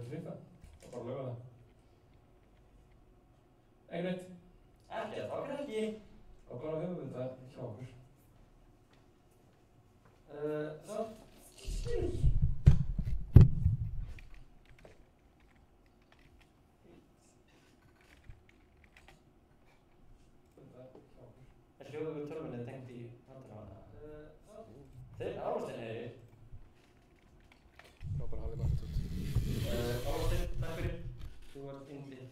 Friffa. Og bara löga það. Ekki neitt. Ekki að taka ekki. Og bara höfum við þetta hjá okkur. Svo. Er hljóðið tölvunni tengt í handhafana? Þeir Ástin heyri. Já, bara hafið lagt út. Ástin, takk fyrir. Þú ert yndi.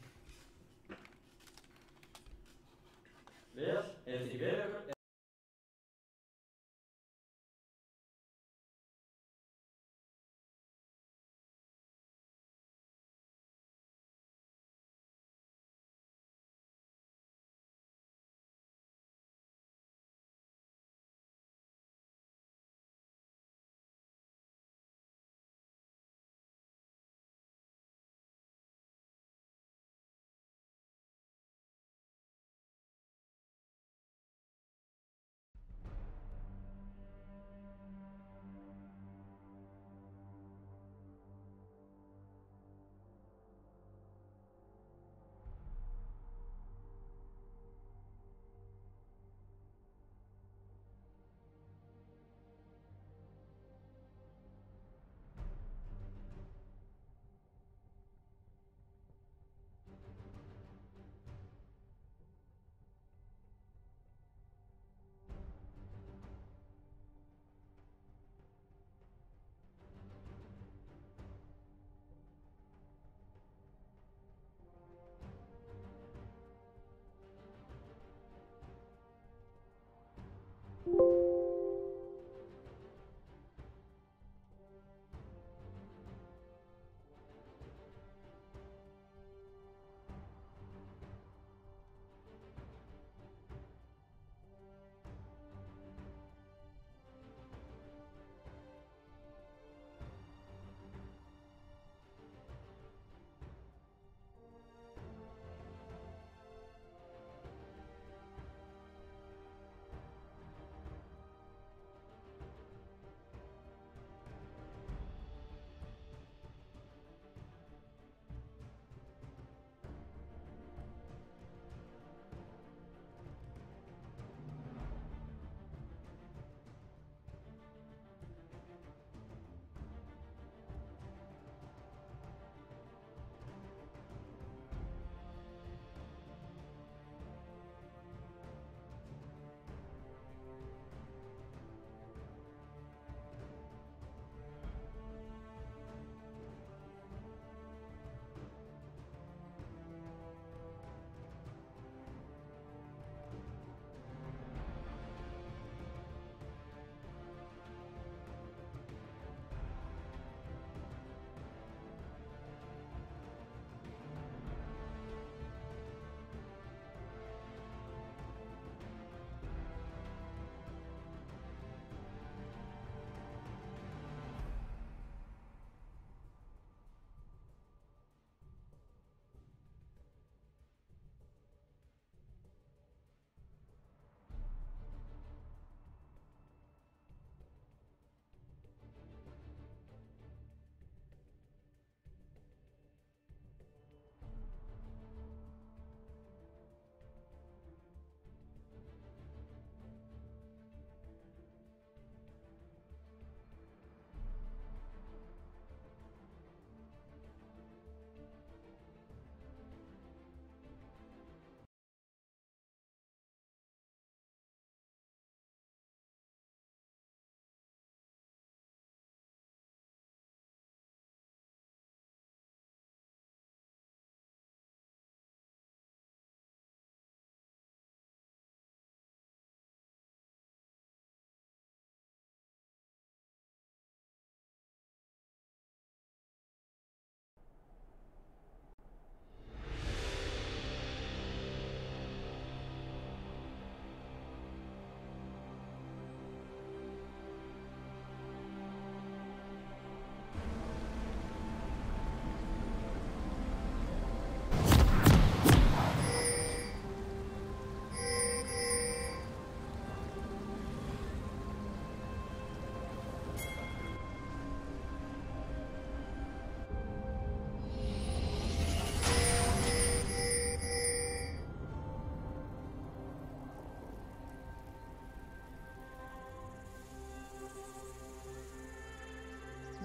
Vel, er þetta ekki vel ykkur?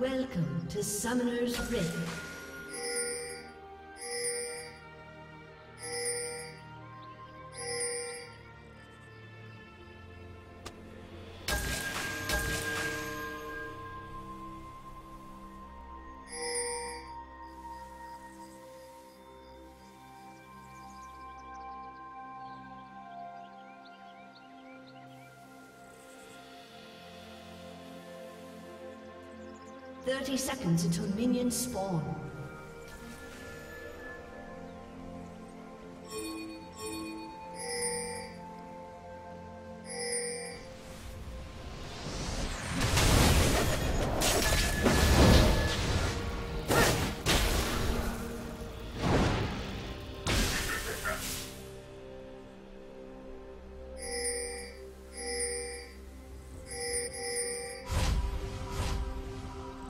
Welcome to Summoner's Rift. Thirty seconds until minions spawn.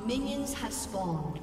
Minions have spawned.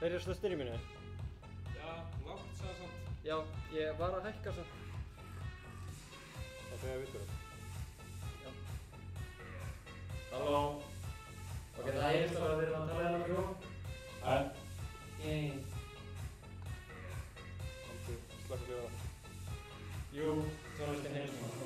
Heyrðist það styrminu? Já, lágt sagði samt. Já, ég var að hækka samt. Það þegar vittur það. Já. Halló. Ok, það heyrðist bara að við erum að tala hérna frá. Nei. Komdu, Slaka hljóða. Jú, tónlistin heyrðist bara.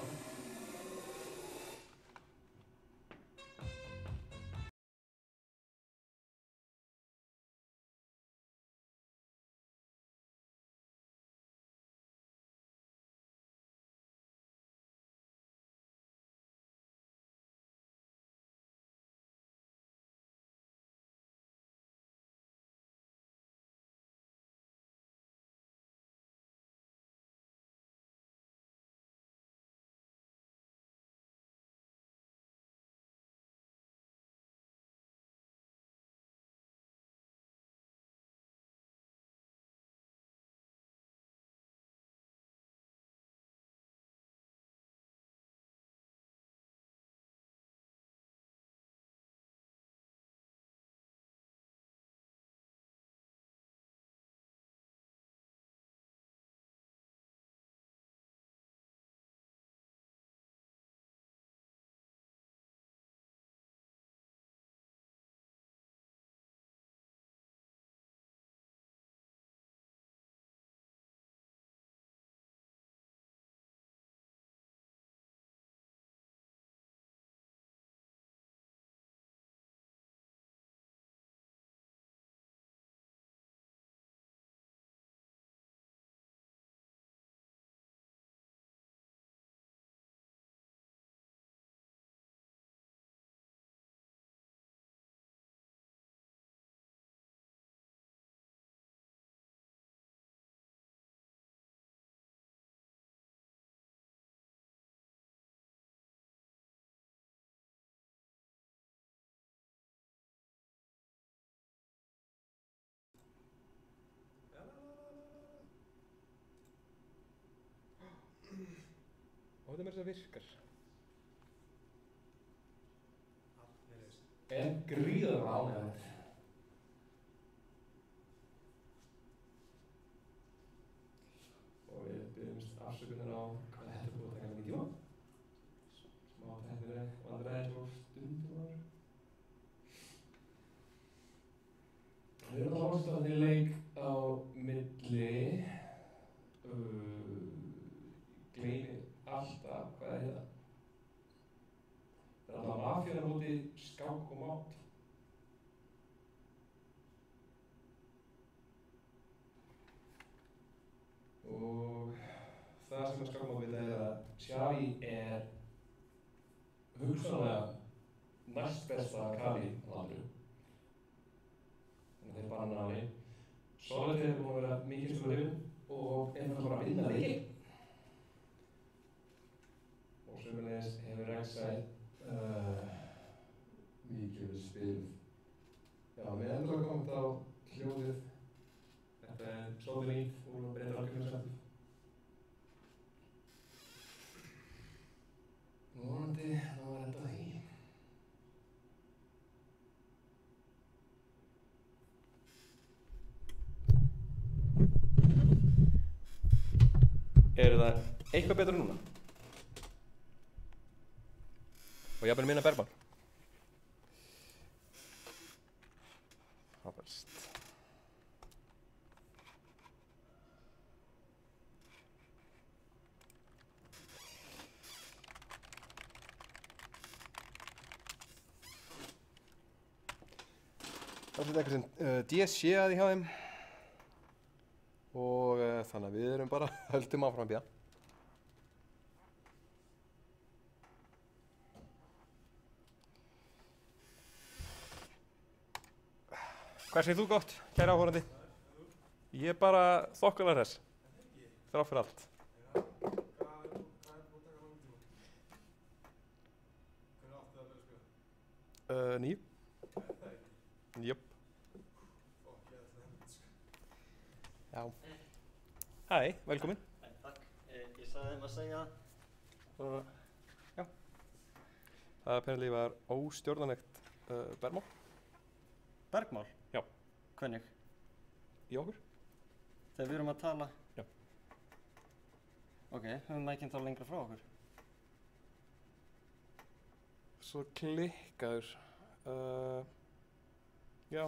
Og þetta með þess að virkar. En gríðarlega ánægðanlegt. Og við byrjumst afsökunar á hvað þetta búið að taka mikið tíma. Smá tæknileg vandræði og stundum. Við erum að horfa á því leik á milli gleymi alltaf hvað það heita. Það er alltaf mafían á móti skák og mát. Og það sem að skák og mát vita er að Xavi er hugsanlega næst besta Kali á landinu. Þannig að þeir banna hann í. Solitaire er búin að vera mikið spilur og einfallega bara að vinna leikinn. Og sömulegis hefur Rek'Sai mikið spil. Já, við endur að koma á hljóðið. Þetta er svolítið nýtt og breytir algjörlega sættu. Vonandi það var enda því. Er það eitthvað betra núna? Og jafnvel minna Bergman. Frábært. Það er eitthvað sem DSC að því hjá þeim. Og þannig að við erum bara höldum áfram að bíða. Hvað segir þú gott, kæri áhorfandi? Ég er bara þokkalega hress. Þrátt fyrir allt. Hvað er búin að taka langan tíma? Hvernig átti það að vera að spila? 9. Það ekki? Jöp. Fokk, ég ætla að sko. Já. Hæ, velkomin. Takk. Ég sagði þeim að segja og já. Það apparently var óstjórnanlegt bergmál. Bergmál? Já. Hvernig? Í okkur. Þegar við erum að tala? Já. Ok, höfum mækinn þá lengra frá okkur? Svo klikkaður. Já.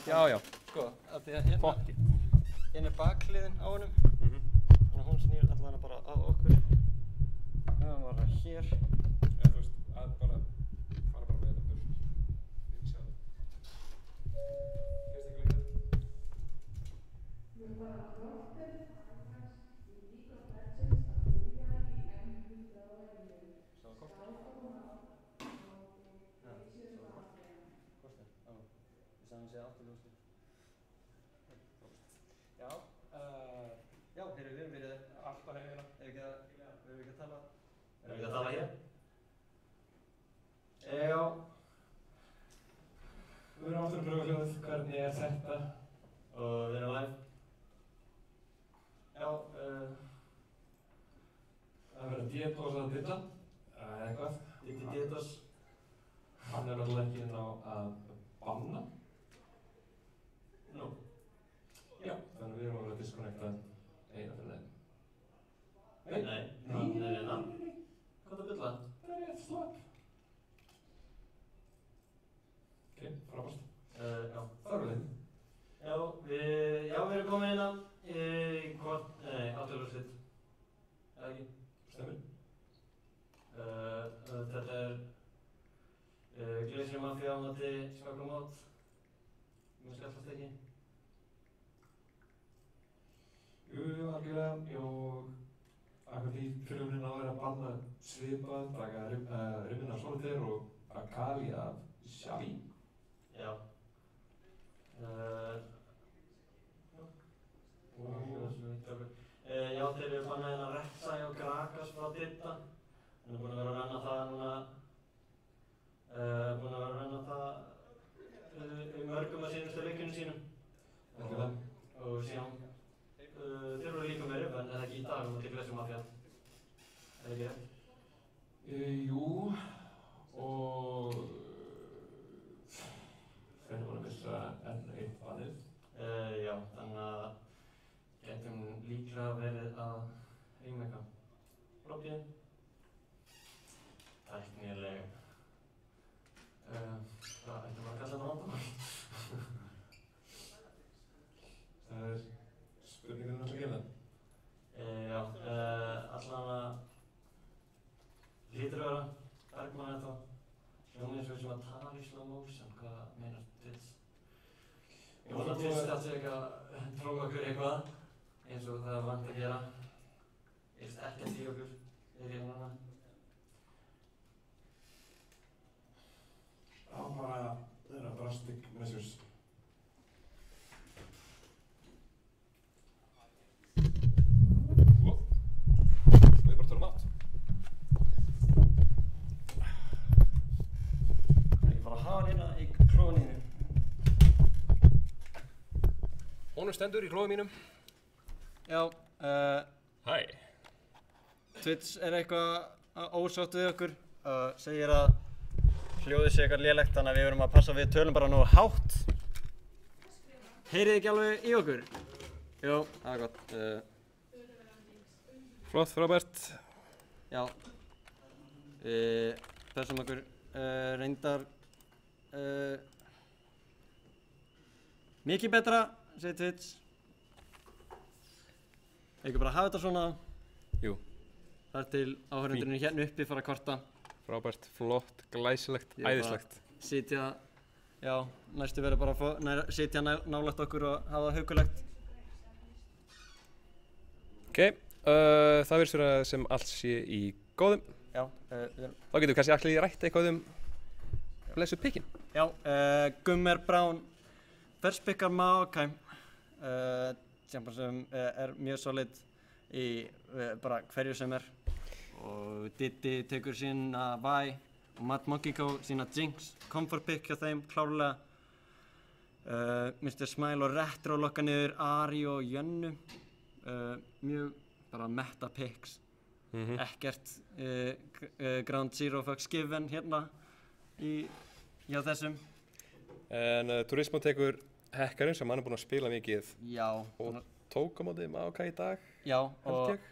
Já, já. Sko, af því að hérna Fokkið. er bakhliðin á honum. Þannig að hún snýr allavega bara að okkur. Höfum bara hér. Eða þú veist, að bara fara bara með þetta burt. Við sjá það. Fyrst ekki leikir. Hann sé áttaljóðsli. Já, já, heyrðu, við erum byrjaðir. Alltaf hefina. Ef við ekki að tala? Erum við ekki að tala hér? Já. Við erum aftur að pröfa hljóðið. Hvernig er þetta? Og við erum live. Já, Það verður Dietos að dilla. Eitthvað. Ditti Dietos. Hann er náttúrulega ekki inn á að banna. Nú. Já. Þannig að við erum að vera að disconnecta eina fyrir þeim. Nei, hann er innan. Hvað er að bylla? Það er rétt slapp. Ok, frábært. Já. Það eru þeim. Já, við erum komin innan í hvort, nei, áttaljóðslit. Eða ekki? Stemmir. Þetta er Glacier Mafia á móti skák og mát. Með skallast ekki. Jú, algjörlega. Og akkur því fyrirlunin á að vera að banna svipað, taka Rimmin af Solitaire og Akali af Xavi. Já. Já, þeir eru bannað hérna Rek'Sai og Gragas frá Ditta. Hann er búinn að vera að renna það núna. Búinn að vera að renna það mörgum af sínustu leikjunum sínum. Algjörlega. Og síðan þeir voru líka með Riven, eða ekki í dag, á móti Glacier Mafia. Er ekki rétt? opin. Tæknileg. Hvað ættum að kalla þetta vandamál? Það er spurningin sem gera það. Já, allavega hlýtur að vera Bergmann ennþá. Hljómið eins og við sem að tala í slow motion, hvað meinar Twitch? Ég vona að Twitch þetta sé eitthvað prófa okkur eitthvað eins og það er vant að gera. Ég veist ekki að því okkur núna. Já, bara þeirra drastic measures. Wow. Svo ég bara tala átt. Ég bara hafa hann hérna í klóninu. Honum stendur í klóðum mínum. Já, Hæ. Twitch er eitthvað ósátt við okkur. Segir að hljóðið sé eitthvað lélegt, þannig að við verum að passa við tölum bara nú hátt. Heyrið ekki alveg í okkur? Jú, það er gott. Flott, frábært. Já. Þessum okkur reyndar mikið betra, segir Twitch. Ekki bara hafa þetta svona. Jú. Þar til áhörundurinn hérna uppi fara að kvarta. Frábært, flott, glæsilegt, Ég bara æðislegt. Sitja, já, næstu verður bara að sitja nálægt okkur og hafa það hugulegt. Ok, það virðist vera sem allt sé í góðum. Já, Þá getum við kannski allir rætt eitthvað blessuð pikkin. já, Gummer Brown, ferspikkar Maokai, sem er mjög solid í bara hverju sem er. Og Diddy tekur sína Vi og Matt Monkeyko sína Jinx. Comfort pick hjá þeim, klárlega. Mr. Smile og Retro lokka niður Ari og Jönnu. Mjög bara meta picks. Ekkert Ground Zero fucks given hérna hjá þessum. En Turismo tekur hekkarinn sem hann er búinn að spila mikið Já, og tók á móti Maokai í dag, já, held og ég.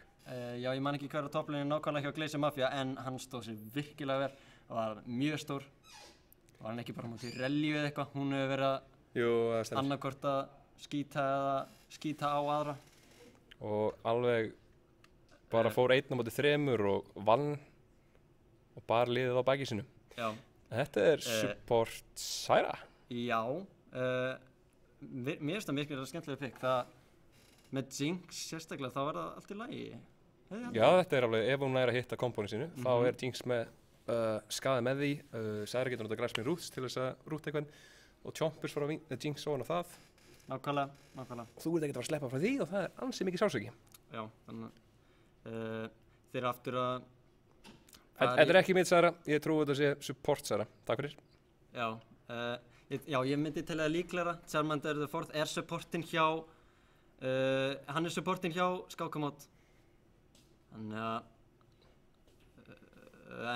já, ég man ekki hver á topplinu nákvæmlega hjá Glacier Mafia, en hann stóð sér virkilega vel og var mjög stór. Var hann ekki bara mútið í rally eða eitthvað? Hún hefur verið að Jú, það stendur. annarkvort að skýta á aðra. Og alveg bara fór einn á móti þremur og vann og bar liðið á baki sinu. Já. Þetta er support Særa. Já, mér finnst það virkilega skemmtilega pick. Það með Jinx sérstaklega, þá er það allt í lagi. Já, þetta er alveg, ef hún nær að hitta kompónu sínu, þá er Jinx með skaði með því. Særa getur notað Grasping Roots til þess að rúta eitthvað og Chompers frá Jinx ofan á það. Nákvæmlega. Þú ert ekkert að fara að sleppa frá því og það er ansi mikið sálsöki. Já, þannig að þeir eru aftur að... Þetta er ekki mitt Særa, ég trúi þetta sé support Særa. Takk fyrir. Já, ég myndi til að líklega Charmander the Fourth er supportinn hjá hann er supportinn hjá Skákamót. Þannig að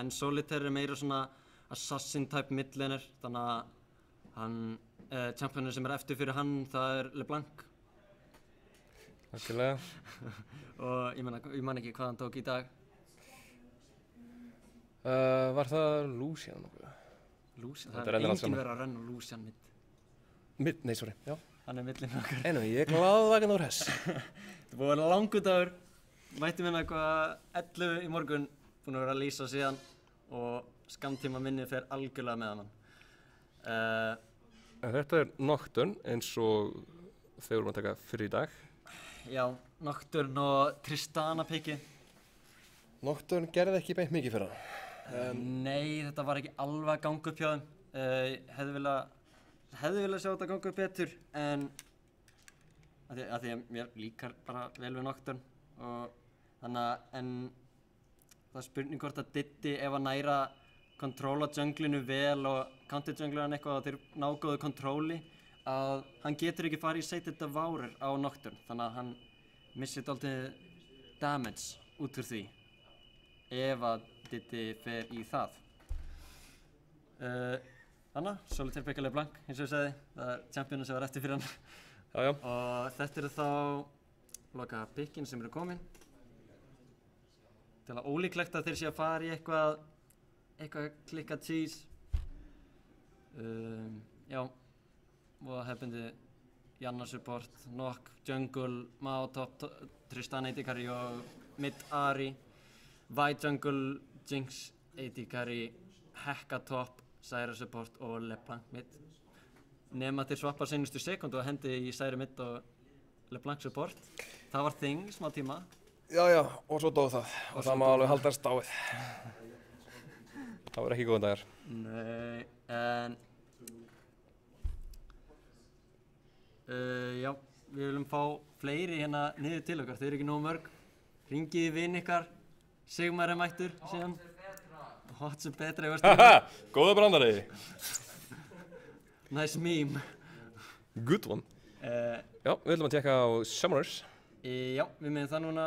en Solitaire er meira svona assassin type midlaner, þannig að hann championur sem er eftir fyrir hann, það er LeBlanc. Takkilega. Og ég man ekki hvað hann tók í dag. Var það Lucian nokkuð? Lucian, Þetta það er rennur allt enginn saman. verið að renna Lucian mid. Nei, sorry, já. Hann er millinn okkar. Einum, ég er glaðvakinn úr hess. Það búið að vera langur dagur. Mættum hérna eitthvað 11 í morgun, búin að vera að lýsa síðan og skammtíma minnið fer algjörlega með hann. Þetta er Nocturne eins og þau vorum að taka fyrir í dag. Já, Nocturne og Tristana pikið. Nocturne gerði ekki beint mikið fyrir hann. Nei, þetta var ekki alveg að ganga upp hjá þeim. Hefði viljað sjá þetta ganga upp betur, en að því að mér líkar bara vel við Nocturne og þannig að, en það er spurning hvort að Diddy ef að næra kontróla junglinu vel og counter jungla hann eitthvað að þeir ná góðu kontróli, að hann getur ekki farið í Sated Devourer á Nocturne, þannig að hann missir dálítið damage út úr því ef að Diddy fer í það. Þannig að Solitaire pick LeBlanc, eins og ég sagði, það er championin sem var eftir fyrir hann. Já, já. Og þetta eru þá loka pickin sem eru komin. til að ólíklegt að þeir sé að fara í eitthvað klikka cheese. Já, og hefbundi Janna support, Nock, Jungle, Mao top, Tristan AD carry og mid Ari, White Jungle, Jinx AD carry, Hekka top, Syra support og LeBlanc mid. Nema þeir svappa seinustu sekundu og hendi í Syra mid og LeBlanc support. Það var þing smá tíma. Já, og svo dóð það. Og það má alveg haldast dáið. Það voru ekki góðan dagar. Nei, en já, við viljum fá fleiri hérna niður til okkar, þau eru ekki nógu mörg. Ringið í vinn ykkar, Sigmar mættur síðan. Hot sem betra, ég veist það. Haha, góða brandari. Nice meme. Good one. Já, við viljum að tjekka á Summoners. Já, við meðum það núna.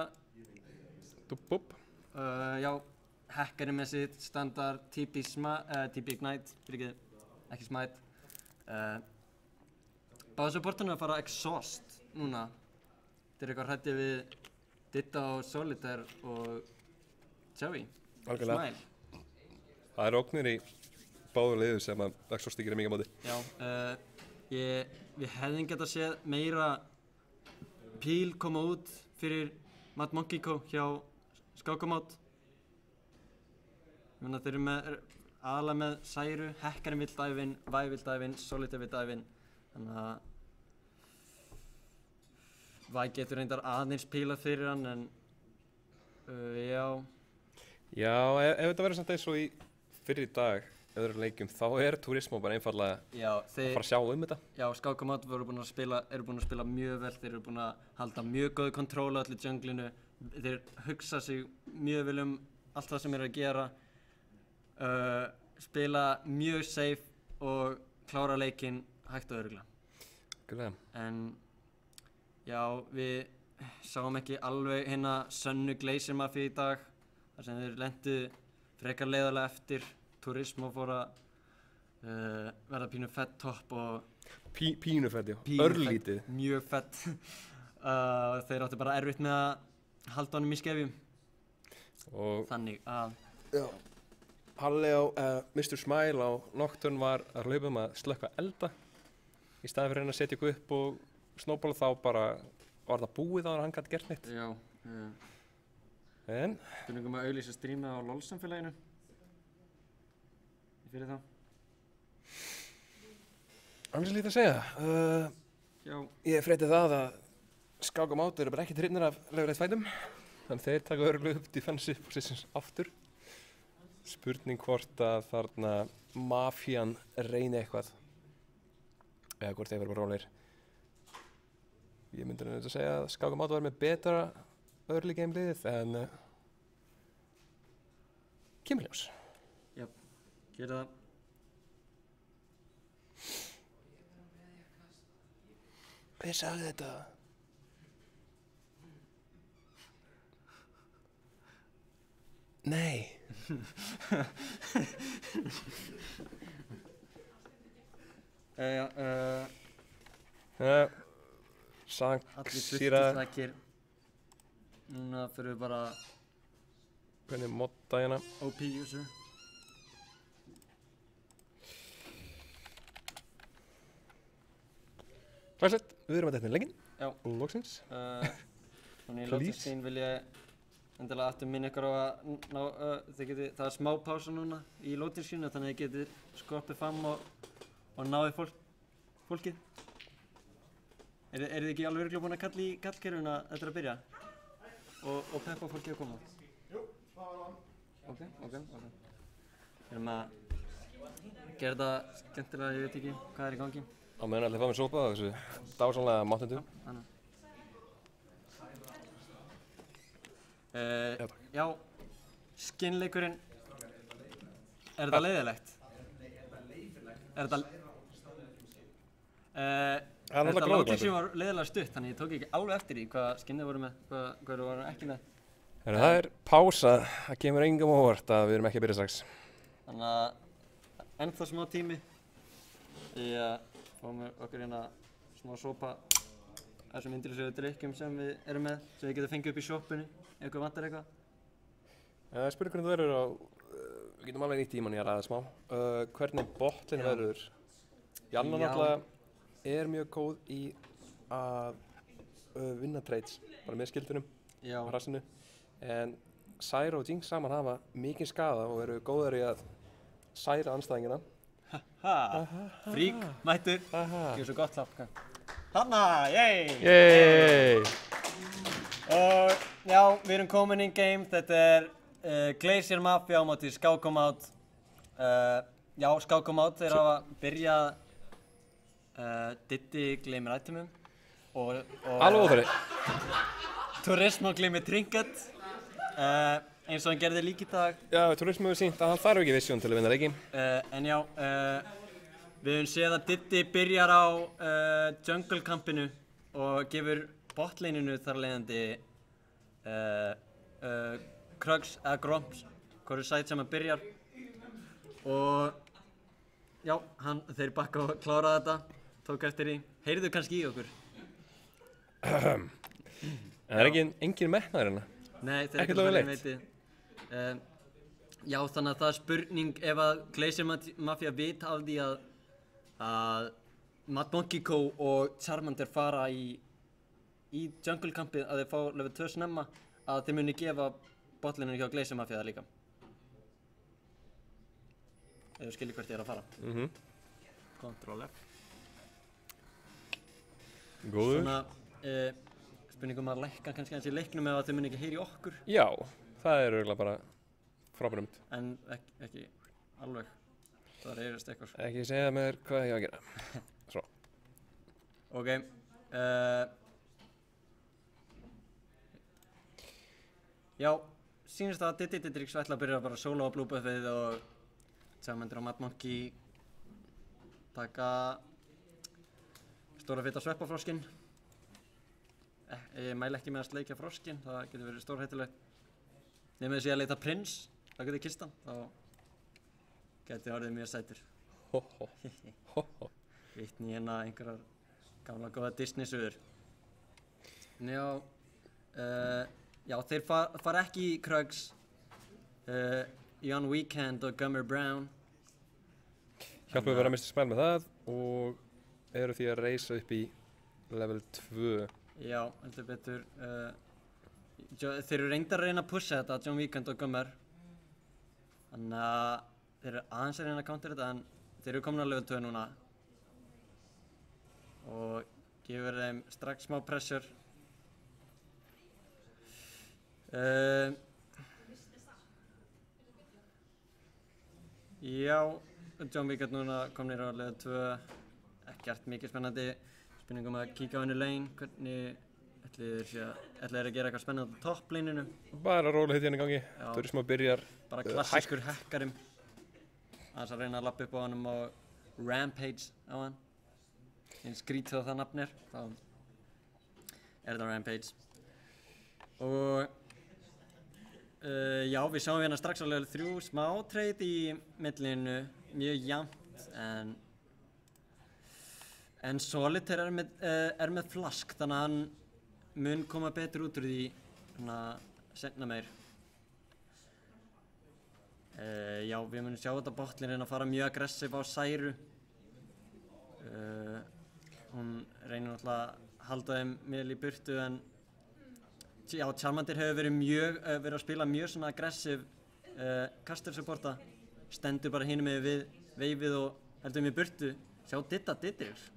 Dup. Já, Hekkarinn með sitt standard TP Ignite, ekki Smite. Báða supportunum að fara Exhaust núna. Þeir eru eitthvað hræddir við Ditta og Solitaire og Joey. Algjörlega. Smile. Það eru ógnir í báðu liðu sem að Exhaust ekki er mikið á móti. Já, við hefðum getað séð meira píl koma út fyrir Mad Monkey Co. hjá Skákamót. Þeir eru aðalega með Særu, Hekkarinn vill dæfinn, Vi vill dæfinn, Solitaire vill dæfinn. Þannig að Vi getur reyndar aðeins pílað fyrir hann, en já. Já, ef þetta verður samt eins og í fyrri dag, öðrum leikjum, þá er Turismo bara einfallega að fara að sjá þetta. Já, Skákamót eru búin að spila mjög vel, þeir eru búin að halda mjög góð kontról á öllu junglinu. Þeir hugsa sig mjög vel allt það sem þeir eru að gera. Spila mjög safe og klára leikinn hægt og örugglega. Greiðlega. En já, við sáum ekki alveg hérna sönnu Glacier Mafia í dag, þar sem þeir lentu frekar leiðarlega eftir. Turismo fór að verða pínu fett topp og Pínu fett, já. Örlítið. Mjög fett. Þeir áttu bara erfitt með að halda honum í skefjum. Og þannig að já. Halli á Mr. Smile á Nocturne var að hlaupa að slökkva elda. Í staðið fyrir að setja ykkur upp og snowballa, þá bara var það búið á að hann gæti gert neitt. Já. En Spurningum að auglýsa strímið á LOL-samfélaginu. Fyrir það. Annars lítið að segja. Já. Ég frétti það að Skákamót eru bara ekki hrifnir af level 1 fætum. Þannig þeir taka örugglega upp defensive positions aftur. Spurning hvort að þarna mafían reyni eitthvað. Eða hvort þeir verður bara rólegir. Ég myndi að segja að Skákamót var með betra early game liðið en kemur ljós. Já, gera það. Hver sagði þetta? Nei. Allir fluttistakir. Núna fyrir við bara hvernig modda hérna. OP user. Ræðsett, við erum að þetta legginn. Já. Loksins. Þannig í loksins vil ég endilega aftur minna ykkur á að það er smá pása núna í lotinskynu, þannig að þið getið skroppið fram og náðið fólkið. Eru þið ekki alveg örugglega búin að kalla í gallkerfinu að þetta er að byrja? Og peppa fólkið að koma? Jú, það var hann. Ok. Við erum að gera þetta skemmtilega, ég veit ekki hvað er í gangi. Á meðan allir fá mér sopa á þessu dásamlega máttundu. Já, skinnleikurinn, er þetta leiðilegt? Er þetta lágtík var leiðilega stutt, þannig ég tók ekki alveg eftir í hvað skinnið voru með, hvað eru voru ekki með. Það er pása, það kemur engum óvart að við erum ekki að byrja strax. Þannig að ennþá smá tími í að fá mér okkur hérna smá sopa þessum indriðsögu drykkjum sem við erum með, sem við getum fengið upp í shoppunni ef ykkur vantar eitthvað. Spurning hvernig þú verður á, við getum alveg nýtt tíman í að ræða smá. Hvernig botlinn verður? Janna náttúrulega er mjög góð í að vinna trades, bara með skildunum á hrassinu. En Særa og Jinx saman hafa mikinn skaða og eru góðar í að særa andstæðingina. Frík, mættur, gjör svo gott klapp. Hanna, yey! Yey! Og já, við erum komin in game, þetta er Glacier Mafia á móti Skákomát. Já, Skákomát, þeir hafa byrjað Diddi gleymir itemum og Alveg óþarri. Turismo gleymir trinket eins og hann gerði líka í dag. Já, Turismo hefur sýnt að hann þarf ekki vision til að vinna leiki. En já, við höfum séð að Diddi byrjar á jungle campinu og gefur botleininu þar leiðandi Krugs eða Gromps, hvoru sæt sem hann byrjar. Og já, þeir bakka og klára þetta, tók eftir því. Heyrðu kannski í okkur? En það er engin metnaður hérna? Nei, þeir ekkert alveg leitt. Já, þannig að það er spurning ef að Glacier Mafia vita af því að Mad Monkey Co. og Charmander fara í jungle campið að þeir fá level 2 snemma, að þeir muni gefa botlinu hjá Glacier Mafia það líka. Ef þú skiljið hvert ég er að fara. Control F. Góður. Svona, spurning að lækka kannski aðeins í leiknum ef að þau muni ekki heyri okkur. Já, það er örugglega bara frábærumt. En ekki alveg. Það heyrist eitthvað. Ekki segja mér hvað ég á að gera. Svo. Ok. Já, sýnist að Didrix ætla að byrja bara að sóla á blue buffið og Charmander og Mad Monkey taka stóra fita sveppafroskinn. Ég mæli ekki með að sleikja froskinn, það getur verið stórhættulegt. Nefnir þessi að leita prins, þá getur kistan, þá getur orðið mjög sætur. Vitni hérna einhverjar gamla góða Disney-sögur. Já, þeir fara ekki í Krugs, Young Weekend og Gummer Brown. Hjálpum við vera að mista smæl með það og eru því að reysa upp í level 2. Já, heldur betur. Þeir eru reyndar að reyna að pusha þetta, Young Weekend og Gummer. Þannig að þeir eru aðeins að reyna að counter þetta en þeir eru komin á level 2 núna. Og gefur þeim strax smá pressure. Já, Young Weekend núna komnir á level 2. Ekkert mikið spennandi. Spurningum að kíka á henni lane, hvernig ætli þeir að gera eitthvað spennandi á toppleininu. Bara rólega hérna í gangi. Turismo byrjar bara klassískur hackarum. Aðeins að reyna að lappa upp á honum og Rampage á hann. Eins skrítið á það nafn er, þá er þetta Rampage. Og já, við sjáum hérna strax á level 3 smá trade í millinu, mjög jafnt en Solitaire er með flask, þannig að hann mun koma betur út úr því seinna meir. Já, við munum sjá þetta botlinn reyna að fara mjög aggressiv á Særu. Hún reynir náttúrulega að halda þeim vel í burtu en já, Charmander hefur verið að spila mjög svona aggressiv caster supporta. Stendur bara hinum með veifið og heldur þeim í burtu. Sjá Didrix.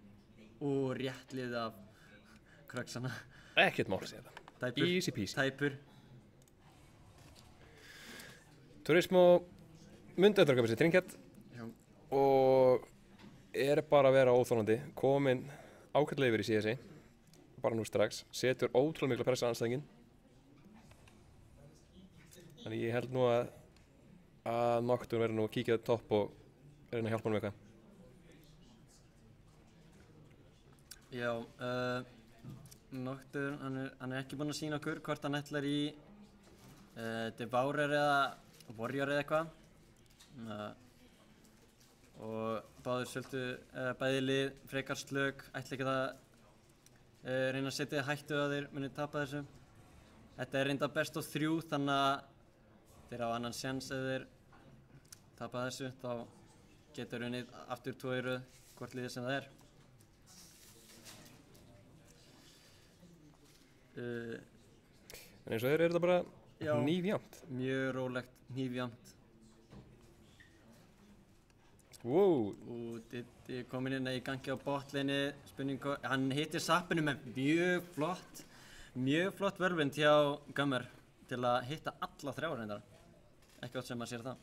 Og rétt liðið af Krugsana. Ekkert mál að segja það. Easy peasy. Tæpur. Turismo myndi að draka með sér trinket og er bara að vera óþolandi. Kominn ákveðlega yfir í CSI. Bara nú strax. Setur ótrúlega mikla pressa á andstæðinginn. Þannig ég held nú að Nocturne verður nú að kíkja topp og reyna að hjálpa hann með eitthvað. Já, Nocturne, hann er ekki búinn að sýna okkur hvort hann ætlar í Devourer eða Warrior eða eitthvað. Og bæði lið frekar slök, ætla ekki að reyna að setja hættu að þeir muni tapa þessu. Þetta er reynda best of 3 þannig að þeir á annan séns ef þeir tapa þessu, þá getur unnið aftur 2 í röð, hvort liðið sem það er. En eins og þeir eru þetta bara Já. hnífjafnt. Mjög rólegt, hnífjafnt. Wow, Og Diddi kominn inn í gangi á botlinni, spurning, hann hittir sappinu með mjög flott vörfind hjá Gummer til að hitta alla 3 reyndar. Ekki oft sem maður sér það.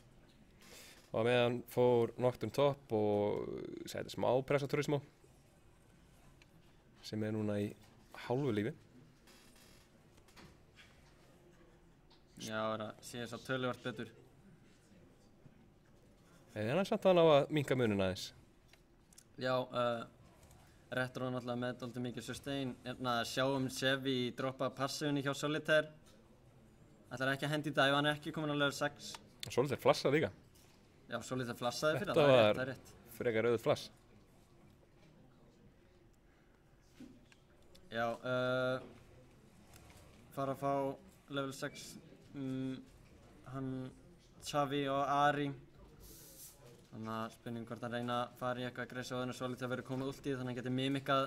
og meðan fór Nocturne top og sæti smá press á Turismo sem núna í hálfu lífi. Já, það er að sé þess að töluvert betur. En hann samt hann á að minnka munin aðeins. Já, Retro náttúrulega með dálítið mikið sustain. Sjáum Sevi droppa passífunni hjá Solitaire. Ætlar ekki að hendi í dive, hann er ekki komin á level 6. Og Solitaire flassa líka. Já, Solitaire flassaði fyrir Þetta það, var það er rétt. frekar auðvitað flass. Já, fara að fá level 6, hann Xavi og Ari. Þannig að spurning hvort hann reyna að fara í eitthvað greiðs og Solitaire verður komið ult í þannig að hann geti mimikað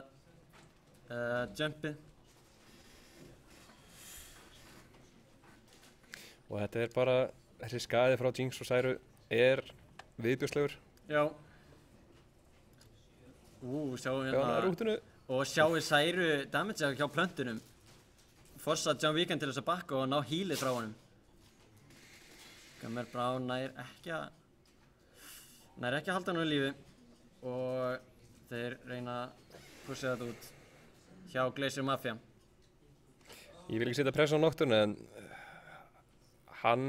jumpið. Og þetta er bara, þessi skaði frá Jinx og Særu er viðbjóðslegur. Já. Sjáum Hjá hann að hérna. rútinu. Og sjáu Særu damage hjá plöntunum. Forsa John Wigan til þess að bakka og ná healið frá honum. Gummer Brown nær ekki að halda hann á lífi og þeir reyna að pusha þetta út hjá Glacier Mafia. Ég vil ekki setja press á Nocturne en hann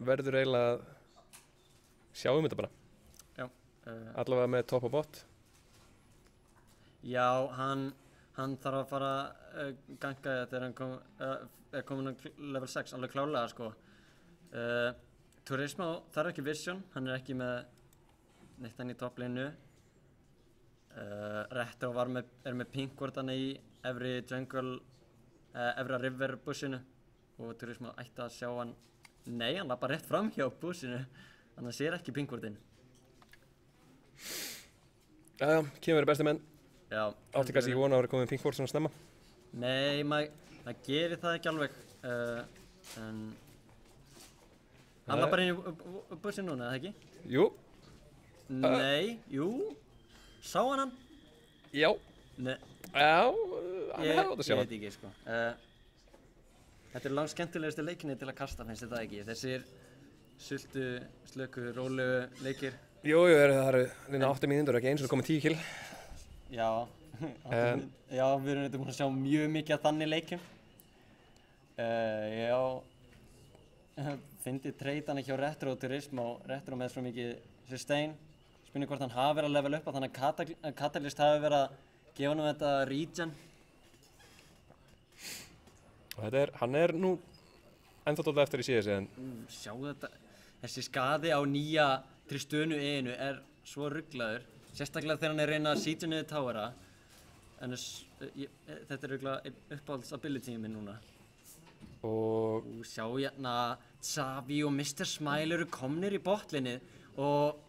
verður eiginlega að sjá þetta bara. Já. Allavega með top og bot. Já, hann þarf að fara að ganga þegar hann er komin á level 6, alveg klárlega sko. Turismo þarf ekki vision, hann er ekki með neitt hann í topplinu. Retro er með pinkvortana í efri jungle, efra river bushinu og Turismo ætti að sjá hann. Nei, hann lappar rétt fram hjá bushinu, þannig að sér ekki pinkvortin. Jæja, kemur besti menn. Já. Átti kannski ekki vona að vera komið pinkvort svona snemma. Nei, maður gerir það ekki alveg. En hann lappar inn í bushinu núna, eða ekki? Jú. Nei, jú. Sá hann? Já. Nei. Já, hann hefði átt að sjá Ég hann. veit ekki, sko. Þetta er langt skemmtilegustu leikinni til að kasta, finnst þetta ekki? Þessir sultu, slöku, rólegu leikir. Jú, það eru lína 8 mínútur og ekki eins og komið 10 kill. Já, já, við erum þetta búin að sjá mjög mikið af þannig leikjum. Já, fyndið treytana hjá Retro og Turismo. Retro með svo mikið sustain. Spurning hvort hann hafi verið að level uppa, þannig að Catalyst hafi verið að gefa honum þetta regen. Og hann er nú ennþá dálítið eftir í CS en Sjá þetta, þessi skaði á nýja Tristunu E-inu er svo rugglaður. Sérstaklega þegar hann er að reyna að sitja niður towera. En þetta er rugglega uppáhalds ability minn núna. og Sjá hérna, Xavi og Mr. Smile eru komnir í botlinni og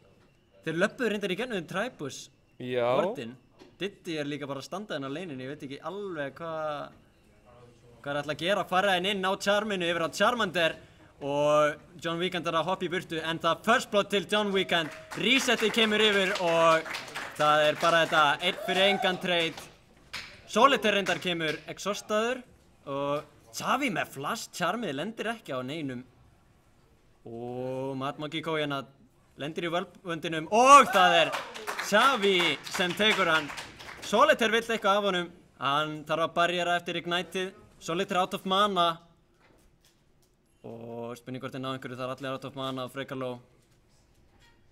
þeir löppuðu reyndar í gennum Tribus já, vortinn. Diddi er líka bara að standa hérna á leininni, ég veit ekki alveg hvað er ætla að gera, fara henn inn á Charminu yfir á Charmander og John Wigan er að hoppa í burtu en það first blood til John Wigan, resetið kemur yfir og það er bara þetta einn fyrir engan trade. Solitaire reyndar kemur exhaustaður og Xavi með flash, Charmið lendir ekki á neinum og Matmonkey Kójana lendir í völdvöndinum og það er Xavi sem tekur hann. Solitaire vill eitthvað af honum, hann þarf að barjera eftir Igniteið. Solitaire out of mana og spurning hvort ná einhverju, það er allir out of mana og frekar low.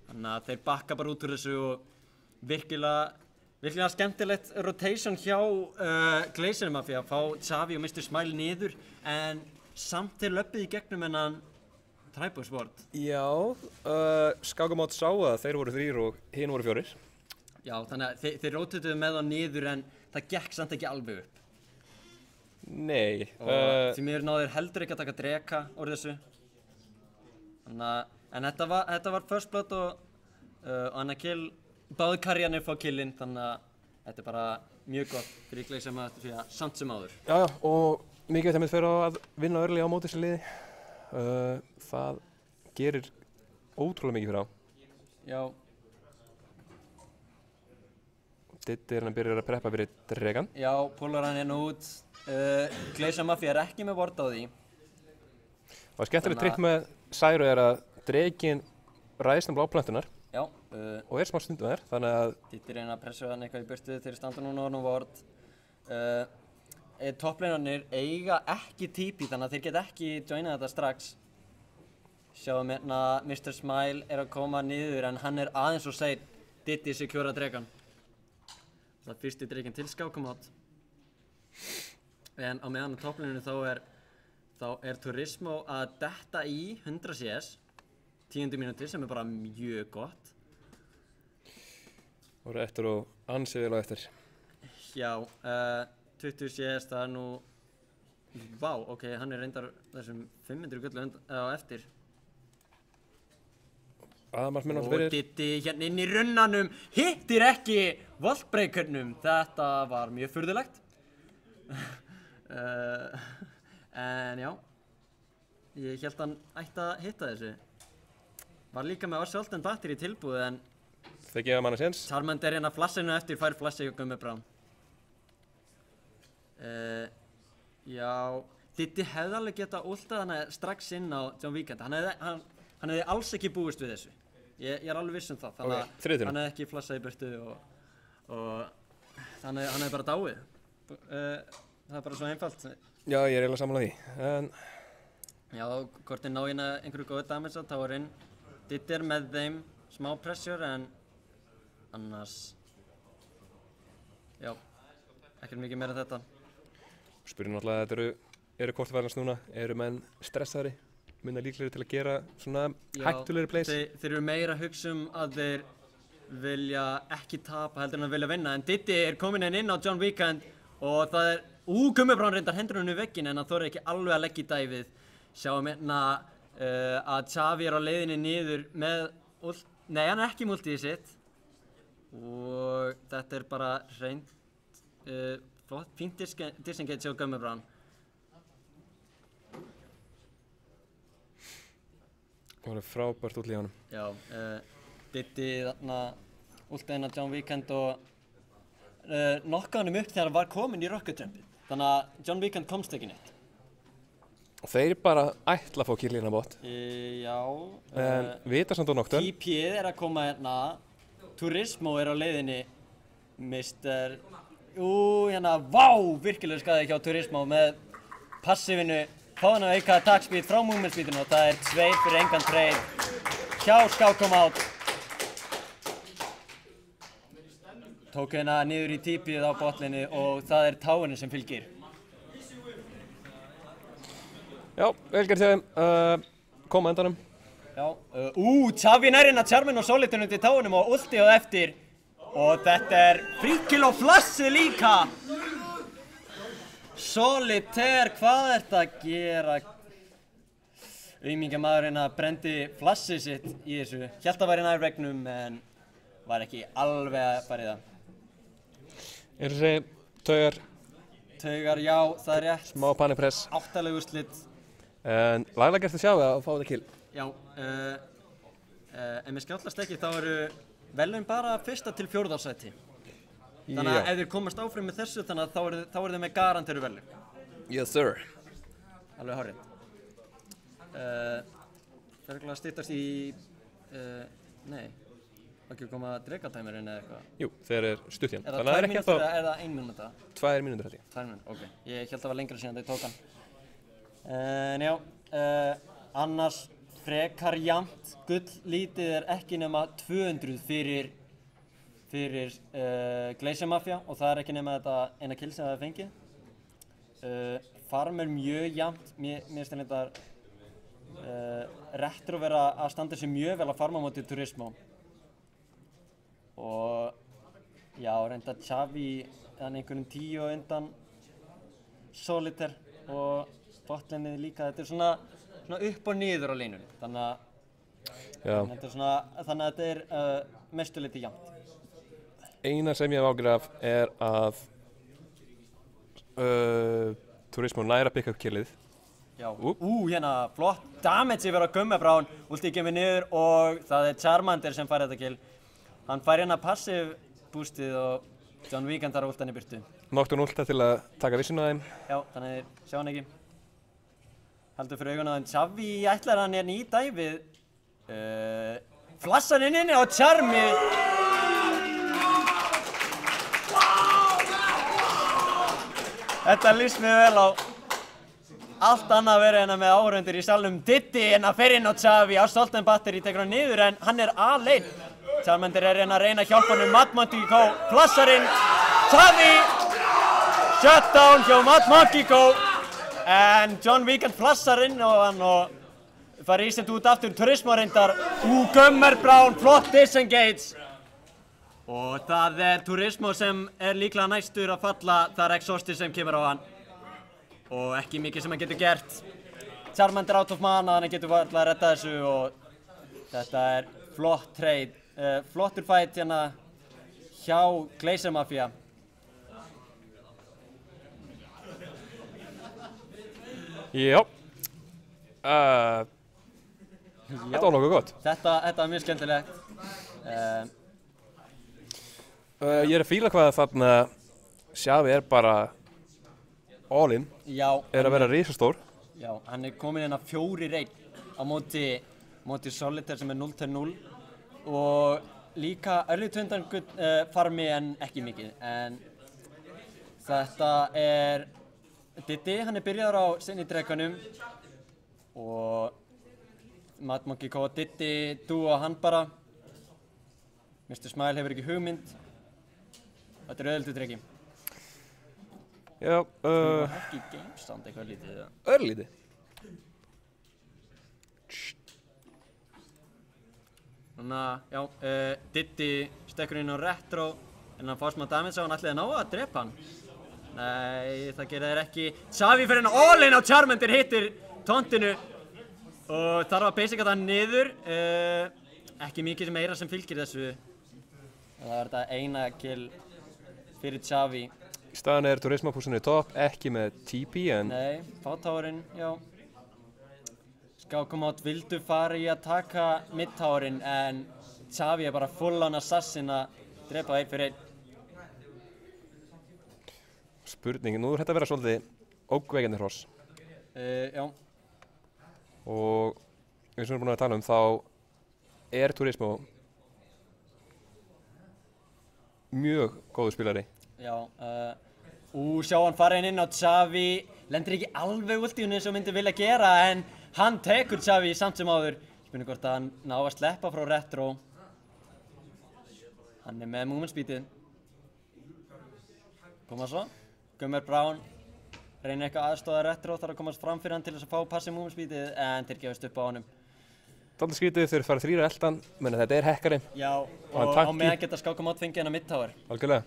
Þannig að þeir bakka bara út úr þessu og virkilega skemmtilegt rotation hjá Glacier Mafia að fá Xavi og Mr. Smile niður en samt þeir löppuðu í gegnum hennan Tribus Ward. já, Skákamót sá að þeir voru 3 og hinn voru 4. Já, þannig að þeir rotuðu með það niður en það gekk samt ekki alveg upp. Nei, Og því miður náðu þeir heldur ekki að taka dreka úr þessu. En þetta var first blood og hann kill, báði karjanir fá killinn, þannig að þetta er bara mjög gott fyrir Gleisama því að samt sem áður. Já, og mikið þeim fyrir að vinna örli á móti þessu liði. Það gerir ótrúlega mikið fyrir á. Já. Diddi hann byrjar að preppa fyrir dregan. Já, púlar hann hérna út. Gleisama er ekki með vort á því. Og skemmtilegt trikk með Særu er að dregin ræðist bláplöntunar. Já. Og er smá stundum þær, þannig að Diddi reyna að pressa hann eitthvað í burtu til standa núna og vort. Toppleinarnir eiga ekki TP þannig að þeir geta ekki joina þetta strax. Sjáum hérna Mr. Smile er að koma niður en hann er aðeins og segir Diddi secura dregan. Það er fyrsti dregin til skákamátt. En á meðan á toppleininu þá er Turismo að detta í 100 CS 10. mínúti sem er bara mjög gott. og eftir og ansið vel á eftir. Já, 20 CS það er nú, vá, ok, hann er reyndar þessum 500 gullu á eftir. Aðmarkminn Og fyrir. Diddi hérna inn í runnanum, hittir ekki voltbreakernum, þetta var mjög furðulegt. En já, ég held hann ætti að hitta þessu. Var líka með Assault and Battery tilbúið en Þeir gefa manna séns. Charmander hérna flassinu eftir fær flassi og Gummi Brán. Já, Diddi hefði alveg getað últað hana strax inn á John Weekend. Hann hefði alls ekki búist við þessu. Ég er alveg viss það, þannig Ok, þriðjunum. hann hefði ekki flassað í burtu og hann hefði bara dáið. Það er bara svo einfalt. Já, ég er eiginlega sammála því. En Já, hvort þeir ná hérna einhverju góðu damage á towerinn. Diddi er með þeim, smá pressure en annars, já, ekkert mikið meira en þetta. spyrir náttúrulega að þetta eru kortverðans núna, eru menn stressaðri, minna líklegri til að gera svona hættulegri plays. Þeir eru meira að hugsa að þeir vilja ekki tapa heldur en að vilja vinna. En Diddi er komin inn á John Weekend og það er, Gummi Brán reyndar hendur hann í vegginn en hann þorir ekki alveg að leggja í dæfið. Sjáum hérna að Xavi er á leiðinni niður með, nei hann er ekki multið sitt. Og þetta er bara hreint, flott, fínt disengage hjá Gummi Brán. Það var frábært útlið á honum. Já, Diddi þarna últið inn á John Weekend og nokkaði honum upp þegar hann var kominn í Rocket Jumpið. Þannig að John Weekend komst ekki neitt. Og þeir bara ætla að fá kill hérna bótt. Já, En vita samt á Nocturne. TP er að koma hérna, Turismo er á leiðinni, Mr. Hérna, vá, virkilega skaði hjá Turismo með passivinu, fáðan að auka attack speed frá movement speedinu og það er 2 fyrir engan trade hjá Skákom Out. Tók hérna niður í TP-ið á botlinni og það er táinu sem fylgir. Já, vel gert hjá þeim. Koma á endanum. Já, Xavi nær inn að Charmin og Solitaire undir táunum og ulti á eftir. Og þetta er fríkill og flassi líka. Solitaire, hvað ert að gera? Aumingjamaðurinn að brendi flassið sitt í þessu. Hélt að væri nær vegnum en var ekki alveg að fara í það. Er þessi taugar, Taugar, já, það er rétt. smá panipress. 8 úrslit. En laglega gert að sjá það að fá þetta kill. Já, en með skjállast ekki þá eru velun bara 1. til 4. sæti. Þannig að ef þeir komast áfram með þessu þannig að þá eru þeir með garanteru velun. Yes sir. Alveg hárrétt. Það er ekki að styttast í, nei, var ekki að koma dregatæmirinn eða eitthvað. Jú, þeir eru stutt hérna. Er það Þannig að 2 það er ekki mínútur eftir eða er það 1 mínúta? 2 mínútur held ég. 2 mínútur, ok. Ég held að það var lengra síðan þeir tók hann. En já, annars frekar jafnt, gull-lítið er ekki nema 200 fyrir Glacier Mafia og það er ekki nema þetta eina kill sem það er fengið. Farm er mjög jafnt, mér finnst þetta Retro vera að standa sér mjög vel að farma móti Turismo. Og já, reynda Xavi einhverjum 10 undan Solitaire og botlinnið líka. Þetta er svona upp og niður á línunni. Þannig að Já. Þetta er svona, þannig að þetta er mestu liti jafnt. Eina sem ég hef ágjörð af er að Turismo nær að pikka upp killið. Já, hérna, flott damage yfir á Gummebrán, ulti kemur niður og það er Charmander sem fær þetta kill. Hann fær hérna passive boostið og John Wigan þarf að ulta hann í burtu. Nocturne ulta til að taka vissuna af þeim. Já, þannig þeir sjá hann ekki. Haldur fyrir augun á þeim. Xavi ætlar hann hérna í dæfið. Flassar inn inni á Charmi. Þetta líst mér vel á. Allt annað verið hérna með áhorfendur í salnum. Diddy hérna fer inn á Xavi á Salt & Battery, tekur hann niður en hann er aleinn. Charmander er hérna að reyna að hjálpa hann Mad Monkey Go. Flassar inn. Xavi. Shutdown hjá Mad Monkey Go. En John Wigan flassar inn á hann og fær ísend út aftur. Turismo reyndar. Gummebrán, flott disengage. Og það er Turismo sem er líklega næstur að falla. Það er Exhausted sem kemur á hann. Og ekki mikið sem hann getur gert. Charmander out of mana, hann getur alltaf að redda þessu og þetta er flott trade. Flottur fight hérna hjá Glacier Mafia. Já. Þetta var nokkuð gott. Þetta var mjög skemmtilegt. Ég er að fíla hvað þarna Xavi er bara all in. Já. Er að vera risastór. Já, hann er komin hérna 4-1 á móti Solitaire sem er 0-0 og líka early 20 farmi en ekki mikið. En þetta er Diddy, hann er byrjaður á sinni drekanum og Mad Monkey Go og Diddy dúa hann bara. Mr. Smile hefur ekki hugmynd. Þetta er auðvöldu dreki. Já, Ekki gamestand eitthvað lítið. örlítið. Þannig að, já, Diddy stekkur inn á retro en hann fá smá damage á hann ætlaði að ná að drepa hann. Nei, það gera þeir ekki. Xavi fyrir hann all in á Charmander, hittir tontinu og þarf að basica það niður. Ekki mikið meira sem fylgir þessu. Það er þetta eina kill fyrir Xavi. Í staðan er Turismo pússunni topp, ekki með TP en Nei, fátáurinn, já. Skákumátt vildu fara í að taka midtáurinn en Xavi er bara full on assassin að drepa 1 fyrir 1. spurning, nú er þetta að vera svolítið ógveikjandi hross. Já. Og eins og við erum búin að tala um þá er Turismo mjög góður spilari. Já, sjá hann fara inn á Xavi, lendir ekki alveg ultíunni eins og myndi vilja gera en hann tekur Xavi samt sem áður. Spurning hvort að hann ná að sleppa frá retro. Hann er með movement speedið. Koma svo, Gummebrán reynir eitthvað aðstoða retro, þarf að komast fram fyrir hann til þess að fá passive movement speedið en þeir gefast upp á honum. Dálítið skrítið þeir fara 3 eldan, menn þetta er hekkari. Já, hann og á tanki. meðan geta Skákumátt fengið hennar mid-tower. Algjörlega.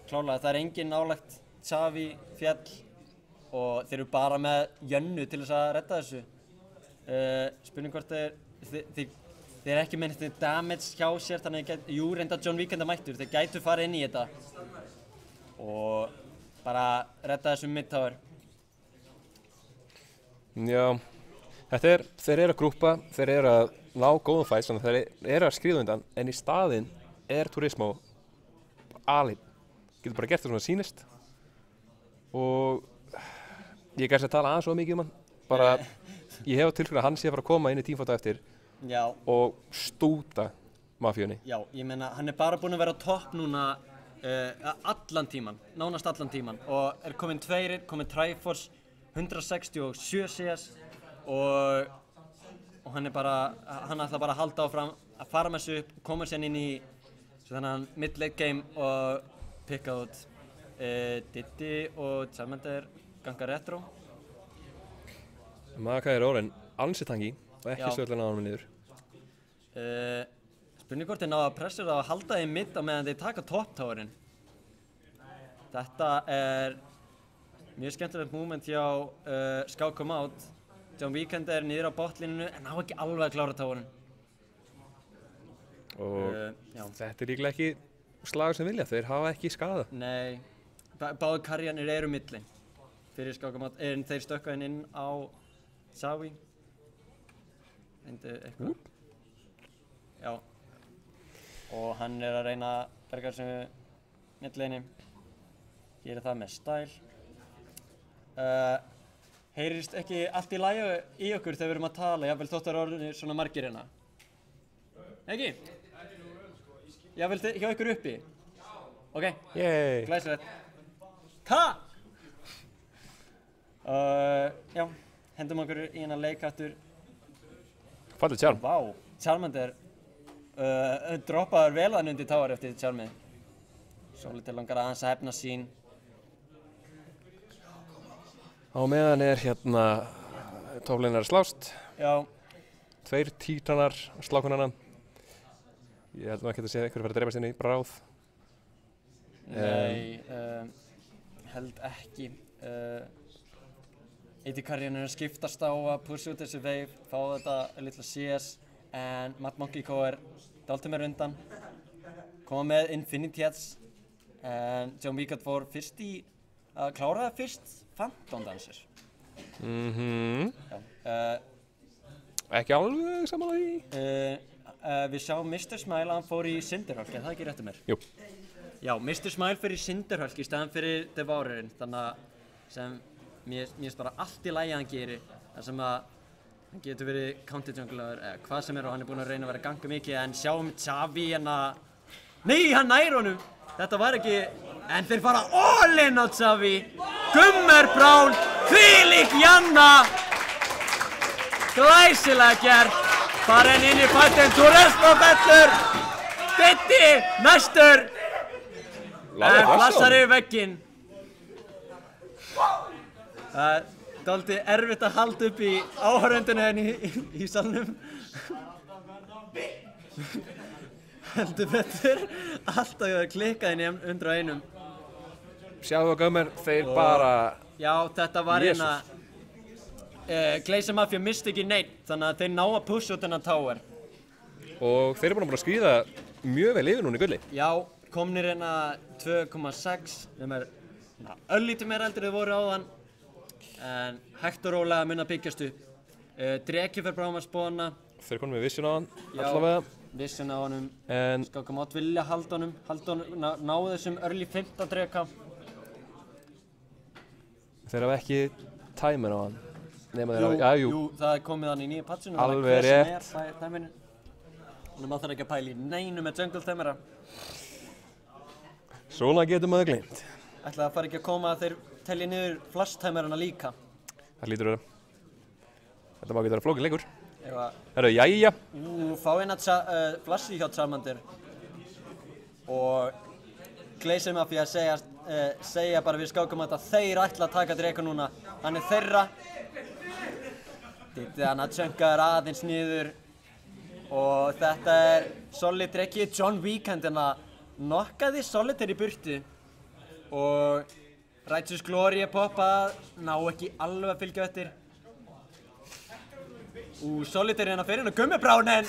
Klálega, það er engin nálægt Xavi fjall og þeir eru bara með Jönnu til þess að redda þessu. Spurning hvort þeir er ekki með neitt damage hjá sér, þannig að jú, reynda John Wigan mættur, þeir gætu fara inn í þetta og bara redda þessu mid-tower. Já, þeir eru að grúpa, þeir eru að ná góðum fights, þannig að þeir eru að skríða undan, en í staðinn er Turismo alinn. Getur bara gert það svona sýnist og ég gæti að tala aðeins svo mikið um hann. Bara, ég hef á tilfæri að hann sé að fara að koma inn í tímfóta eftir Já. Og stúta mafíunni. Já, ég meina, hann er bara búinn að vera á topp núna allan tíman, nánast allan tíman og er kominn 2, kominn Triforce, 167 CS og hann ætla bara að halda áfram að fara með þessu upp, koma sér inn í þannig mid-late game og pikka út Diddy og Charmander ganga retro. Maka er orðinn ansi tangi og ekki svolítið náðan með niður. Spurning hvort þeir ná að pressa það að halda þeim mitt á meðan þeir taka top-towerinn. Þetta er mjög skemmtilegt moment hjá Skákumátt. John Wigan er niður á botlíninu en ná ekki alveg að klára towerinn. Og Já. þetta líklega ekki slagur sem vilja, þeir hafa ekki skada. Nei, báðu karjanir eru milli fyrir skákamat, en þeir stökka inn á Xavi. Reyndu eitthvað. Já. Og hann að reyna að berga þessu millileginni. Gerir það með stæl. Heyrist ekki allt í lagi í okkur þegar við erum að tala, jafnvel þótt það eru orðinir svona margir hérna? Ekki? Jafnvel hjá ykkur uppi? Ok, Yey! glæsilegt. Já, hendum okkur í hérna leik aftur. Fallið Charm. Vá, Charmander droppaður vel hann undir táar eftir Charmið. Svolítið langar aðeins að hefna sín. Á meðan hérna topplinar að slást. Já, 2 títanar slákunarna. Ég held nú ekki að segja einhverju fara að dreipast inn í bráð. nei, held ekki. AD-karjan er að skiptast á að pusha út þessu wave, fá þetta litla CS, en Matt Monkeyko dálítið meira undan. Koma með Infinity Heads, en John Wiegand fór fyrst í að klára það fyrst Phantom Dancer. Já, Ekki alveg samanlega í. við sjáum Mr. Smile að hann fór í Cinderhulk, er það ekki rétt um mér? Jú. Já, Mr. Smile fyrir Cinderhulk í staðan fyrir Devourerinn, þannig að sem mér finnst bara allt í lagi að hann gerir, þar sem að hann getur verið counter jungler eða hvað sem er og hann er búinn að reyna að vera að ganga mikið, en sjáum Xavi hérna, nei, hann nær honum, þetta var ekki, en þeir fara all in á Xavi, Gummer Brown, þvílík Janna, glæsilega gert, fara henni inn í fættin, Turismo fellur, Diddy, næstur, en flassar yfir vegginn. Það er dálítið erfitt að halda upp í áhorfendunni henni í salnum. Heldur betur, alltaf að klikka henni 101. Sjáðu á Gummer, þeir bara... Já, þetta var Jesus. Glacier Mafia misti ekki neitt, þannig að þeir ná að pusha út hennar tower. Og þeir eru búin að skríða mjög vel yfir núna í gulli. Já, komnir hérna 2,6, þeim öllítið meira heldur þau voru áðan, en hægt og rólega mun að byggjast upp. Dreki fer bráðum að spóna. Þeir eru konum með Vision á hann, allavega. Vision á honum, En Skákamátt vilja halda honum, ná þessum early 15 dreka. þeir hafa ekki timer á hann. Nema þeir hafa, jú. Það er komið hann í nýja patchinu. Alveg rétt. Þannig maður þarf ekki að pæla í neinu með jungle timera. Svona getur maður gleymt. Ætlaði að fara ekki að koma að þeir telja niður flash timerana líka. Það lítur að vera. Þetta má ekki vera flókin leikur. Eitthvað, Herru, jæja. fá eina flashy hjá Charmander. Og Glacier Mafia segja bara við Skákamátt að þeir ætla að taka dreka núna. Hann er þeirra. Diddy hann að chunka þér aðeins niður. Og þetta er Solid Dreki, John Wiegand en að nokkaði Solitaire í burtu. Og Righteous Glory er poppað, ná ekki alveg að fylgja eftir. Solitaire hérna fyrir hennar gummibránin.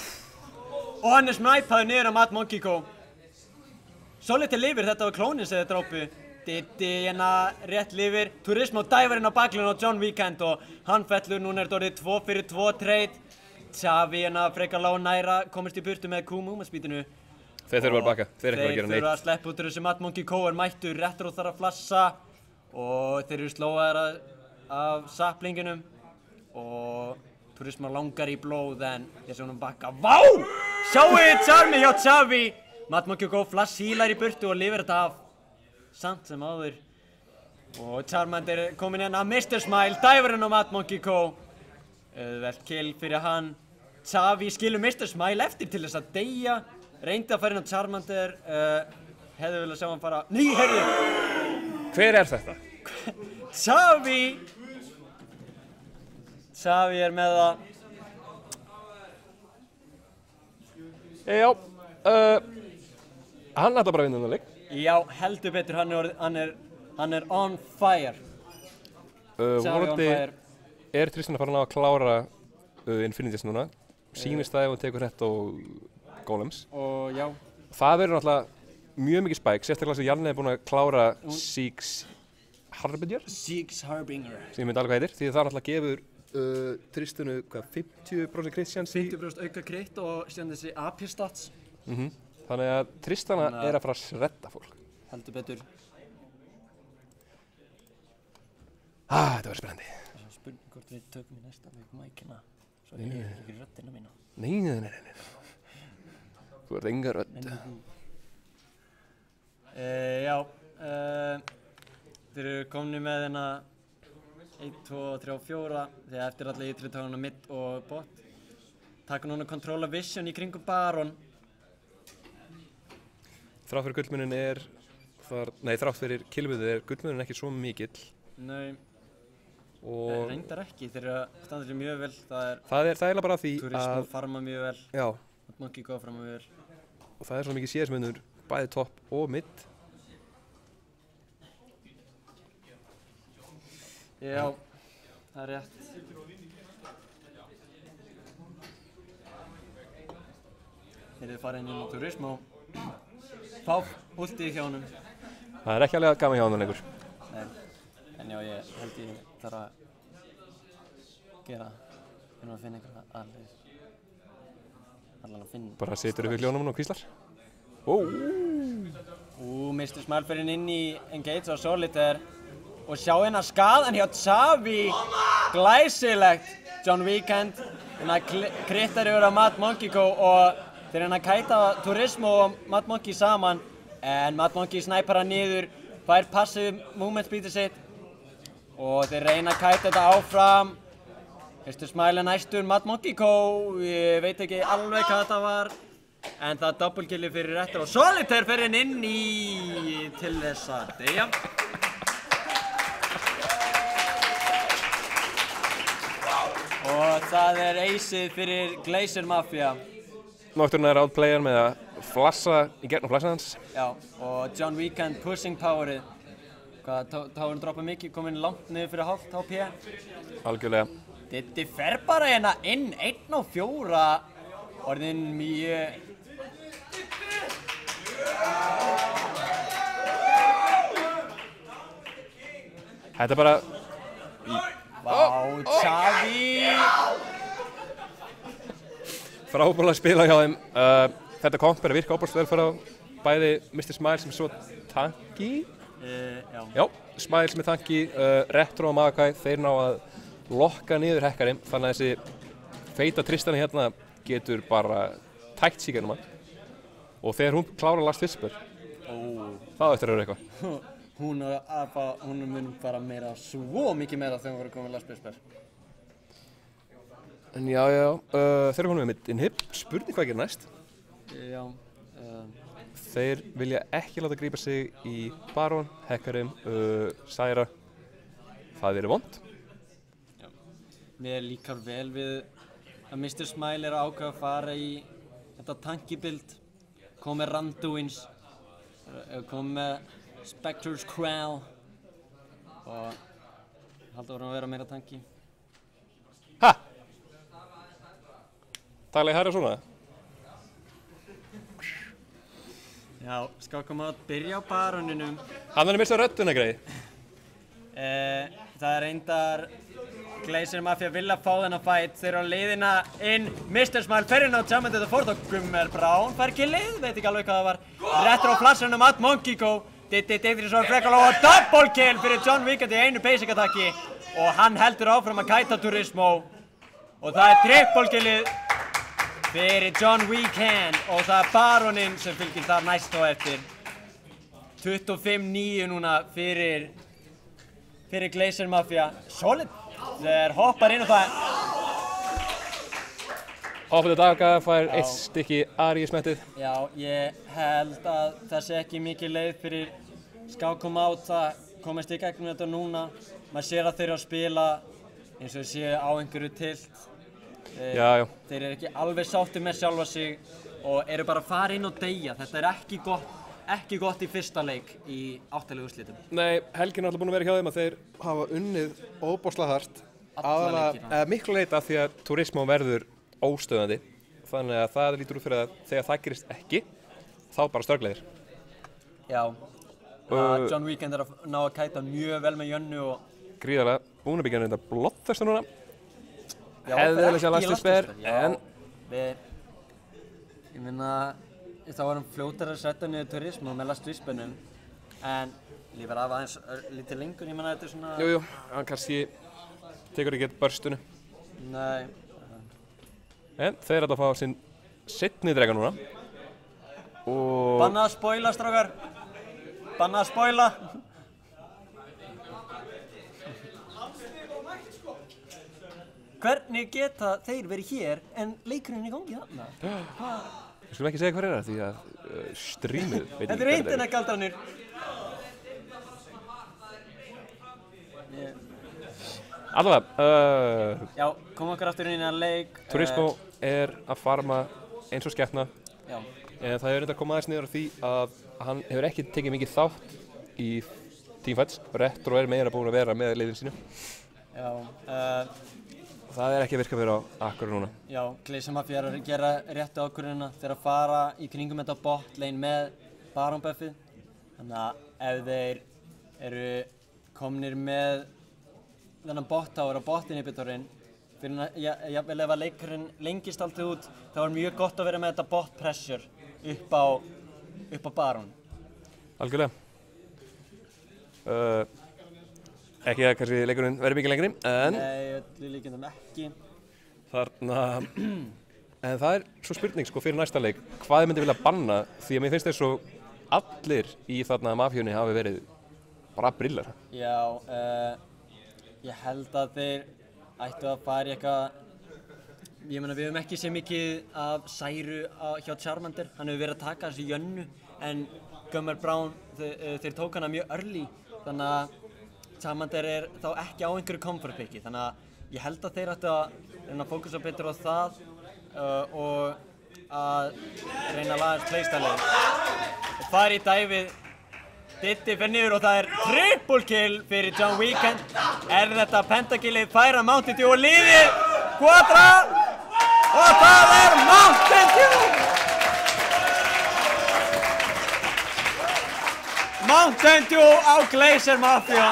Og hann er snæpaður niður á Matt Monkeyko. Solitaire lifir, þetta var klónin sem þeir drópu. Diddy hérna rétt lifir. Turismo dævar inn á baklinn á John Wiegand og hann fellur, núna er þetta orðið 2 fyrir 2 trade. Xavi hérna frekar lág næra, komist í burtu með Q-movement-spítinu. Þeir þurfa að baka, þeir eru ekki að gera Þeir neitt. þurfa að sleppa út úr þessu Matt Monkeyko er mættur, Retro þarf að flassa og þeir eru slóaðir af saplinginum og Turismo langar í blóð en ég sé honum bakka. Vá! Sjáu þið Charmi hjá Xavi! Matt Monkeyko flass hílar í burtu og lifir þetta af. Samt sem áður. Og Charmander er komin hérna, Mr. Smile, dæfurinn á Matt Monkeyko. Auðvelt kill fyrir hann. Xavi skilur Mr. Smile eftir til þess að deyja. Reyndi að fara inn á Charmander. Hefði viljað sjá hann fara... Nei, heyrðu! Hver er þetta? Xavi! Xavi er með það. Já, hann ætla bara að vinna þennan leik. Já, heldur betur, hann er on fire. Xavi on Vonandi fire. er Tristan að fara að klára Infinities núna. Sýnist það ef hann tekur þetta og golems. Og já, Það verður náttúrulega mjög mikið spæk, sérstaklega sem Janne er búinn að klára Six Harbinger, Six Harbinger. sem ég myndi alveg hvað heitir, því það náttúrulega gefur Tristanu, 50% Christians 50% auka krydd og síðan þessi AP stats. Þannig að Tristana er að fara að sredda fólk. Heldur betur. Þetta verður spennandi. Það er spurning hvort við tökum í næsta viku mækina. Svo ég hef ekki röddina mína. Nei. Þú ert enga rödd. Já, þeir eru komni með hérna 1, 2, 3, 4 þegar eftir allir ytri tóna mid og bot. Taka núna Control of Vision í kringum Baron. Þrátt fyrir gullmunin þrátt fyrir killmunin er gullmunin ekki svo mikill. Nei, Og reyndar ekki, þeir eru að standa sér mjög vel. Það er það er eiginlega bara því Turismo að, farma mjög vel, já, Monkey go fram mjög vel. og það er svo mikið CS-munur, bæði topp og mid. Já, það er rétt. Þeir eru farin inn á Turismo. Fá ultið hjá honum. Það er ekki alveg gaman hjá hann lengur. Nei, en já, ég held ég þarf að gera, að finna einhverja aðleið. Allan að finna. Bara situr upp í hljónum og hvíslar. Mr. Smile fer inn í Engage á Solitaire og sjá hérna skaðan hjá Xavi. Glæsilegt. John Weekend hérna krittar yfir á Mad Monkey Go og þeir hérna kæta Turismo og Mad Monkey saman en Mad Monkey snæpar hann niður, fær passive movement speedið sitt og þeir reyna að kæta þetta áfram. Mr. Smile er næstur, Mad Monkey Go, ég veit ekki alveg hvað þetta var en það er double killi fyrir réttur og Solitaire fer inn í til þess að deyja. Og það er aceið fyrir Glacier Mafia. Nocturne er outplayer með að flassa í gegnum flassa hans. Já, og John Weekend pushing powerið. Táurinn droppa mikið, kominn langt niður fyrir hálft HP. Algjörlega. Diddi fer bara hérna inn, 1 og 4. Orðinn mjög... Þetta er bara... Vá, Xavi! Frábælega að spila hjá þeim. Þetta komp er að virka óbúrslega vel fyrir á bæði Mr. Smile sem er svo tanky. Já, Smile sem er tanky, Retro og Makai, þeir ná að lokka niður hekkarinn. Þannig að þessi feita Tristana hérna getur bara tækt síkernum hann. Og þegar hún klárar Last Whisper, þá eftir að vera eitthvað. Hún mun bara meira, svo mikið meira þegar hún var að koma með Last Whisper. En já, þeir eru konum með Inhib, spurning hvað gerir næst. Já. Þeir vilja ekki láta grípa sig í Baron, Hecarim, Særa. Það eru vond. Já. Mér líkar vel við að Mr. Smile er að ákveða að fara í þetta tanky build. Kom með Randuins, kom með Spectre's Crown og halda voru að vera meira tanky. Ha! Daglega hæra svona? Já, skákum að byrja á Baroninum. Hann er mista rödduna greið. Það er reyndar Glacier Mafia vilja fá þennan fight. Þeir eru á leiðina inn. Mr. Smile fer inn á Jammond þetta fórt og Gummer Brown fær killið. Veit ekki alveg hvað það var. Retro á flassunum Mad Monkey Go. Diddi svo frekal og double kill fyrir John Weekend í einu basic attacki. Og hann heldur áfram að kæta Turismo. Og það er triple killið fyrir John Weekend. Og það er Baroninn sem fylgir þar næst á eftir. 25-9 núna fyrir Glacier Mafia. Solid. Þeir hoppar inn og það Hoppandi Daga fær eitt stykki Ari í smettið. Já, ég held að það sé ekki mikið leið fyrir Skákum át að komast í gegnum þetta núna. Maður sér að þeir eru að spila eins og þeir séu á einhverju tilt. Já. Þeir eru ekki alveg sáttir með sjálfa sig og eru bara að fara inn og deyja. Þetta er ekki gott í fyrsta leik í 8. úrslitum. Nei, helgin er alltaf búin að vera hjá þeim að þeir hafa unnið óbúrslega hart. Alla leikina. Miklu leita því að Turismo verður óstöðandi þannig að það lítur út fyrir að þegar það gerist ekki, þá bara störglegir. Já, John Weekend að ná að kæta mjög vel með Jönnu og... Gríðarlega, búin að byggja þetta blottfesta núna. Já, Hefði vel að sjá ekki landsliðsfer, en... Ég minna, þá varum fljótar að setja niður turism og með landsliðsbennum, en lífið af aðeins lítið lengur, ég menna þetta svona... Jú, hann kannski tekur ekki börstunu. Nei. En þeir ætla að fá sinn seinni drega núna. Og... Bannað að spoila, strákar. Bannað að spoila. Hvernig geta þeir verið hér en leikurinn í gangi þarna? Við skulum ekki segja hver það, því að streamið veit ekki Þetta eru internetgaldranir. Allavega, Já, komum okkar aftur inn í þennan leik. Turismo er að farma eins og skepna. Já. En það hefur reynda að koma aðeins niður á því að hann hefur ekki tekið mikið þátt í teamfights. Retro er meira búin að vera með liðin sínu. Já. Það er ekki að virka fyrir á akkur núna. Já, Glacier Mafia er að gera réttu ákvörðunina þegar að fara í kringum þetta bot lane með Baron buffið. Þannig að ef þeir eru komnir með þennan bot tower og bot inhibitorinn, jafnvel ef að leikurinn lengist alltaf út, þá er mjög gott að vera með þetta bot pressure upp á Baron. Algjörlega. Ekki að kannski leikurinn verði mikið lengri, en... Nei, öllu líkindum ekki. Þarna... En það er svo spurning sko fyrir næsta leik, hvað þið myndi vilja banna, því að mér finnst þess svo allir í þarna mafíunni hafi verið bara brillar. Já, ég held að þeir ættu að fara í eitthvað... Ég meina, við höfum ekki séð mikið af Særu hjá Charmander, hann hefur verið að taka þessu Jönnu, en Gummer Brown, þeir tók hana mjög early, þannig að Charmander er þá ekki á einhverju comfort picki, þannig að ég held að þeir ættu að reyna að fókusa betur á það og að reyna að laga playstyle-ið. Og fara í dæfið, Diddy fer niður og það er triple kill fyrir John Weekend. Er þetta pentakillið færa Mountain Dew og liðið Quadra og það er Mountain Dew! Mountain Dew á Glacier Mafia.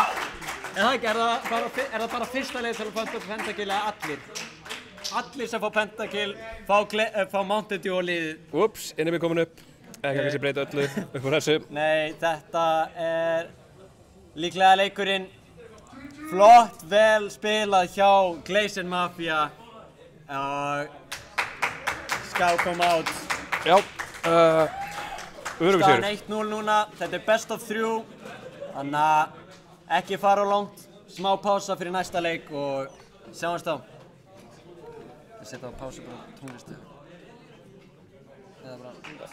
Er það bara fyrsta leið til að fá pentakill eða allir? Allir sem fá pentakill fá Mountain Dew og liðið. Úps, innum er komin upp. Ekki að kannski breyta öllu upp á þessu. Nei, þetta er líklega leikurinn. Flott vel spilað hjá Glacier Mafia. Scout come out. Já, örugur sigur. Staðan 1-0 núna, þetta er best of 3. Þannig að ekki fara á langt, smá pása fyrir næsta leik og sjáumst þá. Ég setja á pásu bara tónlistu. Eða bara...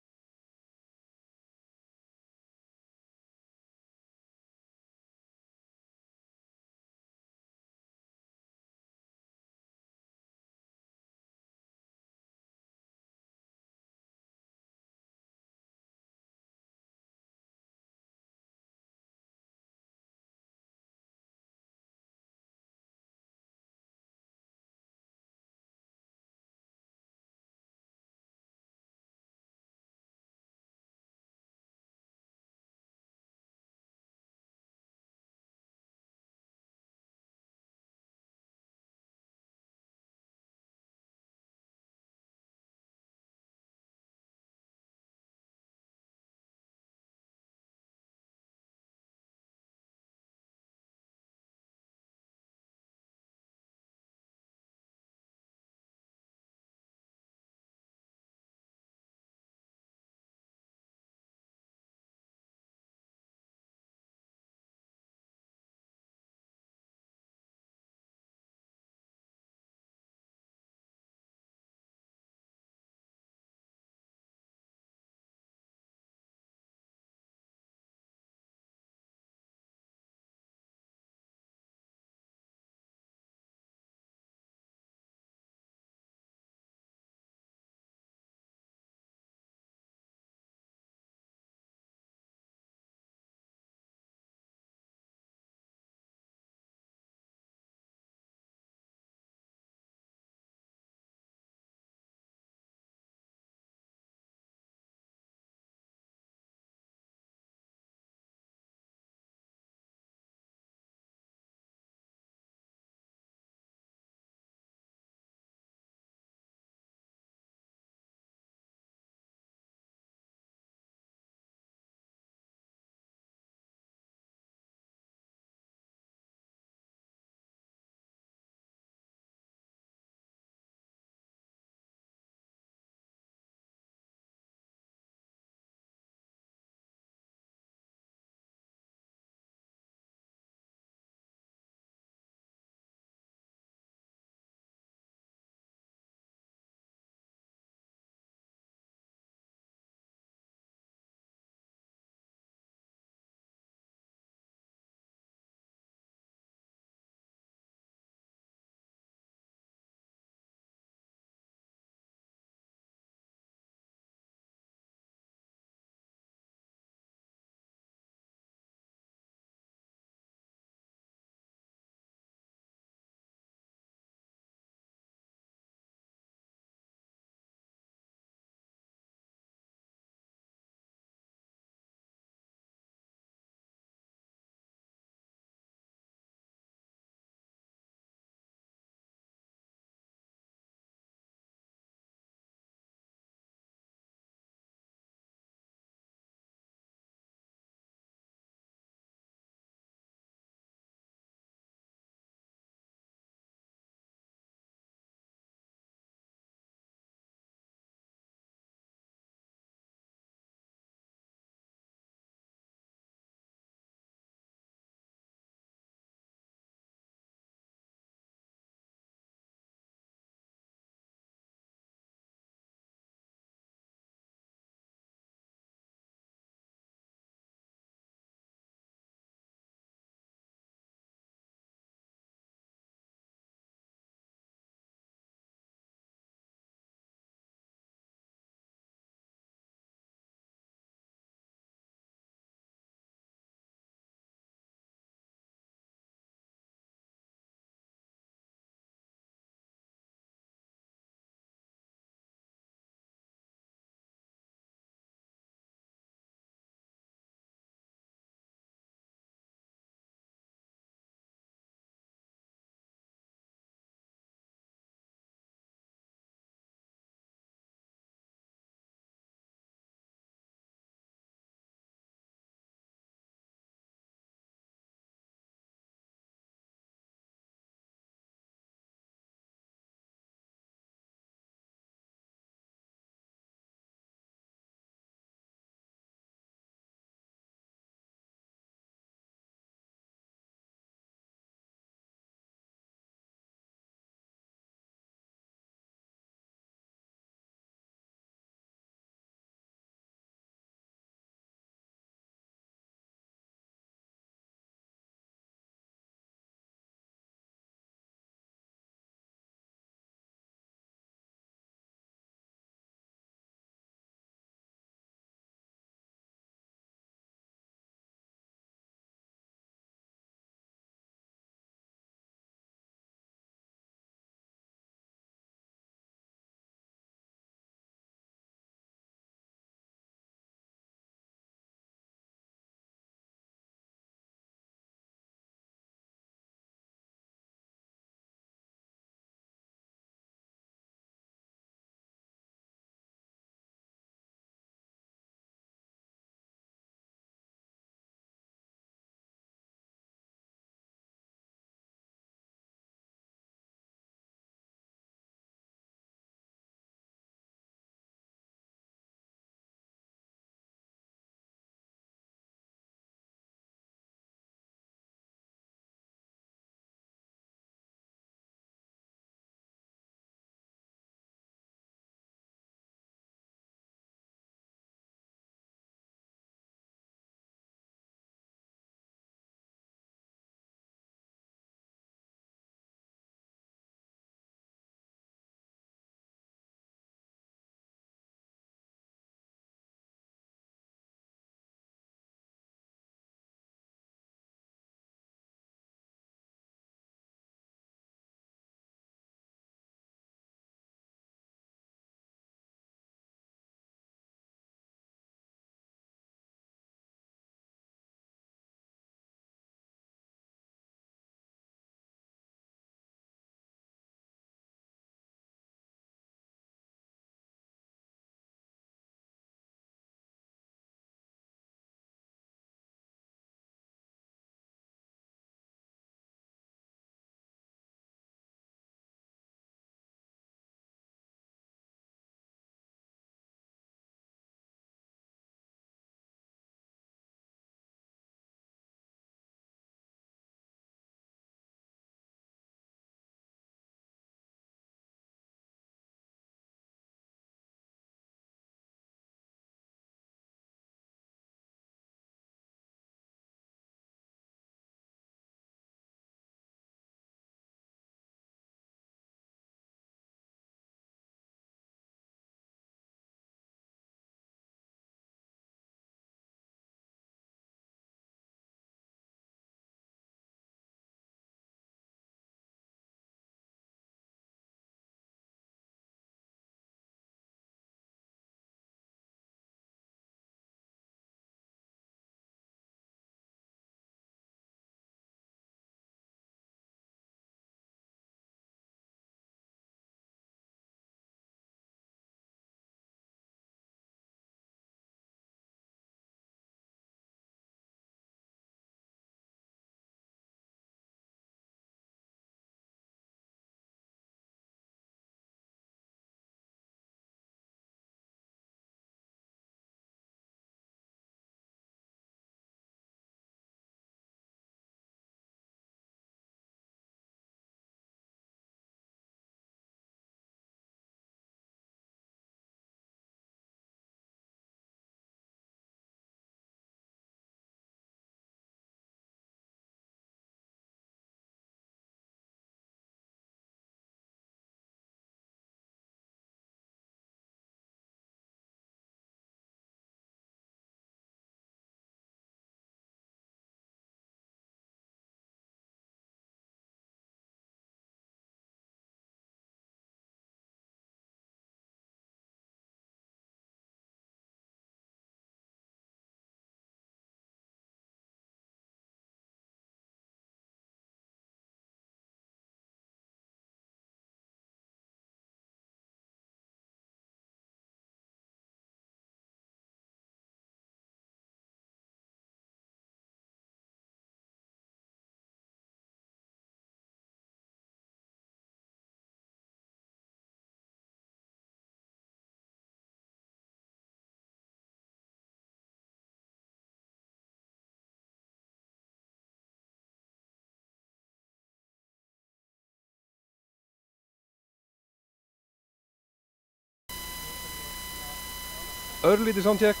Örlítið soundcheck.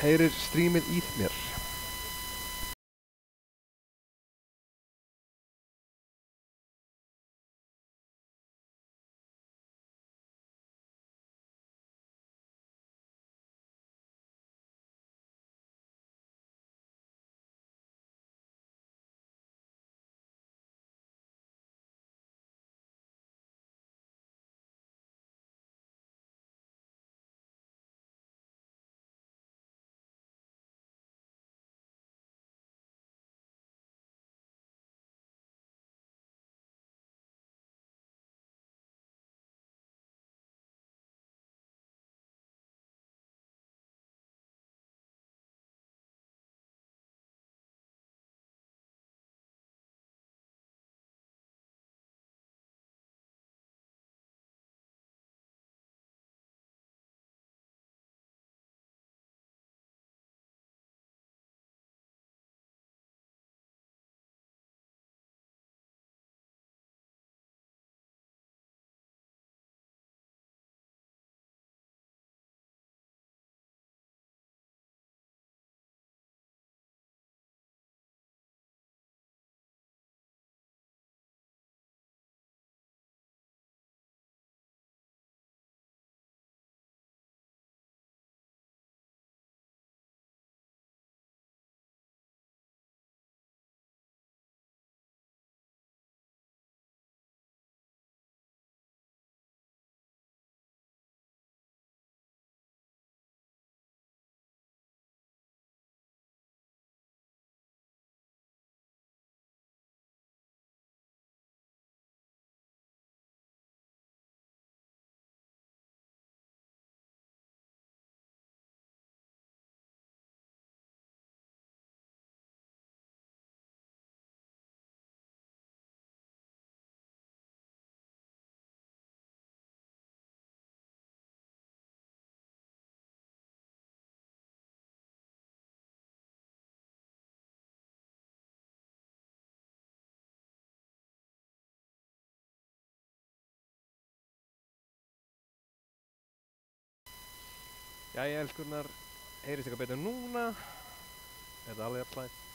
Heyrir streamið í mér. Jæja, elskurnar, heyrist eitthvað betur núna? Er þetta alveg jafnvægt?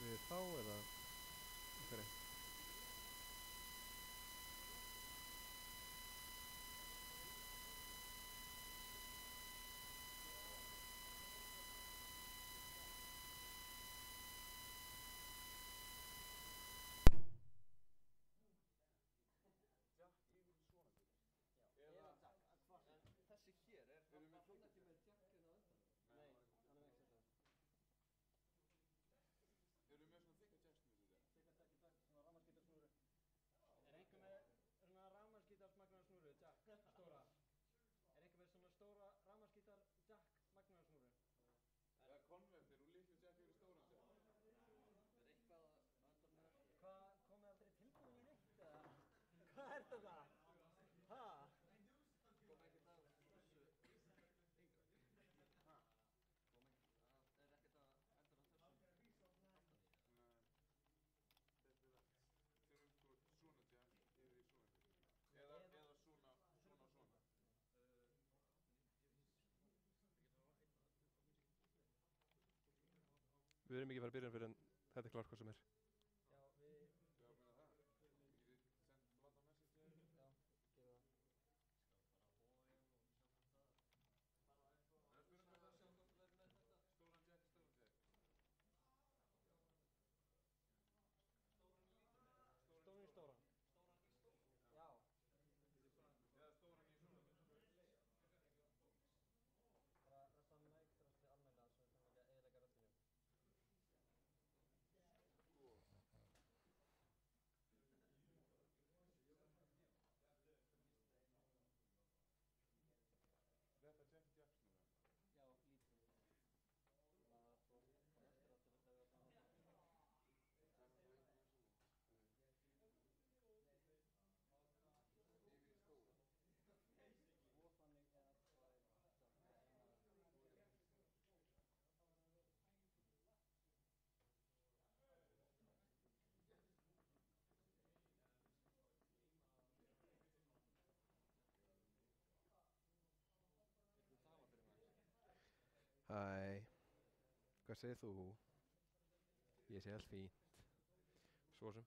Við þá eða hverju? Við erum ekki að fara að byrja fyrir en þetta er klart hvað sem er. Hvað segir þú? Ég sé allt fínt. Svo sem.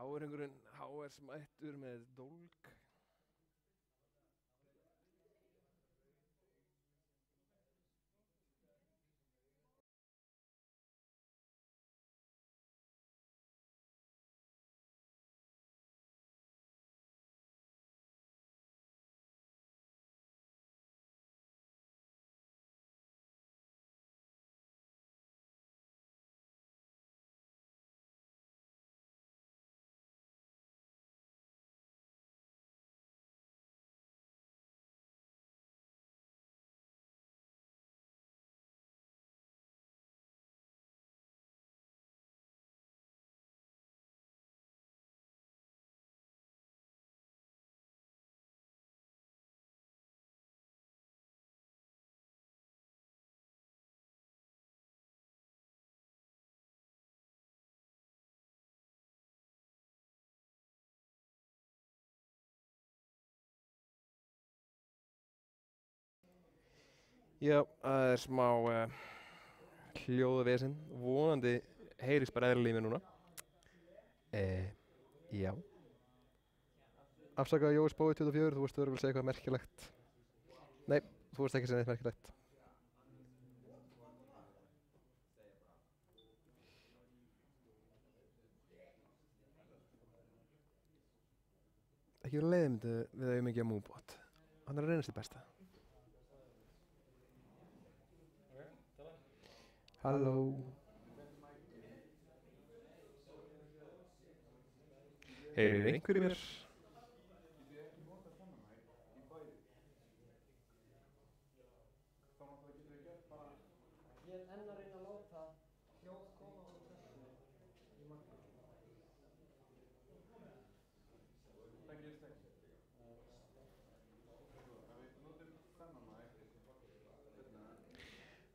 Háirhöngurinn HR smættur með dólg. Já, það er smá hljóðvesen. Vonandi heyrist bara eðlilega í mér núna. Já. Afsakaðu Jói Spói 24, þú varst örugglega að segja eitthvað merkilegt. Nei, þú varst ekki að segja neitt merkilegt. Ekki vera leiðmyndu við auðmikið á Moobot. Hann er að reynast þið besta. Halló. Heyrir einhver í mér? Ég er enn að reyna að láta hljóð koma úr þessu í magna.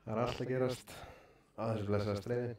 Það er allt að gerast á þessu blessaða streiði.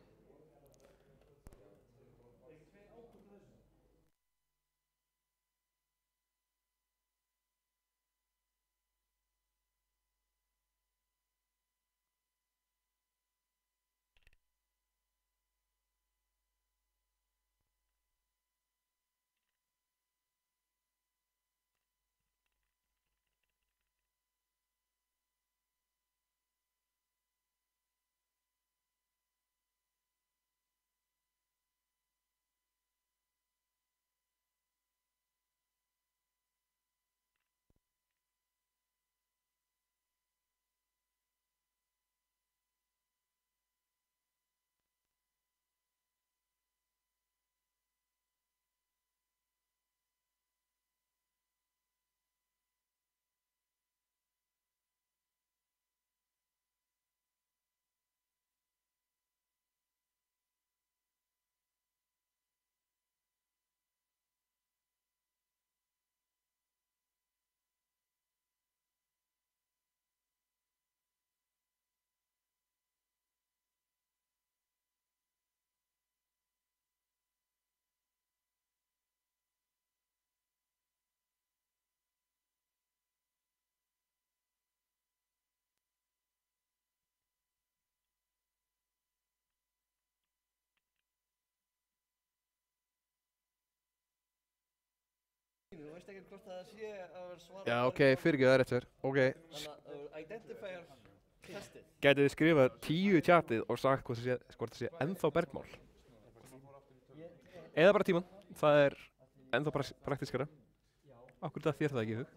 Þú veist ekkert hvort það sé að vera svara. Já, ok, fyrirgefðu, það er rétt fyrir. Ok. Þannig að identifier testið. Gætið þið skrifað 10 í chatið og sagt hvort það sé ennþá bergmál. Eða bara tíman. Það er ennþá praktískara. Af hverju þér það ekki í hug?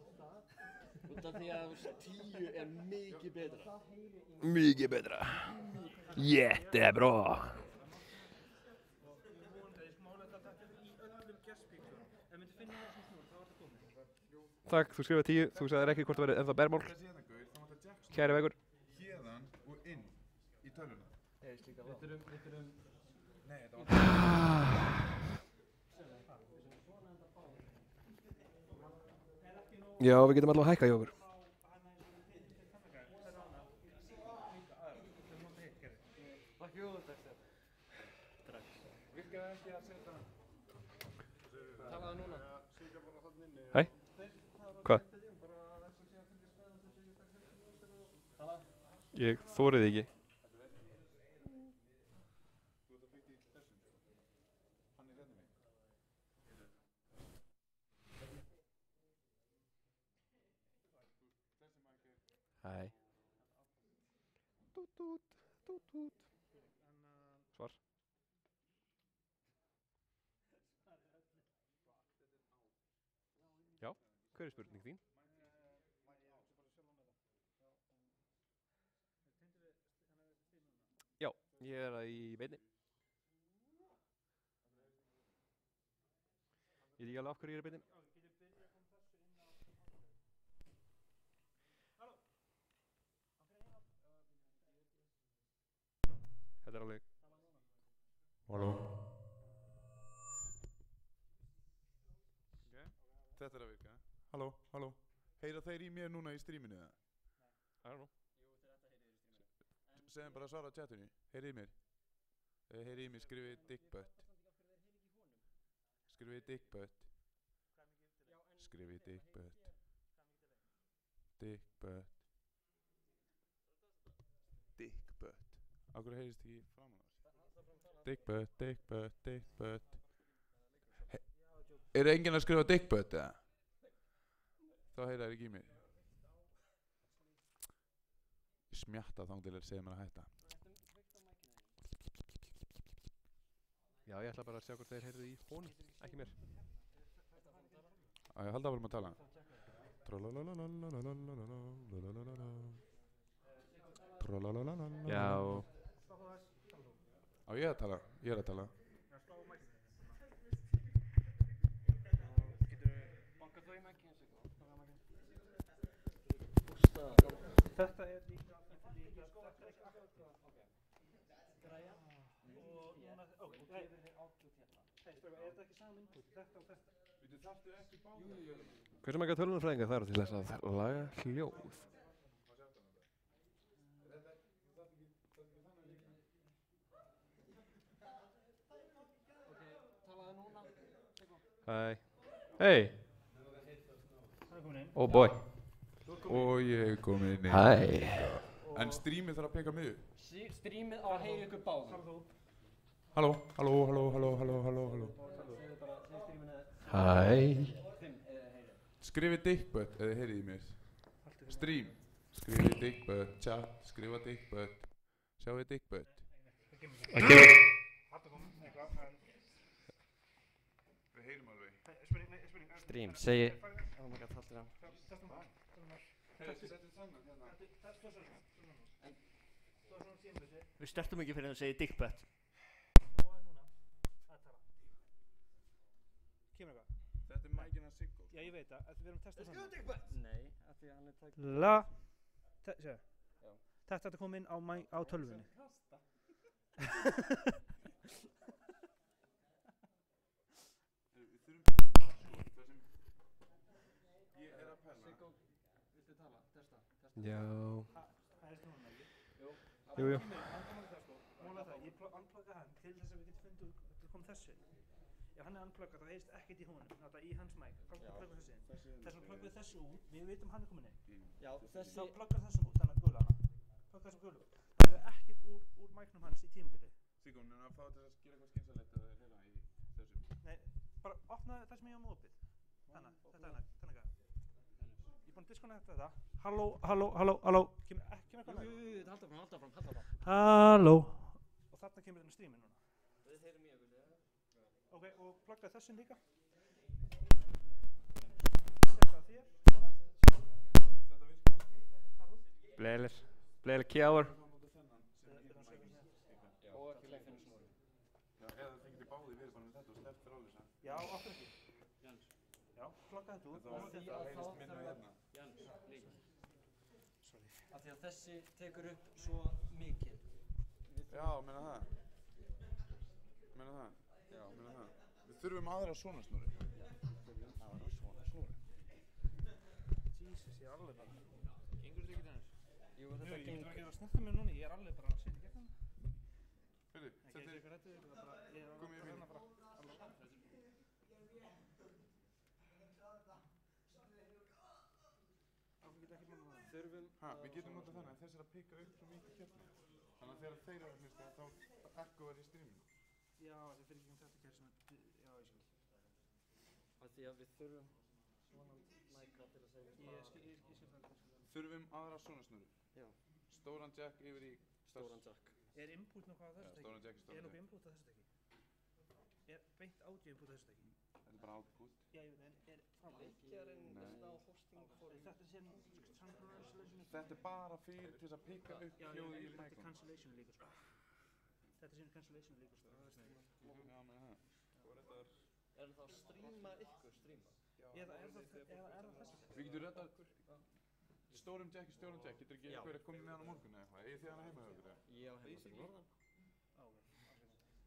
Út af því að 10 er mikið betra. Mikið betra. Jättebra. Takk, þú skrifaði 10, þú sagðir ekki hvort það verið ennþá bergmál. Kæri Veigur. Hérðan og inn í tölvuna. Nei, þetta var Já, við getum allavega hækkað í okkur. Hæ? Hvað? Ég þórið ekki. Hæ. Tút, tút, tút, tút. Svar. Já, hver er spurning þín? Já, ég er í beinni. Ég veit ekki alveg af hverju ég er í beinni. Þetta er alveg. Halló. Þetta er að virka. Halló, halló. Heyra þeir í mér núna í stríminu eða? I don't know. Segðum bara að svara á chatinu. Heyrið í mér. Heyrið í mér, skrifið dickbutt. Skrifið dickbutt. Skrifið dickbutt. Dickbutt. Dickbutt. Á hverju heyrist ekki fram á þess? Dickbutt, dickbutt, dickbutt. Er enginn að skrifa dickbutt eða? Þá heyra þær ekki í mér. Ég smjatta þangað til þeir segja mér að hætta. Já, ég ætla bara að sjá hvort þeir heyrðu í honum, ekki mér. Á ég halda áfram að tala. Já. Á ég að tala? Ég er að tala. Þetta er líka græja og núna, er þetta ekki saman input, þetta og þetta? Þú þarftu ekki báða. Hversu marga tölvunarfræðingar þarf til þess að laga hljóð? Hæ. Hey. Oh boy. Og ég hef komið inn í. Hæ. En strímið þarf að peka mig upp. Strímið á að heyra ykkur báðum. Halló, halló, halló, halló, halló, halló, halló. Hæ. Skrifið dickbutt eða heyrið í mér. Stream. Skrifið dickbutt, chat, skrifa dickbutt. Sjáu dickbutt. Ok. Við heyrum alveg. Stream, segi. Oh my god, haldur hann. Við startum ekki fyrir að segja dickbutt. Kemur eitthvað? Þetta er mækinn að Siggo. Já, ég veit það, við erum að testa saman. Nei, af því að hann er takk. Segja. Þetta kom inn á tölvunni. Ég er að pæla. Siggo, viltu tala? Testa. Já. Það er snúðan ekki? Jú, jú. Mála það, ég unplugga hann til þess að við getum fundið út að kom þessu. Ef hann er unpluggað, það heyrist ekkert í honum, þetta í hans mic. Þá pluggar þessu inn. Þess að pluggum við þessu út, við vitum hann er komin inn. Já, þessi. Þá pluggar þessu út, þannig að gula hana. Pluggar þessu gulu. Það er ekkert úr micnum hans í tímabili. Siggo, en að fá til að gera eitthvað skynsalegt að þeir heyra í þessu. Nei, bara opna það sem ég á með opið. Þannig, þetta er þannig að. Ég er búinn að disconnecta þetta. Halló, halló, halló, halló. Kemur eitthvað lag? Halda áfram. Halló. Og þarna kemur þetta streamið núna. Við heyrum í ykkur, já. Ok, og plugga þessu líka. Þetta þér. Þetta virkar. Bleile kjáður. Og ekki leið finnum snúri. Já, eða þið getið báði verið bara með þetta og sleppt fyrir alveg það. Já, okkur ekki. Jens. Já, plugga þetta út. Þetta heyrist minna hérna. Jens, líka. Sorry. Af því að þessi tekur upp svo mikið. Já, meina það. Meina það. Já, meina það. Við þurfum aðra svona snúri. Aðra svona snúri. Jesus, ég er alveg bara. Gengur þetta ekki þannig? Jú, þetta Ég gengur. getur ekki að snerta mér núna, ég er alveg bara að setja í gegn hann. Heyrðu, Ekki þetta eitthvað rættið, ég er bara, ég er Komið í hérna bíl. bara. Áfram geta ekki með maður. þurfum Við getum notað þannig að þessir að pikka upp svo mikið kjöfni. Þannig að þegar þeir eru að hlusta þá ekko er í streaminu. Já, það fyrir ekki þetta kerfi sem já, ég skil. Af því að við þurfum svona mæka til að segja Ég skil það. Þurfum aðra svona snurru. Já. Stóran jack yfir í Stóran jack. Er input nokkuð á þessu teki? stóran jack í Er stóran nokkuð jack. input á þessu teki? Er beint audio input á þessu teki? Þetta er bara output. Já, ég veit, en er Veikjarinn Nei. er á hosting for þetta sem cancellation? Þetta er bara fyrir til að pikka upp Já, hljóðið í þetta er mæknum. cancellation líka sko. Þetta sem cancellation líka sko. Já, með það. Er það að streama ykkur streama? Eða er það þessi teki? Við getum reddað stórum jack í stóran jack. Getur ekki Já. einhver að koma með hann á morgun eða eitthvað? Eigið þið hann heima hjá ykkur eða? Ég á heima til norðan. Á, ok.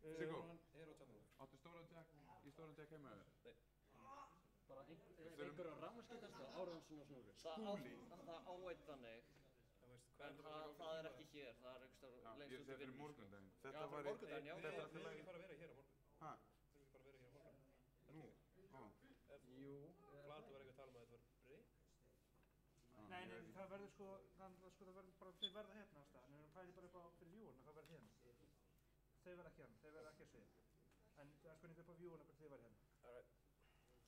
Siggo, Hann er á tjálnum. áttu stóran jack í stóran jack heima hjá þér? Bara einhver á rafmagnskitastu Árjónsson og Snúru. Það áveit þannig. En það er ekki hér, það er einhverstað Já, lengst ég út í segi fyrir vinnu. morgundaginn. Já, Þetta fyrir var morgundaginn, já. Þetta er Við alltaf erum lagi. ekki bara að vera hér á morgun. Hæ? Við erum ekki bara að vera hér á morgun. Nú? Ó. Jú. Plata var ekki að tala um að þetta var breyk. Nei, það verður sko, það verður bara, þeir verða hérna á stað, en við erum pælið bara upp á fyrir vjúurna, það verður hérna. Þeir verða ekki hérna, þeir verða ekki að svið. En það er spurning upp á vjúurna hvort þeir verða hérna.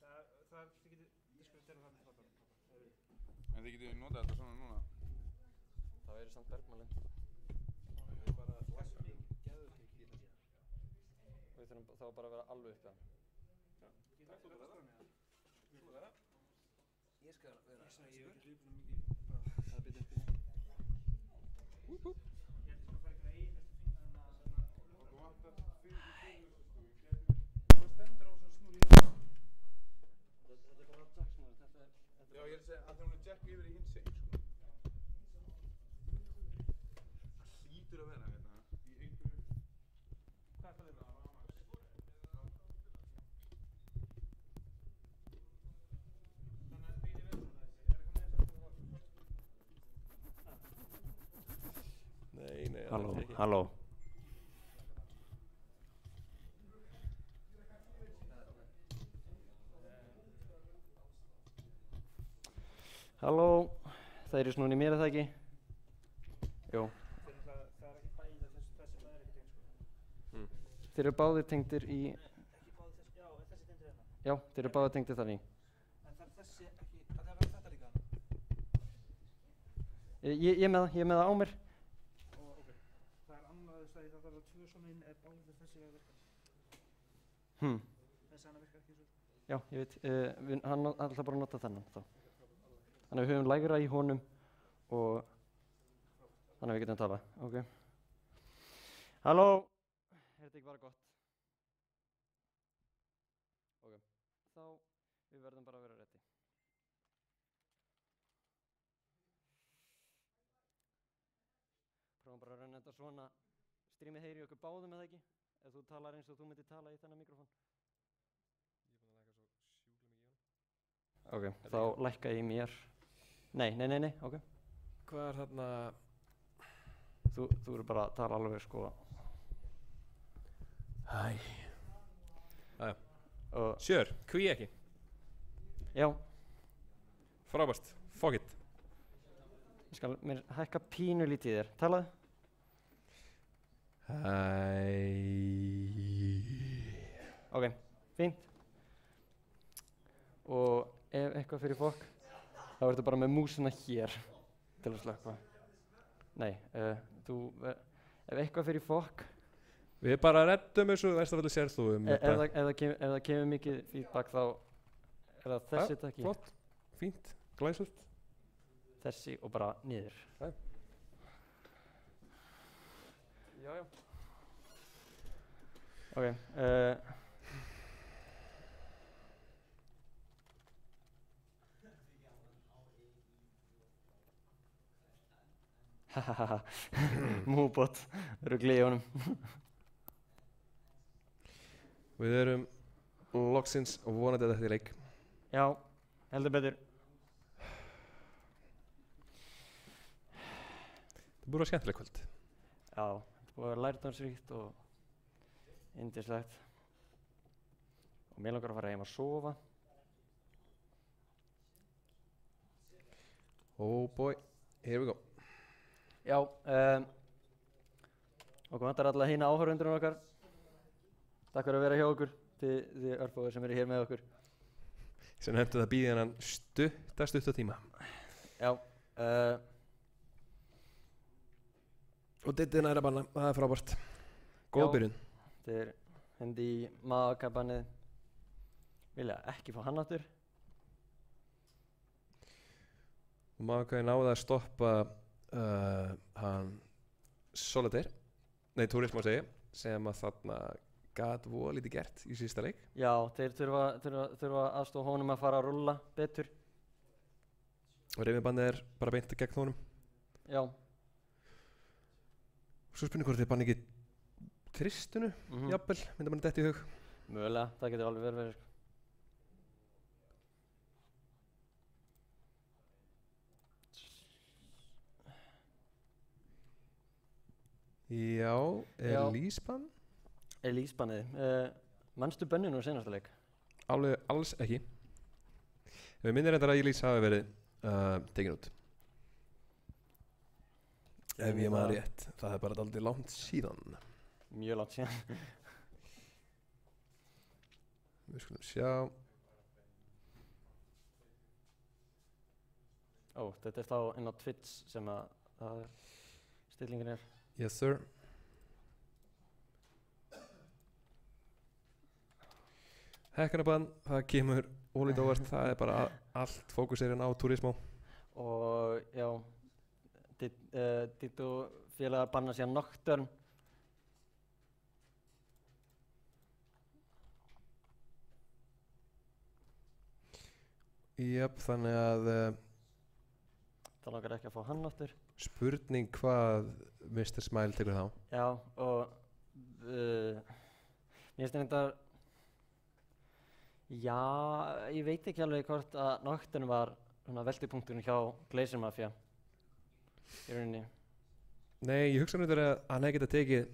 Þið getur diskutera það með platan, En þið getið notað þetta svona núna? Það verður samt bergmálinn. Við erum bara læsum mikið geðugt í þessu. Við þurfum þá bara að vera alveg uppi að. Takk fyrir það. Þú vera. Ég skal vera Ég hef ekki hlýpuna mikið, bara, það byrja uppi. ég held að það fara ykkur að einu eftir fína, Okkur vantar fyrir sko. hvað stendur á þessari snúru hérna? Þetta er bara jacksnúr, þetta er Já, ég er að segja að þegar hún er jack yfir í hinsegin, sko. Það hlýtur að vera hérna, í einhverju... Hvað er það þeirra? Þannig að bíði vel svona þessi, er það komið eins og það? Nei, Halló, það er ekki. halló. Halló, það er í snúni mér, er það ekki? Jú. Það er ekki bæðið þessi maður er ekki tengd sko. Þeir eru báðir tengdir í, Ekki báðið þessi, já, er þessi tengdur hérna. já, þeir eru báðir tengdir þannig. En það er þessi ekki, að það verður þetta líka hana. Ég er með það á mér. Ok. Það er annað þess að það verður tvö svona inn ef báðið þessi að virka. Þessi hana virkar ekki svo. Já, ég veit, hann ætla bara að nota þennan þá. Þannig að við höfum lægra í honum og þannig að við getum tala. Ok. Halló! Er þetta ekki bara gott? Ok. Þá, við verðum bara að vera ready. Prófum bara að renna þetta svona. Streamið heyri okkur báðum eða ekki? Ef þú talar eins og þú myndir tala í þennan mikrofón. Ok, þá lækka ég mér. Nei, ok. Hvað er þarna? Þú eru bara að tala alveg sko. Hæ. Jæja. Og, Sure, hví ekki? já, Frábært. Fuck it. ég skal mér hækka pínu lítið í þér. Talaðu. Hæ. Ok, fínt. Og ef eitthvað fyrir fokk, þá ertu bara með músina hér til að slökkva. Nei, ef eitthvað fyrir fokk, Við bara reddum þessu, næsta falli sér þú ef það kemur mikið feedback þá er það þessi takki, Flott, fínt, glæsult. þessi og bara niður. Já. Ok, hahaha, múbot, rugli í honum. Við erum loksins og vonandi að þetta er leik. Já, heldur betur. Það búið að skemmtileg kvöld. Já, þetta búið að vera lærdómsríkt og yndislegt. Og mér langar að fara heim að sofa. Oh boy. Here we go. Já, okkur vantar alla hína áhörfundurinn okkar. Takk fyrir að vera hjá okkur, þið örfóður sem eru hér með okkur. Sem hefndi það býði hennan stutta tíma. Já, Og Diddi næra banna, það er frábært. Góð byrjun. þeir hendi í magabannið. Vilja ekki fá hann aftur. Og Magai náði að stoppa hann Solitaire, nei Turismo segi, sem að þarna gat voða lítið gert í síðasta leik. Já, þeir þurfa aðstoða honum að fara að rúlla betur. Og reyfibandið er bara beint gegn honum. Já. Svo spurning hvort þið banni ekki Tristunu, jafnvel, myndi manni detta í hug. Mögulega, það getur alveg verið. Já, Elísbann? Elísbannið. Manstu bönninu úr seinasta leik? Alveg alls ekki. Ef við minnir þetta að Elís hafi verið tekin út. Ef ég maður rétt, það er bara dálítið langt síðan. Mjög langt síðan. Við skulum sjá. Ó, þetta er þá inn á Twitch sem að stillingin er. Yes sir. Hekkanabann, það kemur ólítið óvart, það er bara allt fókuserinn á Turismo. Og já, Dittu félagar banna síðan Nocturne. Jöp, þannig að Það langar ekki að fá hann aftur. spurning hvað Mr. Smile tekur þá. Já, og mér finnst þetta já, ég veit ekki alveg hvort að Nocturne var svona veltipunkturinn hjá Glacier Mafia í rauninni. Nei, ég hugsa að hann hefði getað tekið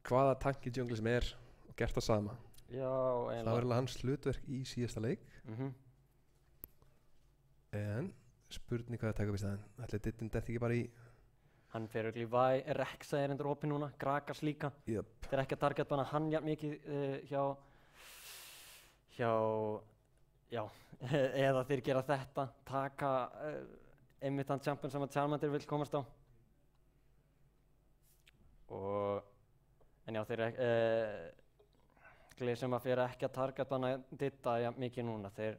hvaða tank í jungle sem er og gert það sama. Já, Það var eiginlega. alveg hans hlutverk í síðasta leik. En spurning hvað það taka upp í staðinn. Ætli Diddi detti ekki bara í Hann fer öll í Vi, Rexa er endur opið núna, Gragas líka. Jöp. Þeir ekki að targetbanna hann jafn mikið hjá já, eða þeir gera þetta, taka einmitt þann champion sem að Charmander vill komast á. En já, þeir Glacier Mafia ekki að targetbanna Didda jafn mikið núna. Þeir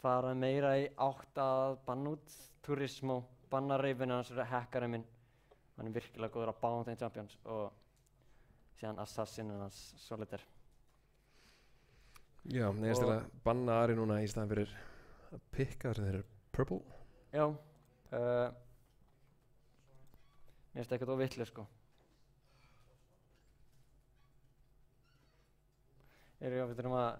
fara meira í átt að banna út Turismo, banna Raven hans hackarinn minn. Hann er virkilega góður að báða þeim champions og síðan Assassin hans Solitaire. Já, neðast til að banna Ari núna í staðan fyrir að pikka þar sem þeir eru purple. Já, mér finnst ekkert óvitlega sko. Við þurfum að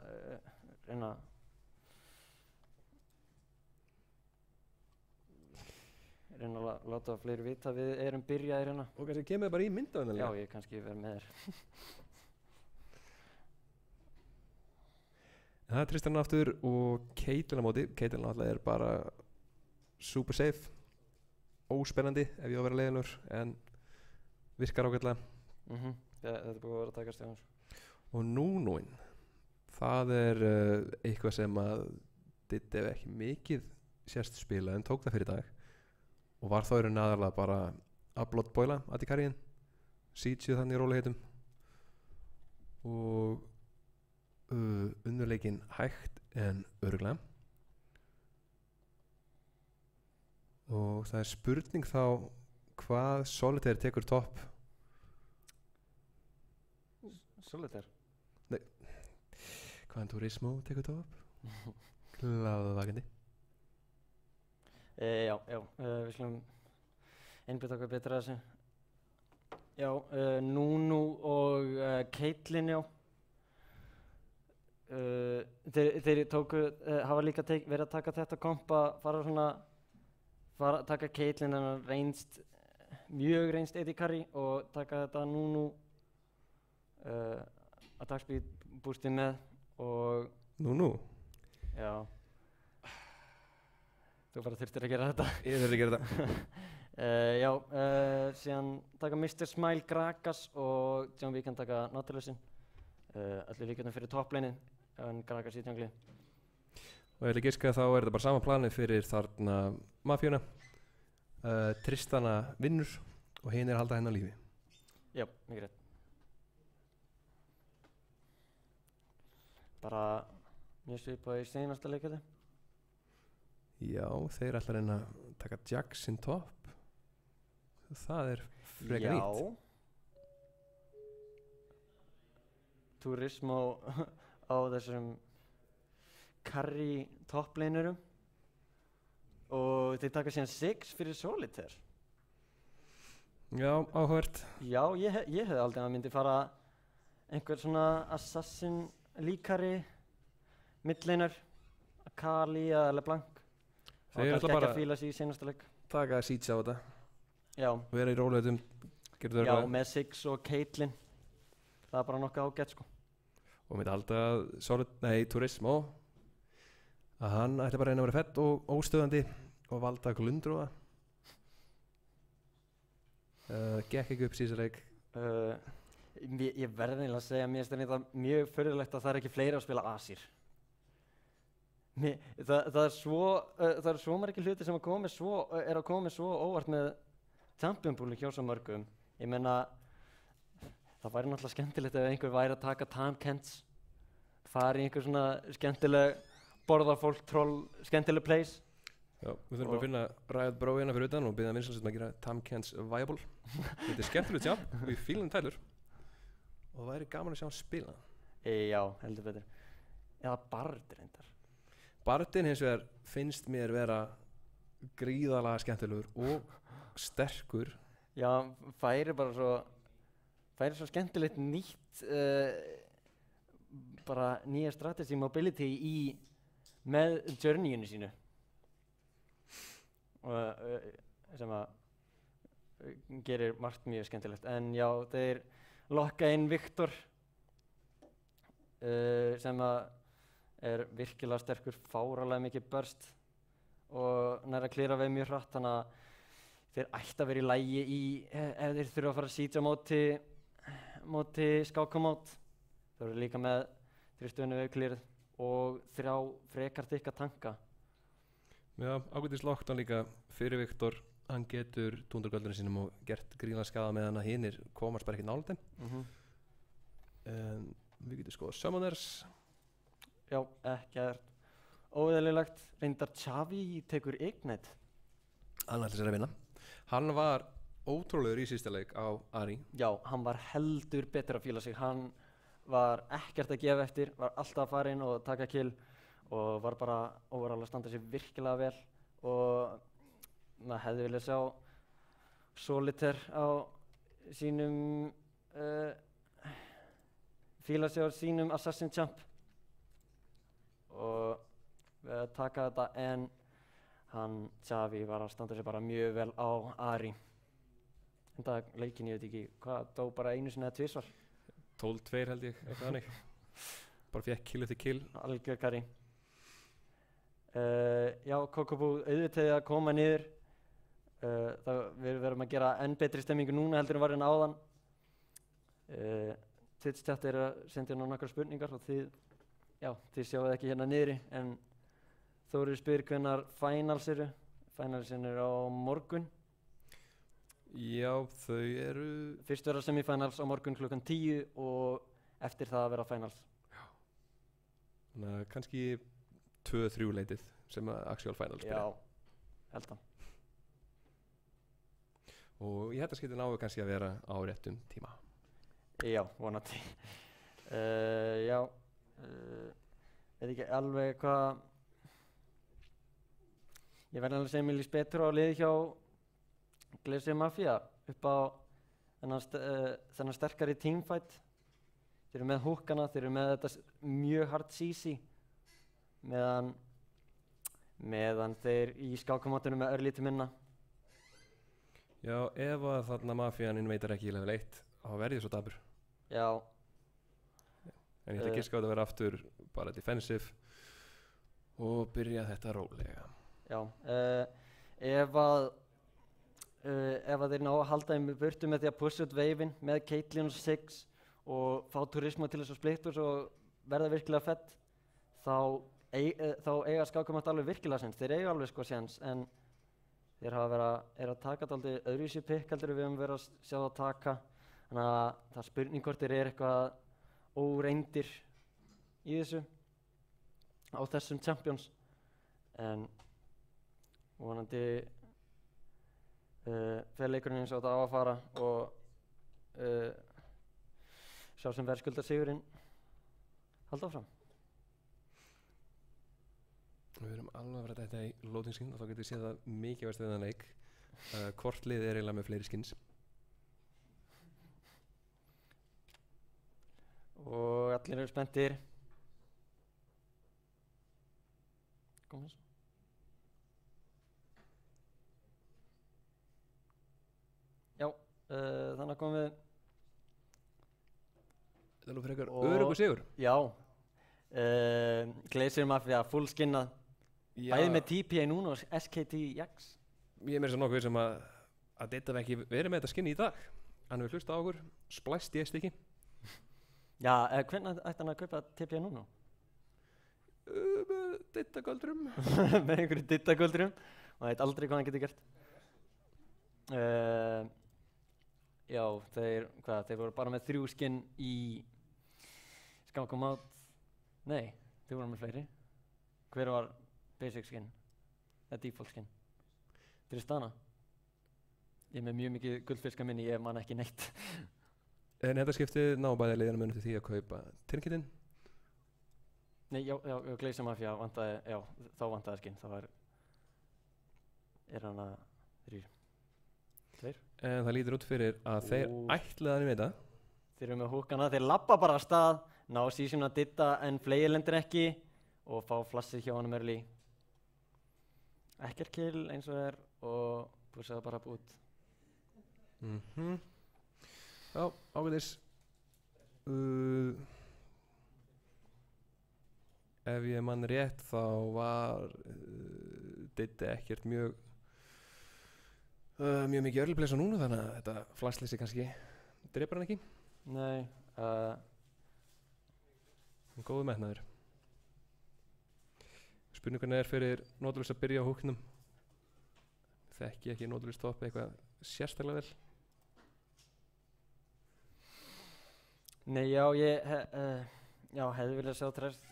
reyna að láta fleiri vita að við erum byrjaðir hérna. Og kannski kemur það bara í myndavennilega. Já, ég kannski verð með þér. Það er Tristan aftur og Caitlyn á móti. Caitlyn alltaf er bara super safe, óspennandi ef ég á að vera leiðinur, en virkar ágætlega. Þetta er búið að vera að taka stjórnum. Og Núnúinn, það er eitthvað sem að Diddi hef ekki mikið sérst spila en tók það fyrir dag og var þá í rauninni aðalega bara að blottboila að í karriðin, siege þannig í rólegheitum og unnurleikinn hægt en örugglega. Og það er spurning þá hvað Solitaire tekur topp. Solitaire? Nei, hvaðan Turismo tekur topp? Glaðvakandi. Já, við slum einbytta okkur betra að þessu. Já, Nunu og Caitlyn, já. Þeir tóku, hafa líka verið að taka þetta komp að taka Caitlyn, hann mjög reynst AD Carry og taka þetta Nunu attack speed boostið með og Nunu? já. Þú bara þurftir að gera þetta. Ég þurfti að gera þetta. Síðan taka Mr. Smile Gragas og John Wigan taka Nautilusin. Allir líkjörnum fyrir topplaneið, en Gragas í jungli. Og ég ætla að giska þá er þetta bara sama planið fyrir þarna mafíuna. Tristana vinnur og hinn er að halda henni á lífi. Já, mikið rétt. Bara mjög svipað í seinasta leikjaldi. Já, þeir ætla að reyna að taka Jackson top. Það er frekar nýtt. Turism á þessum carry toppleinurum. Og þeir taka síðan 6 fyrir Solitaire. Já, áhugavert. Já, ég hefði aldrei að myndi fara einhver svona assassin líkari midlaner, Akali eða LeBlanc. Þeir ætla kannski bara ekki að fíla sig í seinasta leik. taka Siege á þetta. Já, Vera í rólegheitum. já, með Siggs og Caitlyn. Það er bara nokkuð ágætt sko. Og myndi halda að Turismo að hann ætla bara að reyna að vera fett og óstöðandi og valda glundróða. Gekk ekki upp síðan leik. Ég verði eiginlega að segja að mér finnst þetta mjög furðulegt að það er ekki fleiri að spila Asir. Það er svo margir hlutir sem er að koma svo óvart með Champion Pool hjá svo mörgum. Ég meina, það væri náttúrulega skemmtilegt ef einhver væri að taka Tam Kents, fara í einhver svona skemmtileg borða fólk, troll, skemmtileg place. Já, við þurfum bara að finna Riot Bro hérna fyrir utan og byrja vinsælstum að gera Tam Kents viable. Þetta er skemmtilegt sjá, við fílum tælur og það væri gaman að sjá hann spila. Já, heldur betur. Eða Bard reyndar. Bardin hins vegar finnst mér vera gríðalega skemmtilegur og sterkur. Já, færi svo skemmtilegt nýtt bara nýja strategy mobility með journeyinu sínu. Og sem að gerir margt mjög skemmtilegt. En já, þeir lokka inn Viktor sem að er virkilega sterkur, fáralega mikið burst og nær að klíra veið mjög hratt, þannig að þeir ætti að vera í lagi ef þeir þurfa að fara að sítja móti skákamót. Þeir eru líka með 3 stöðunni við klírið og 3 frekar þykka tanka. Já, ágætis lockdown líka fyrir Viktor. Hann getur túndurgöldunum sínum og gert gríðlega skaða með hann að hinir komast bara ekki nálægt þeim. En við getum skoðað Summoners. Já, ekkert óeðlilegt. Reyndar Xavi tekur Ignite. Hann ætlar sér að vinna. Hann var ótrúlegur í síðasta leik á Ari. Já, hann var heldur betur að fíla sig. Hann var ekkert að gefa eftir, var alltaf að fara inn og taka kill og var bara overall að standa sig virkilega vel og maður hefði viljað sjá Solitaire á sínum fíla sig á sínum Assassin Champ og taka þetta, en hann Xavi var að standa sig bara mjög vel á Ari. Þetta leikin, ég veit ekki hvað, dó bara einu sinni eða tvisvar. 12-2 held ég, eitthvað þannig. Bara fekk kill eftir kill. Algjör Kari. Já, Kokobú auðvitað að koma niður. Við verðum að gera enn betri stemmingu núna heldur en var en áðan. Twitch-chat er að senda inn á nokkrar spurningar og þið sjáuð ekki hérna niðri, en Þórir spyr hvenær finals eru. Finals eru á morgun. Já, þau eru... Fyrst verða semifinals á morgun klukkan 10 og eftir það að vera finals. Já. Þannig að kannski 2-3 leitið sem að actual finals byrja. Já, held að. Og ég held að skipti náðu kannski að vera á réttum tíma. Já, vonandi. Já, veit ekki alveg hvað... Ég verði alveg að segja mér líst betur á liði hjá Glacier Mafia upp á þennan sterkari teamfight. Þeir eru með húkana, þeir eru með þetta mjög hard CC meðan þeir í skákamótinu með örlítið minna. Já, ef að þarna Mafian inveitar ekki í level 1 þá verði ég svo dabur. Já. En ég ætla að giska á þetta að vera aftur bara defensive og byrja þetta rólega. Já, ef að þeir ná að halda þeim í burtu með því að pussa út veifin með Caitlyn og Siggs og fá Turismo til þess að splittus og verða virkilega fett, þá eiga Skákamátt alveg virkilega sens. Þeir eiga alveg sko sens, en þeir hafa að taka dálítið öðruvísi pikk heldur við höfum verið að sjá það taka. Þannig að það spurning hvort þeir eitthvað óreindir í þessu á þessum Champions, en vonandi fer leikurinn eins og þetta á að fara og sá sem verðskuldar sigurinn halda áfram. Við erum alveg að vera þetta í loading screen og þá getum við séð það mikið verðst við þennan leik. Hvort lið er eiginlega með fleiri skins. Og allir eru spenntir. Kom þess. Já, þannig að komum við. Þetta er nú frekar öruggur sigur. Já, Glacier Mafia fullskinnað. Bæði með TPA núna og SKT Jax. Ég er meira svo nokkuð sem að Didda ekki verið með þetta skinn í dag. Hann hefur hlustað á okkur, splæst í stykki. Já, hvernig ætti hann að kaupa TPA núna? Didda-göldrum. Með einhverju Didda-göldrum. Og veit aldrei hvað hann getur gert. Já, þeir voru bara með 3 skinn í Skákamátt. Nei, þeir voru með fleiri. Hver var basic skin? Eða default skin? Tristana. Ég er með mjög mikið gullfiska minni, ég man ekki neitt. En þetta skiptið ná bæði liðina munum til því að kaupa Trinketin? Nei, já, Glacier Mafia vantaði, já, þá vantaði skinn. Það er hann að 3. 2. En það lítur út fyrir að þeir ætlaði að vita. Þeir eru með húkana, þeir labba bara af stað, ná sísum að Didda en Flair lendir ekki og fá flassið hjá honum early. Ekkert kill eins og er og pussaði bara út. Já, ágætis. Ef ég mann rétt þá var Didda ekkert mjög mikið early place á núna, þannig að þetta flassleysi kannski drepar hann ekki. Nei, góðu metnaður. Spurningunni er fyrir Nautilus að byrja á húknum. Þekki ekki Nautilus topp eitthvað sérstaklega vel. Nei, já, hefði viljað sjá Trest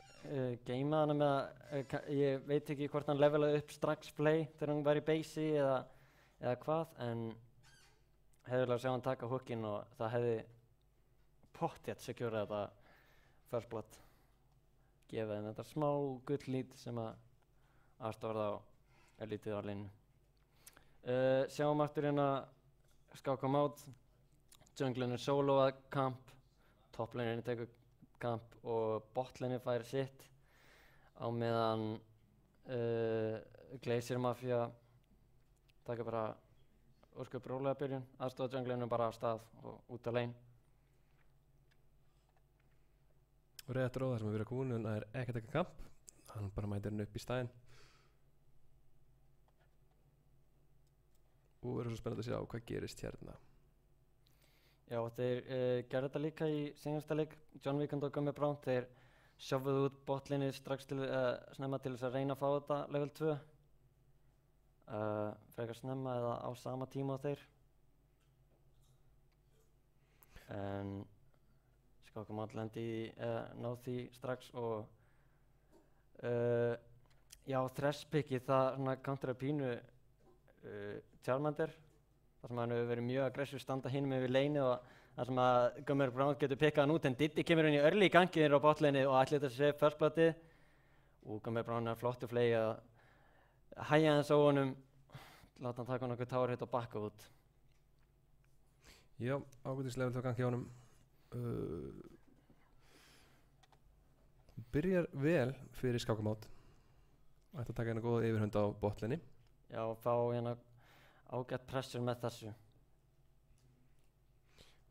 geima hana með að, ég veit ekki hvort hann levelaði upp strax play þegar hann var í base eða hvað, en hefði viljað sjá hann taka húkinn og það hefði pottþétt securað þetta first blood. Gefa þeim þetta smá gull-lít sem að aðstofar þá lítið á linu. Sjáum aftur hérna Skákamátt, junglinn er soloað kamp, topplinni tekur kamp og botlinni fær sitt á meðan Glacier Mafia taka bara ósköp rólega byrjun, aðstofa junglinu bara af stað og út á lane. Og rétt róða sem að vera kúnu, það er ekki að taka kamp, hann bara mætir hann upp í stæðin. Og verður svo spennandi að sjá hvað gerist hérna. Já, þeir gerðu þetta líka í seinasta leik, John Wickend og Gummi Brown, þeir sjöfuðu út botlinni strax snemma til þess að reyna að fá þetta level 2. Frekar snemma eða á sama tíma á þeir. En Skákamátt lendi náð því strax og já, Thresh-pickið það counter pínu Charmander, þar sem hann hefur verið mjög aggressiv standa hinum yfir lane og þar sem að Gummi Brown getur pikkað hann út, en Diddy kemur inn í early í gangi á botlane og ætlir þetta sér first bloodið og Gummi Brown er flottu flay að hægja hans á honum, láta hann taka nokkuð tower hit og bakka út. Já, ágætis level þá gangi á honum. Byrjar vel fyrir Skákamátt. Ætti að taka hérna góða yfirhönd á botlinni. Já, fá hérna ágætt pressure með þessu.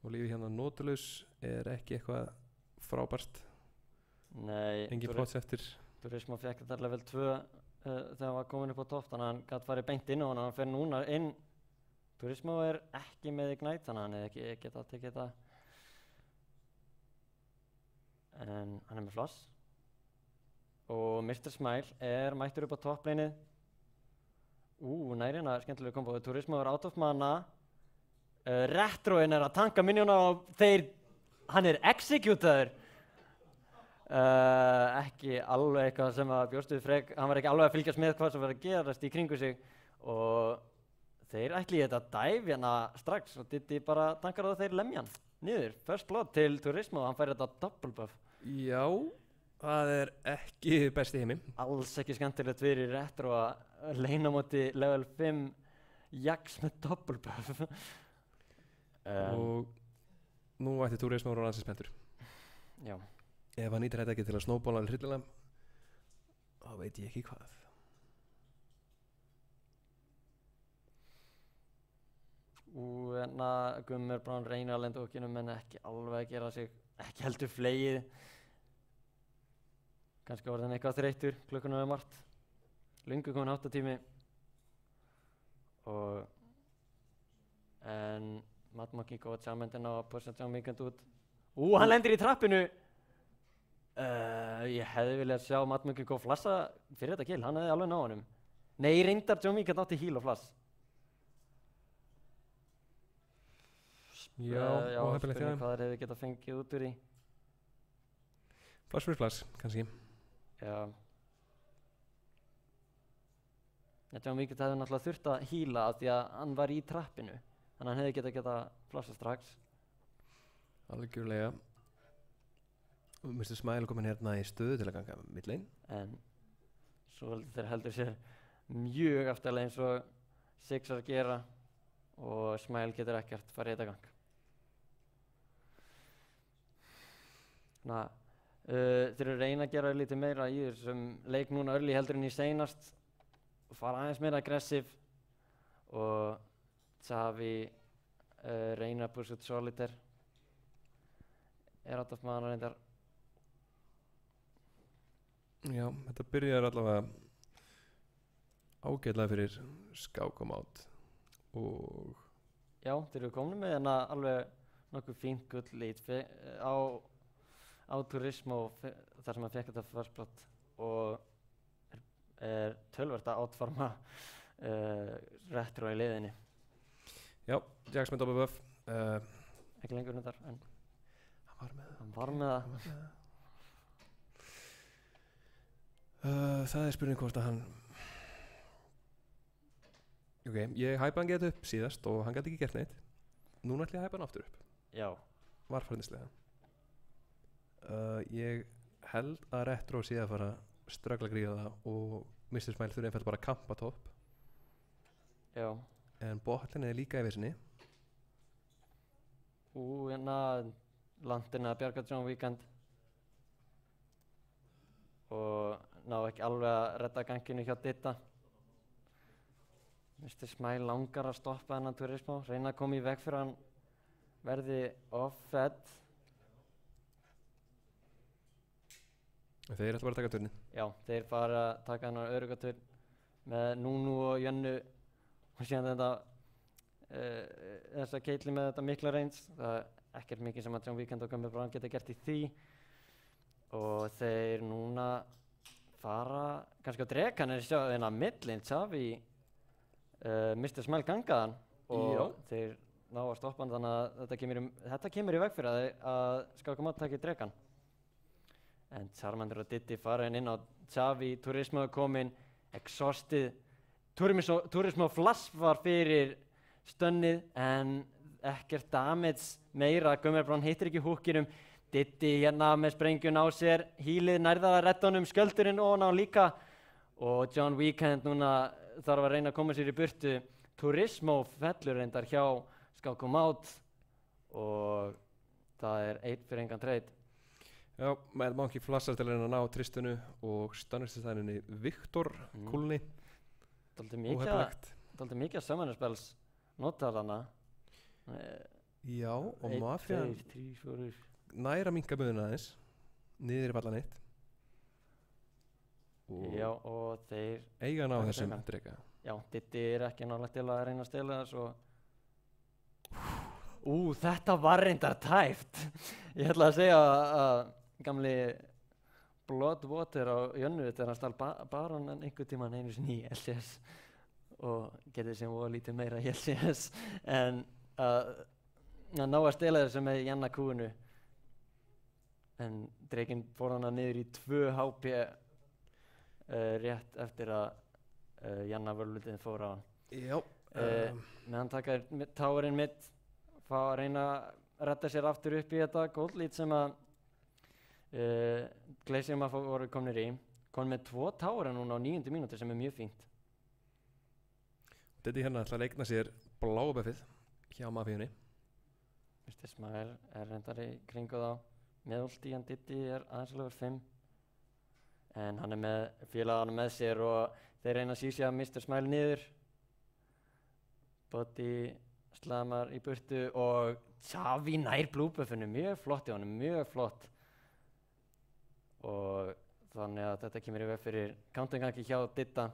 Og lífið hérna Nautilus er ekki eitthvað frábært. Nei, Engin plots eftir. Turismo fekk þetta level 2 þegar hann var komin upp á topp, þannig að hann gæti farið beint inn og hann fer núna inn. Turismo ekki með Ignite, þannig að hann hefði ekki getað tekið þetta. En hann með Flash. Og Mr. Smile mættur upp á toppleinið. Nærina skemmtilega kombo. Turismo out of mana. Retroin að tanka minjóna og hann executaður. Ekki alveg eitthvað sem að bjóst við frek. Hann var ekki alveg að fylgjast með hvað sem var að gerast í kringu sig. Og þeir ætli þetta dive hérna strax og Diddy bara tankar á þeir lemja hann niður. First blood til Turismo, hann fær þetta double buff. Já, það ekki besti heimi. Alls ekki skemmtilegt fyrir Retro að leina móti level 5 Jax með double buff. Og nú ætti Turismo að vera ansið spenntur. Já. Ef hann nýtir þetta ekki til að snowballa hryllilega, þá veit ég ekki hvað. Gummur Brown reynir að lenda okkinum en ekki alveg að gera sig, ekki heldur flegið. Kannski var hann eitthvað þreyttur, klukkan margt. Löngu komin 8 tími. En Mad Monkey góða Charmander ná að pussa John Wigan út. Hann lendir í trappinu! Ég hefði viljað sjá Mad Monkey góða flassa fyrir þetta kill, hann hefði alveg náð honum. Nei, reyndar John Wigan átti heal og flass. Já, óheppilegt spurning hvað þeir hefði getað fengið út úr því. Flash fyrir flash, kannski. Já. John Wigan hefði náttúrulega þurft að heala af því að hann var í trappinu. Þannig að hann hefði getað flassa strax. Algjörlega. Mr. Smile komin hérna í stöðu til að ganga midlane. En svo þeir heldur sér mjög aftarlega eins og Sixar gera og Smile getur ekkert farið í þetta gang. Þeir eru reyna að gera lítið meira í þessum leik núna early heldur en í seinast og fara aðeins meira aggressiv og Xavi reyna að pussa út Solitaire out of mana reyndar. Já, þetta byrjar allavega ágætlega fyrir skákamát og já, þeir eru komin með hérna alveg nokkuð fínt gull lít á Turismo þar sem hann fekk þetta first blood og tölvert að átforma Retro í liðinni. Já, Jax með double buff. Ekki lengur hundar, en hann var með það. Það spurning hvort að hann ég hæpa hann geta upp síðast og hann gæti ekki gert neitt. Núna ætla ég að hæpa hann aftur upp. Já. Varfærnislega. Ég held að Retro sé að fara ströggla gríða það og Mr. Smile þurfi einfalt bara að kampa topp. Já. En botlinni líka í vissinni. Landin að bjarga John Wigan og ná ekki alveg að redda ganginu hjá Didda. Mr. Smile langar að stoppa hennan Turismo, reyna að koma í veg fyrir hann verði off-fed. Þeir ætla bara að taka turnin. Já, þeir fara að taka hennar öruggaturn með Nunu og Jönnu og síðan þessa Caitlyn með þetta mikla range. Það ekkert mikið sem að John Wigan og Gummur Brown geta gert í því og þeir núna fara kannski á drekan en sjá þennan millin Xavi Mr. Smile gangaðan og þeir ná að stoppa hann þannig að þetta kemur í veg fyrir að Skákamát taki drekan. En Charmander og Diddy fara inn á Xavi, Turismo komin, exhaustið, Turismo flash var fyrir stönnið en ekkert damage meira, Gummur Brown hittir ekki húkkinum, Diddy hérna með sprengjun á sér, healið nærðar að redda honum, skjöldurinn ofan á líka og John Wigan núna þarf að reyna að koma sér í burtu. Turismo fellur reyndar hjá Skákamát og það 1 fyrir engan trade. Já, Mad Monkey flassar til að reyna að ná Tristunu og stannustistæðinni Viktor kúlunni. Dálítið mikið að summoner spells notar hana. Já, og Mafían næra minka möðuna aðeins, niður í ballan 1. og Já, og þeir, eiga hann á Taka þessum drekann. drega. já, Diddi er ekki nálægt til að reyna að stela þess og þetta var reyndar tæft. Ég ætla að segja að gamli Bloodwater á Jönnu þegar hann stál Baron en einhvern tímann einu sinni í LCS og getið sem voru lítið meira í LCS en að ná að stela þessu með Janna kúinu en drekinn fór hana niður í 2 HP rétt eftir að Janna vörlutin fór á hann. Já. Meðan taka táurinn mitt fá að reyna að redda sér aftur upp í þetta goldlít sem að Glacier voru komnir í. Kom með 2 táura núna á 9. mínútu sem er mjög fínt. Diddi hérna ætlar að eigna sér bláa buffið hjá Mafíunni. Mr. Smile er reyndar í kringu þá. Með ulti hann Diddi er aðeins level 5 en hann er með félagann með sér og þeir reyna að sísja Mr. Smile niður. Body slamar í burtu og Xavi nær blue buffinu, mjög flott í honum, mjög flott. Og þannig að þetta kemur í veg fyrir countergangi hjá Didda.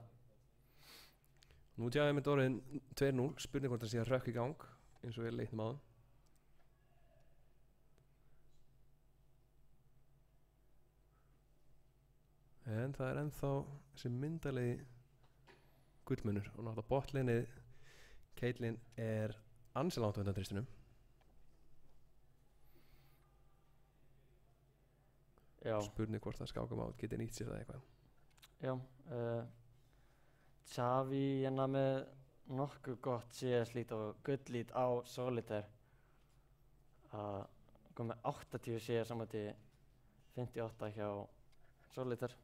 Nú tjáði með orðin 2-0, spurning hvort það sé að rökk í gang eins og við leiknum á hann. En það er ennþá þessi myndalegi gullmunur og náttúrulega botlinnið Caitlyn er ansi langt á undan Tristinum. Já. Spurning hvort það skákum át geti nýtt sér það eitthvað. Já, Xavi hérna með nokkuð gott CS lít og gull lít á Solitaire. Kom með 80 CS á móti 58 hjá Solitaire.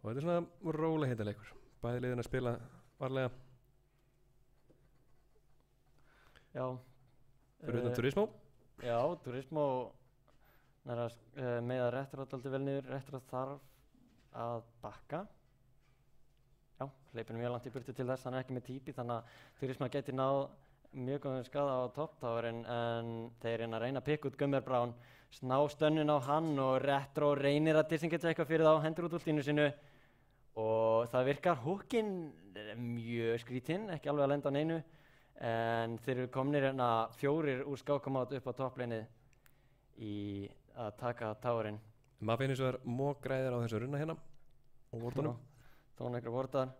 Og þetta er svona rólega heitaleikur. Bæði liðin að spila varlega. Já. Fyrir utan Turismo. Já, Turismo meiða Retro dálítið vel niður. Retro þarf að bakka. Já, hleypur mjög langt í burtu til þess, hann er ekki með típi þannig að Turismo geti náð mjög góðum skada á topptárin en þeir reyna að pikka út Gummer Brown, ná stönnun á hann og Retro reynir að disengagea eitthvað fyrir þá, hendur út ultinu sinu og það virkar. Hookinn mjög skrítinn, ekki alveg að lenda á neinu en þeir eru komnir hérna 4 úr skákamát upp á toppleinið í að taka tárin. Mafíun eins og er mógræðir á þessu runna hérna og vortunum. Þó nokkra vortar.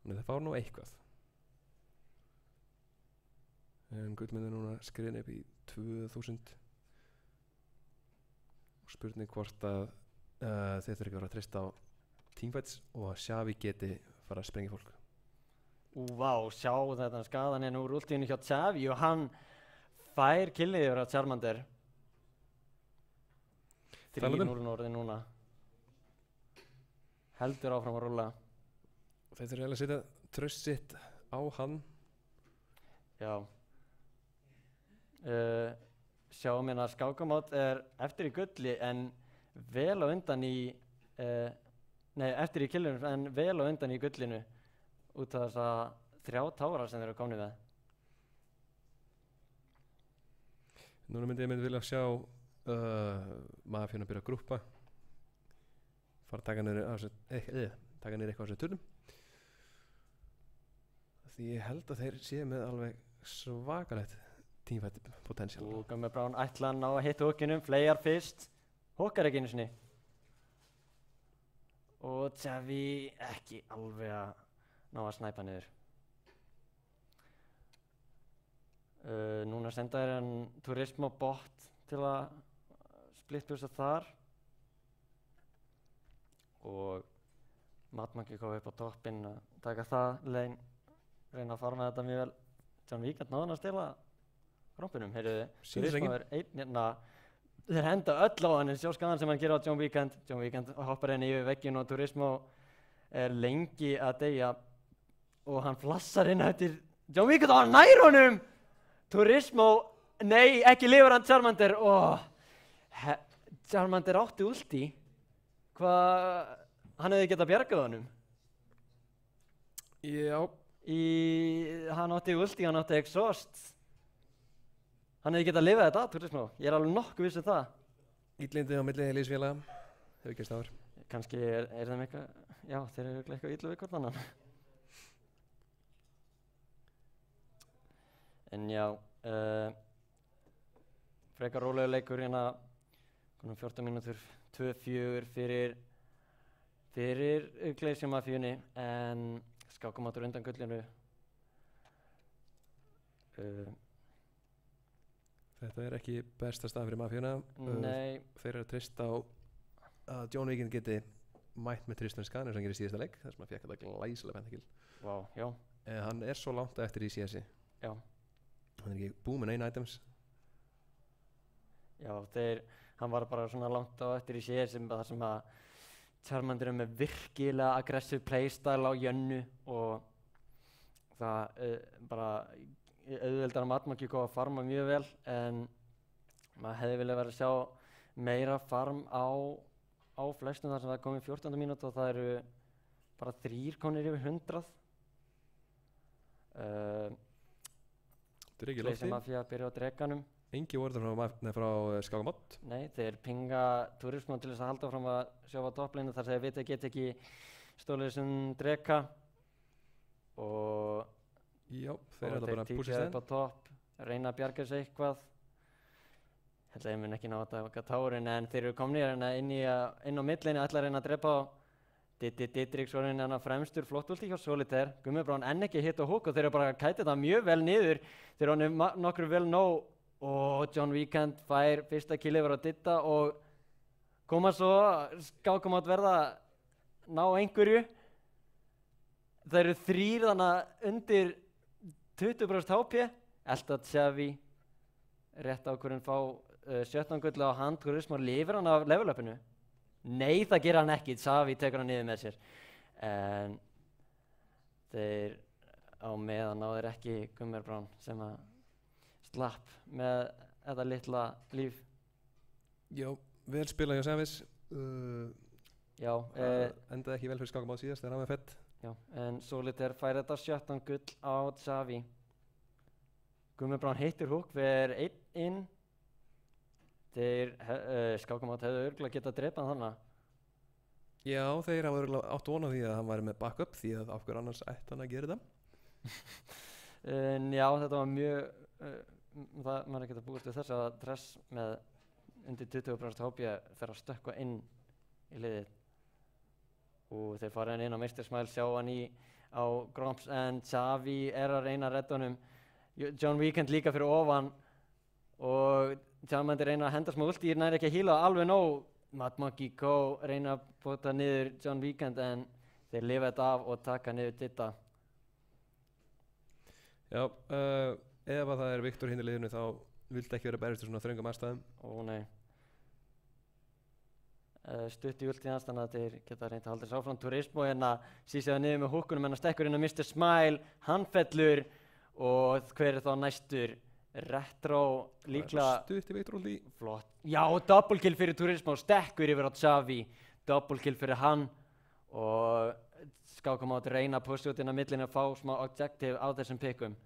Þannig það fár nú eitthvað. En gullmynd er núna skriðin upp í 2000 og spurning hvort að þeir þurfa ekki að vera að treysta á teamfights og að Xavi geti fara að sprengja fólk. Vá, sjá þetta skadan hérna úr ultinu hjá Xavi og hann fær killið yfir á Charmander. 3-0 orðið núna. Heldur áfram að rúlla. Þeir þurfa eiginlega að setja traust sitt á hann. Já. Sjáum hérna skákamót er eftir í gulli en vel á undan í eftir í killinu en vel á undan í gullinu út af þess að 3 tára sem þeir eru komnið með. Núna myndi ég vilja sjá Mafíun að byrja að grúppa, fara að taka niður eitthvað á þessu turnum því ég held að þeir séu með alveg svakalegt teamfight potential. Og Gummer Brown ætla að ná að hitta hookinum, fleyjar fyrst, hookar ekki einu sinni og Xavi ekki alveg að ná að snæpa niður. Núna senda þeir hann Turismo bot til að splittbjörsa þar og Matmanki kom upp á toppinn að taka það lein, reyna að farma þetta mjög vel. John Wiegand náði hann að stela rompinum, heyrðu, Turismo er einn hérna, þeir henda öll á hann en sjá skadan sem hann gerir á John Wiegand. John Wiegand hoppar henni yfir vegginn og Turismo er lengi að deyja og hann flassar inn eftir John Wiegand og hann nær honum! Turismo, nei, ekki lifir hann Charmander. Charmander átti ulti. Hann hefði getað bjargað honum. Já. Hann átti ulti, hann átti exhaust. hann hefði getað lifað þetta Turismo, ég er alveg nokkuð viss það. Íllindi á milli liðsfélaga, hefur gerst áður. Kannski er þeim eitthvað, já þeir eru eitthvað illa við hvort annan. En já, frekar rólegur leikur hérna, 14 mínútur, 2-4 fyrir Glacier Mafíunni, en Skákamátur undan gullinu. Þetta er ekki besta stað fyrir Mafíuna. Nei. Þeir eru að treysta á að John Wigan geti mætt með Tristan Scanner sem gerir síðasta leik, þar sem hann fékk þetta glæsilega pentakil. Vá, já. Hann er svo langt eftir í CS-i. Já. Hann er ekki búinn með neina items. Já, hann var bara svona langt á eftir í CS þar sem að Charmander er með virkilega aggressive playstyle á Jönnu og það bara auðveldar að Matmakíko að farma mjög vel, en maður hefði viljað verið að sjá meira farm á flestum þar sem það er komið 14. mínútu og það eru bara 3 komnir yfir 100. Þetta er ekki Glacier Mafía byrja á drekanum. Engi orður frá Skákamát. Nei, þeir pinga Turismo til þess að halda fram að sjófa toppleinu þar sem þeir vita get ekki stólið þessum dreka og já, þeir ætla bara að púsa þeir upp á topp, reyna að bjarga þessu eitthvað. Held að þeir mun ekki ná að taka tárin, en þeir eru komnir inn á millinni, ætla að reyna að drepa á Didrik, svo er hann fremstur, flott ulti hjá Solitaire, Gummi Brown enn ekki hitt á húk og þeir eru bara að kæta þetta mjög vel niður, þeir eru nokkur vel nóg og John Weekend fær fyrsta kill yfir á Didda og koma svo Skákamátt verða ná einhverju. Það eru 3 þannig undir 20% HP, Elta Xavi rétt ákvörðin fá 17 gull á hand, Turismo lifir hann af level-upinu. Nei, það gerir hann ekki, Xavi tekur hann niður með sér. En þeir á meðan náður ekki Gummi Brown sem að slapp með þetta litla líf. Já, vel spilað hjá Savis. Já. Endaði ekki vel fyrir Skákamát síðast þegar hann var fett. Já, en Solitaire fær þetta 17 gull á Xavi. Gummi Brown hittir húk, ver 1 inn. Þeir Skákamát hefðu örugglega getað drepað hann þarna. Já, þeir hafa örugglega átt von á því að hann væri með backup því að af hverju annars ætti hann að gera þetta. Já, þetta var mjög, maður ekki að búast við þess að Tress með undir 20% HP fer að stökkva inn í liðið. Og þeir fara inn á Mr. Smile, sjá hann á Gromps, en Xavi er að reyna að redda honum. John Weekend líka fyrir ofan og Charmander reyna að henda smá ulti, næri ekki að hýla alveg nóg. Matmakíko reyna að bota niður John Weekend en þeir lifa þetta af og taka niður Didda. Já, ef að það er Viktor hinn í liðinu þá vildi ekki vera berjast í svona þröngum aðstæðum. Ó nei. Stutt í ultið hans þannig að þeir geta reynt að halda þessu áfram. Turismo hérna sísaði niður með húkunum en að stekkur inn á Mr. Smile, hann fellur og hver er þá næstur? Retro líklega stutt í Viktor-úldi. Flott. Já, double kill fyrir Turismo, stekkur yfir á Xavi, double kill fyrir hann og Skákamátt reyna að pusha út inn á millinu og fá smá objective á þessum pickum.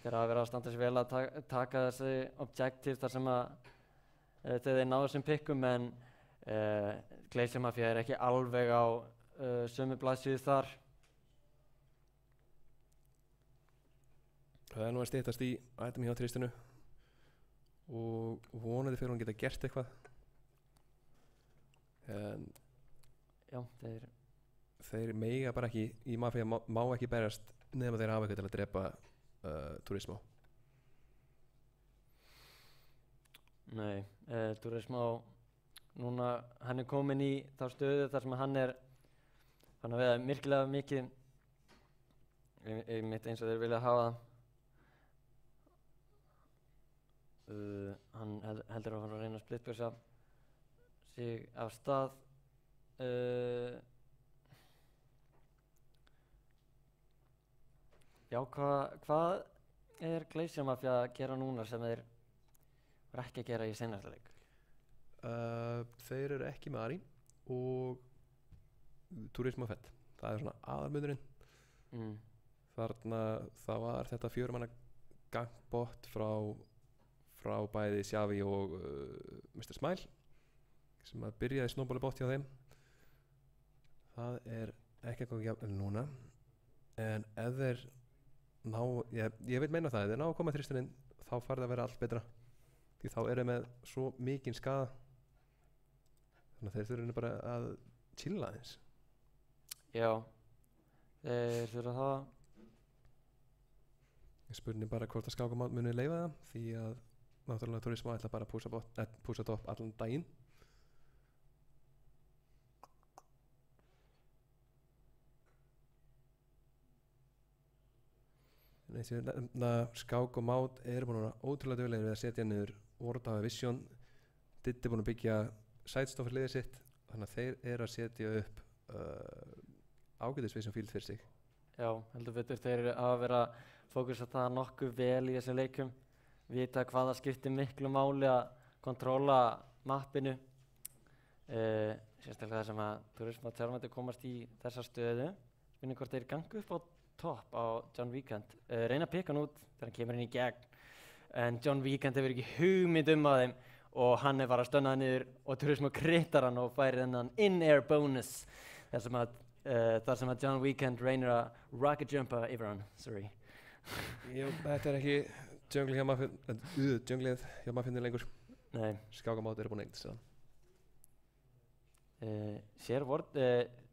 Þeir hafa verið að standa sér vel að taka þessi objective þar sem að þeir náðu þessum pickum en Glacier Mafía er ekki alveg á sömu blaðsíðu þar. Það er nú að styttast í item hjá Tristanu og vonandi fyrir hún geta gert eitthvað. En já, þeir mega bara ekki, í Mafía má ekki berjast nema þeir hafa eitthvað til að drepa Turismo. Nei, Turismo núna, hann er komin í þá stöðu þar sem hann er að veða virkilega mikið mitt eins og þeir vilja hafa það. Hann heldur að reyna að splitbjörsa sig af stað. Já, hvað er Glacier Mafía að gera núna sem þeir voru ekki að gera í seinasta leik? Þeir eru ekki með Ari og Turismo fett. Það er svona aðalmunurinn. Þarna það var þetta 4 manna gangbot frá bæði Xavi og Mr. Smile sem að byrjaði snowballi bot hjá þeim. Það er ekki eitthvað jafnvel núna, en ef þeir ná, ég vil meina það, ef þeir ná að koma þristuninn þá farið að vera allt betra, því þá er þeir með svo mikinn skaða, þannig að þeir þurfa bara að chilla aðeins. Já, þeir þurfa það. Ég spurning bara hvort að Skákamát muni leyfa það, því að náttúrulega Turismo ætla bara að púsa topp allan daginn. Skák og Mát eru búin að vera ótrúlega duglegir við að setja niður World of Vision. Diddi búin að byggja Sidestone fyrir liðið sitt, þannig að þeir eru að setja upp ágætis Vision Field fyrir sig. Já, heldur betur, þeir hafa verið að fókusa það nokkuð vel í þessum leikjum, vita hvaða skiptir miklu máli að kontróla mappinu, sérstaklega þar sem að Turismo Charmander komast í þessa stöðu. Spurning hvort þeir gangu upp á topp á John Weekend, reyna að pikka hann út þegar hann kemur inn í gegn, en John Weekend hefur ekki hugmynd á þeim og hann bara að stöna hann niður og Turismo kritar hann og færi þennan in-air bonus þar sem að John Weekend reynir að rocket jumpa yfir hann, sorry. Jú, þetta er ekki junglið hjá Maffinni lengur. Nei. Skák og Mát eru búin að eignast það.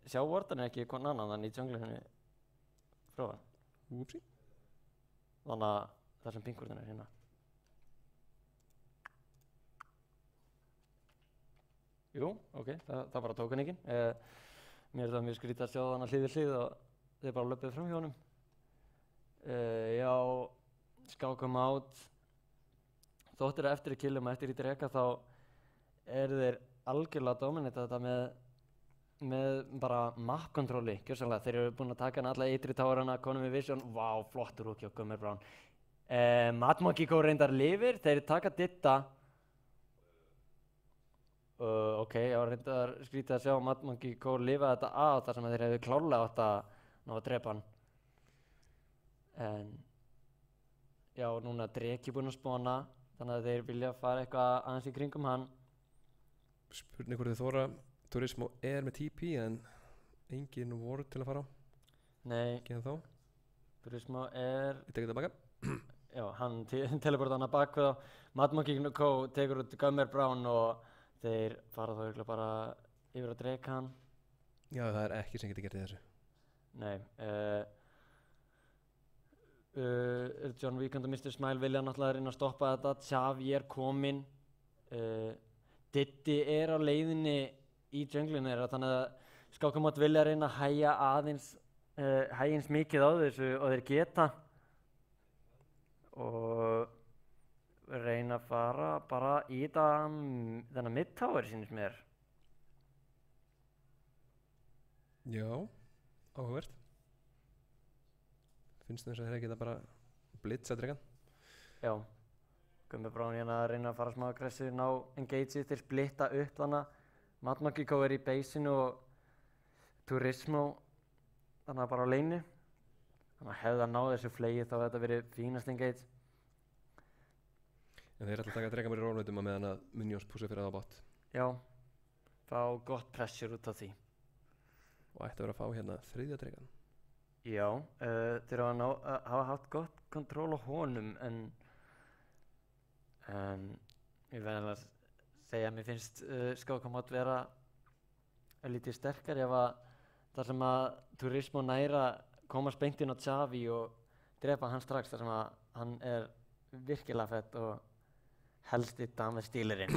Sjá Warden er ekki konan annan í junglinu frá hann. Úpsi. Þannig að það sem pinkurinn er hérna. Jú, ok, það bara tók hann ekki. Mér er það mjög skrítið að sjá þannig hlið við hlið og þeir bara löpuðu fram hjá honum. Já, Skák og Mát, þóttir að eftir í killum og eftir í dreka þá eru þeir algjörlega dominita þetta með bara map-kontróli, gjörsamlega. Þeir eru búin að taka hann alla ytri tárana, konum við Vision, vá, flottur húki á Gummer Brown. Mad Monkey Go reyndar lifir, þeir taka Ditta. Ok, ég var reyndar skrítið að sjá Mad Monkey Go lifa þetta af þar sem þeir hefðu klárlega átt að ná að drepa hann. En já, núna Dreki búinn að spána, þannig að þeir vilja fara eitthvað aðeins í kringum hann. Spurning hvort þið þóra, Turismo er með TP en engin Ward til að fara á. Nei. Ekki ennþá. Turismo er... Ég tekið það baka. Já, hann teleporta hann að bakvið á. Mad Monkey Go tekur út Gummer Brown og þeir fara þá örugglega bara yfir að dreka hann. Já, það er ekki sem getur gert í þessu. Nei. John Weekend og Mr. Smile vilja náttúrulega reyna að stoppa þetta. Xavi er kominn. Diddi er á leiðinni í junglinu þeirra, þannig að Skák og Mát vilja reyna að hægja aðeins mikið á þessu og þeir geta. Og reyna að fara bara í þennan mid-tower sýnist mér. Já, áhugavert. Finnst þess að þeir geta bara blitza dregan? Já, Gummer Brown hérna að reyna að fara smá aggressív, ná engage þeir splitta upp þannig. Mad Monkey Go er í baseinu og Turismo þannig að bara á leini. Þannig að hefði að ná þessu flegi þá þetta verið fínast engage. En þeir ætla að taka dregan mér í rólveitum að meðan að Minions púsa fyrir það á bot. Já, fá gott pressure út af því. Og ætti að vera að fá hérna þriðja dregan. Já, þeir hafa haft gott kontról á honum en ég verði að segja að mér finnst Skák og Mát vera lítið sterkari ef að þar sem að Turismo næra komast beint inn á Xavi og drepa hann strax þar sem að hann er virkilega fett og helsti damage-stílerinn.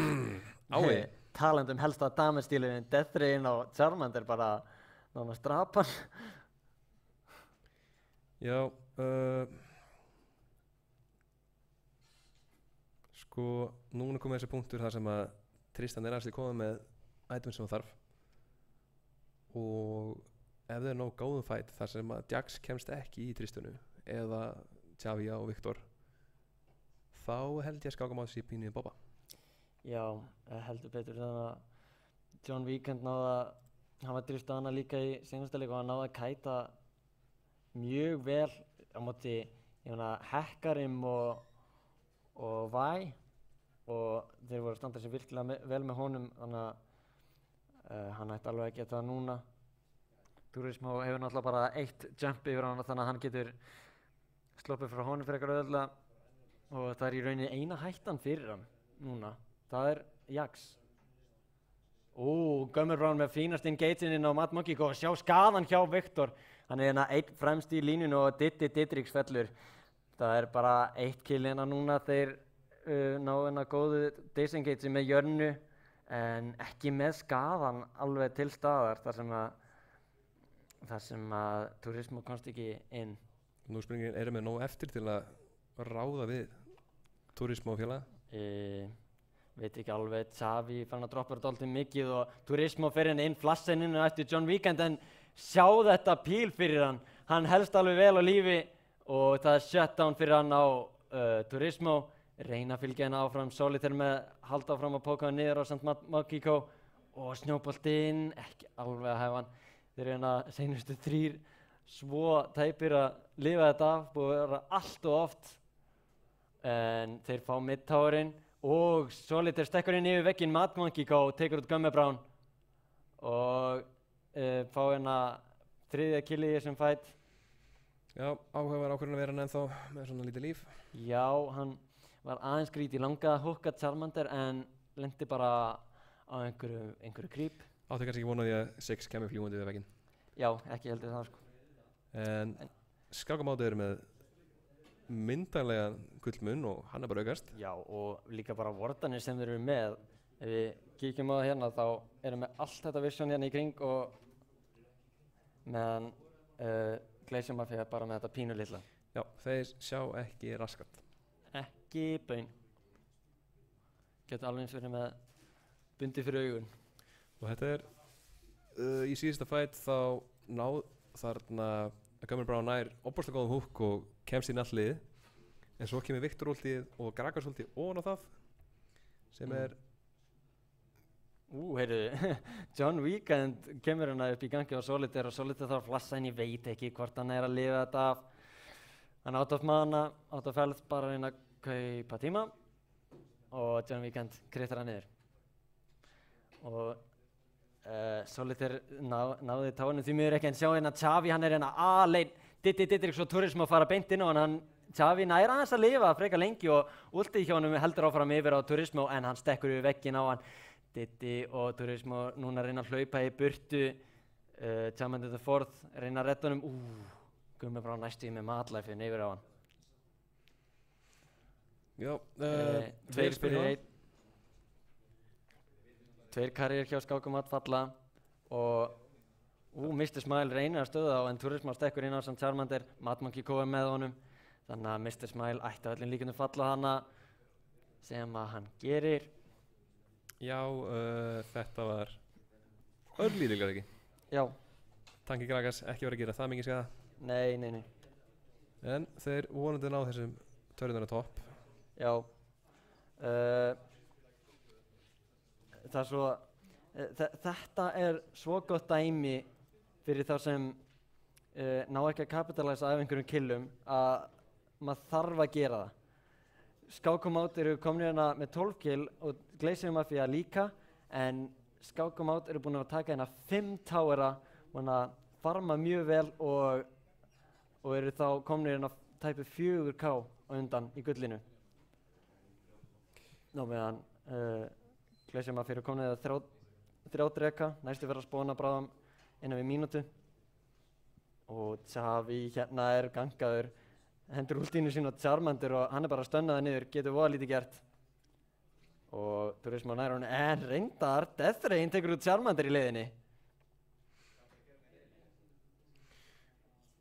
Ái. Talandi helsta damage-stílerinn, Death Rain og Charmander bara nánast drapa hann. Já, sko, núna komið þessi punktur þar sem að Tristan er aðeins komið með item sem það þarf og ef það er nóg góðum fight þar sem að Jax kemst ekki í Tristanu eða Xavi og Viktor þá held ég að Skák og Mát sé pínu í bobba. Já, heldur betur þannig að John Weekend náði að hafa drifta hana líka í seinasta leik og hann náði að kæta mjög vel á móti ég meina Hekkarim og Væ og þeir voru að standa sér virkilega vel með honum þannig að hann ætti alveg að geta það núna. Turismo hefur náttúrulega bara 1 jump yfir hann þannig að hann getur sloppið frá honum fyrir eitthvað auðvitað og það í rauninni eina hættan fyrir hann núna. Það Jax. Gummer Brown með fínast engaginin á Mad Monkey og sjá skaðan hjá Viktor. Hann einn fremst í línunni og Didrix fellur. Það bara 1 kill núna þeir ná góðu disengage með Jörnu en ekki með skaðan alveg til staðar þar sem að Turismo komst ekki inn. Nú spurningin, erum við nóg eftir til að ráða við Turismo og félaga? Veit ekki alveg, Xavi fann að droppa dálítið mikið og Turismo fyrir inn flasseninu eftir John Weekend en sjá þetta píl fyrir hann. Hann helst alveg vel á lífi og það shutdown fyrir hann á Turismo. Reyna að fylgja henni áfram, Solitaire með halda áfram að póka hann niður á St. Makiko og snjóboltinn, ekki alveg að hefa hann. Þeir seinustu 3 svo tæpir að lifa þetta af, búið að vera allt og oft. En þeir fá mid-towerinn og Solitaire stekkur inn yfir vegginn Mad Monkiko og tekur út Gummer Brown og fá 3. killi í þessum fight. Já, áhugaverð ákvörðun að vera hann ennþá með svona lítið líf. Já, hann var aðeins grítið, langaði að hooka Charmander en lendi bara á einhverju creep. Átti kannski ekki vonað því að 6 kemur fljúandi við vegginn. Já, ekki heldur það sko. En skákamátið með myndarlega gullmunn og hann bara aukast. Já, og líka bara vordanir sem þeir eru með. Ef við kíkjum á það hérna þá erum við allt þetta vision hérna í kring og meðan Glacier Mafia bara með þetta pínu litla. Já, þeir sjá ekki raskat. Ekki baun. Getur alveg eins verið með bundi fyrir augun. Og þetta í síðasta fight þá náð þarna að Gummer Brown nær opaslega góðum húk og kemst inn all liðið. En svo kemur Viktor últið og Gragas últið ofan á það sem heyrðu, John Weekend kemur hérna upp í gangi á Solitaire og Solitaire þarf að flassa inn, ég veit ekki hvort hann að lifa þetta af. Hann out of mana, out of health, bara að reyna að kaupa tíma og John Weekend kritar hann niður. Og Solitaire náði táinu því miður ekki en sjá hérna Xavi, hann hérna aleinn, Didrix og Turismo að fara beint inn á hann. Xavi nær aðeins að lifa frekar lengi og ultið hjá honum heldur áfram yfir á Turismo en hann stekkur yfir vegginn á hann. Diddi og Turismo núna reyna að hlaupa í burtu. Charmander the Fourth reyna að redda honum. Gummer Brown næstu með matlæfin yfir á hann. Já, 2 fyrir 1. 2 karriér hjá Skákamat falla og Mr. Smile reynir að stöða á en Turismo stekkur inn á sem Charmander. Mad Monkiko með honum. Þannig að Mr. Smile ætti öllum líkundum falla hana sem að hann gerir. Já, þetta var örlítilgar ekki. Já. Tanki Gragas ekki verið að gera það mikið skaða. Nei. En þeir vonandi ná þessum törðunar topp. Já. Það svo, þetta svo gott dæmi fyrir þá sem ná ekki að kapitalæsa af einhverjum killum að maður þarf að gera það. Skákamat eru komnir hérna með 12 kill og Glacier Mafia líka en Skákamat eru búin að taka hérna 5 towera og farma mjög vel og eru þá komnir hérna tæpu 4k á undan í gullinu. Ná meðan Glacier Mafia eru komnir að 3 dreka, næstu verið að spóna bráðum innan við mínútu og Xavi hérna gangaður, hendur últínu sín á Charmander og hann bara stönnaði niður, getur voða lítið gert og Turismo nær hún en reyndar, Death Rain tekur út Charmander í leiðinni.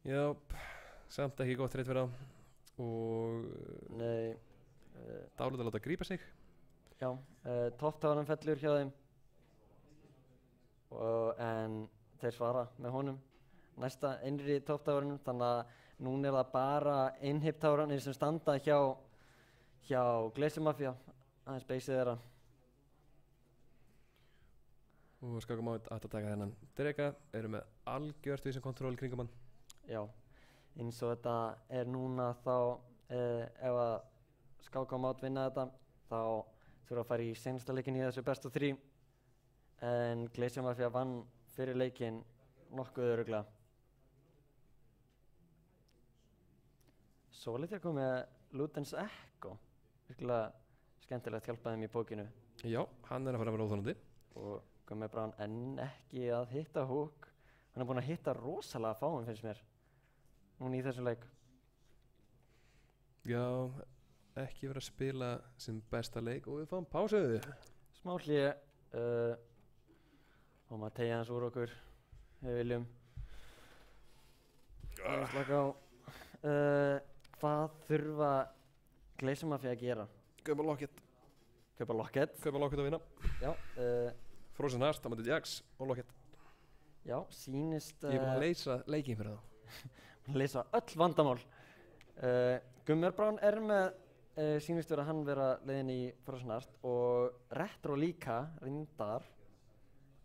Já, samt ekki gott reynd fyrir á og Nei dálítið að láta grípa sig. Já, topptáran fellur hjá þeim en þeir svara með honum næsta innri topptáranum þannig að núna það bara innhiptáranir sem standa hjá Glacier Mafia aðeins beysið þeirra. Og Skákamat að taka þennan drega, eru með algjört vísin kontról kringum hann. Já, eins og þetta er núna þá ef að Skák á Mát vinna þetta þá þurfa að fara í seinasta leikinn í þessu best of 3 en Glacier Mafia vann fyrir leikinn nokkuð örugglega. Solitaire kom með Ludens Echo, virkilega skemmtilegt hjálpaði þeim í bókinu. Já, hann er að fara að vera óþolandi. Og Gummi Brown enn ekki að hitta Hook. Hann er búinn að hitta rosalega fáum finnst mér, núna í þessum leik. Já, ekki verið að spila sem besta leik og við fáum pásuðu. Smá hlýi og maður tegja hans úr okkur, við viljum. Slaka á. Hvað þurfa Glacier Mafia að gera? Kaupa Locket. Kaupa Locket? Kaupa Locket að vinna. Já. Frozen Heart, það mútið Jax og Locket. Já, sýnist... Ég er búinn að leysa leikinn fyrir þá. Leysa öll vandamál. Gummi Brown er með, sýnist verið að hann vera leiðin í Frozen Heart og Retro líka, reyndar.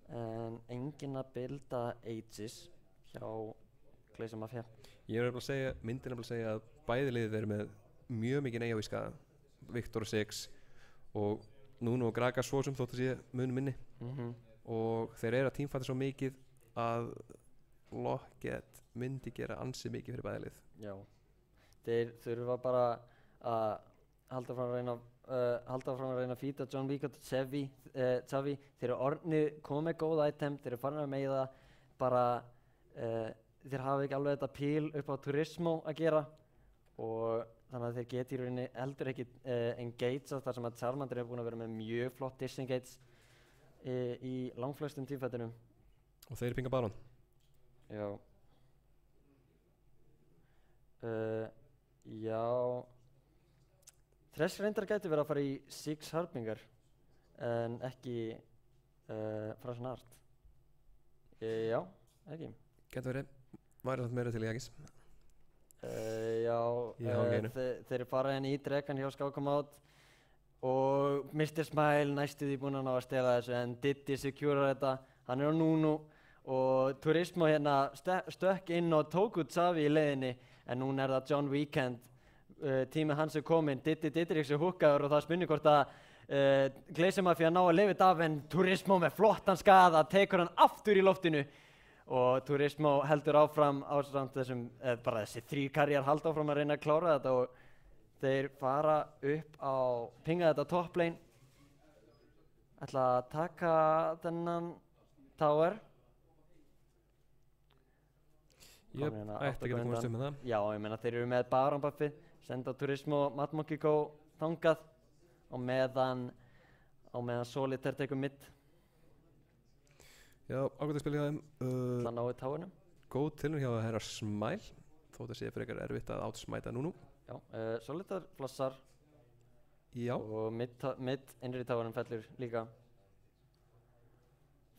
En enginn að builda Aegis hjá Glacier Mafia. Ég er að segja, myndin að segja að bæði liðið eru með mjög mikið neyja á íska, Victor 6 og Nuno og Gragas svo sem þótt að sé munum minni. Og þeir eru að teamfighta svo mikið að Locket myndi gera ansi mikið fyrir bæði lið. Já, þeir þurfa bara að halda fram að reyna að fýta John Wick og Xavi. Þeir eru orðnir, komið með góð item, þeir eru farin að meiða bara þeir hafa ekki alveg þetta píl upp á Turismo að gera og þannig að þeir geti í rauninni heldur ekki engage þar sem að Charmander er búinn að vera með mjög flott disengage í langflestum tímfættunum. Og þeir pinga Baron. Já. Já. Thresh reyndar gæti verið að fara í 6 Harbingar en ekki Frozen Heart. Já, ekki. Gæti verið. Væri það meira til í Agis? Já, þeir fara henni í dregan hjá Skák á Mát og Mr. Smile næstu því búinn að ná að stela þessu en Diddy securar þetta, hann er á Nuno og Turismo hérna stökk inn og tók út Xavi í leiðinni en núna er það John Weekend, tímið hans er kominn, Diddy Didrix er húkkaður og það spurning hvort að Glacier Mafia ná að lifa þetta af en Turismo með flottan skaða tekur hann aftur í loftinu og Turismo heldur áfram ásamt þessum, bara þessi 3 karjar halda áfram að reyna að klára þetta og þeir fara upp á, pinga þetta top lane, ætla að taka þennan tower. Jöp, ætti ekki að komast með það. Já, ég meina þeir eru með Baron buffi, senda Turismo Mad Monkey Go þangað og meðan Solitaire tekur mid. Já, ágætt að spila hjá þeim. Það náði táunum. Góð tilnum hjá herra Smile, þótt að sé frekar erfitt að outsmæta Nuno. Já, Solitaire flassar. Já. Og mid innri táunum fellur líka.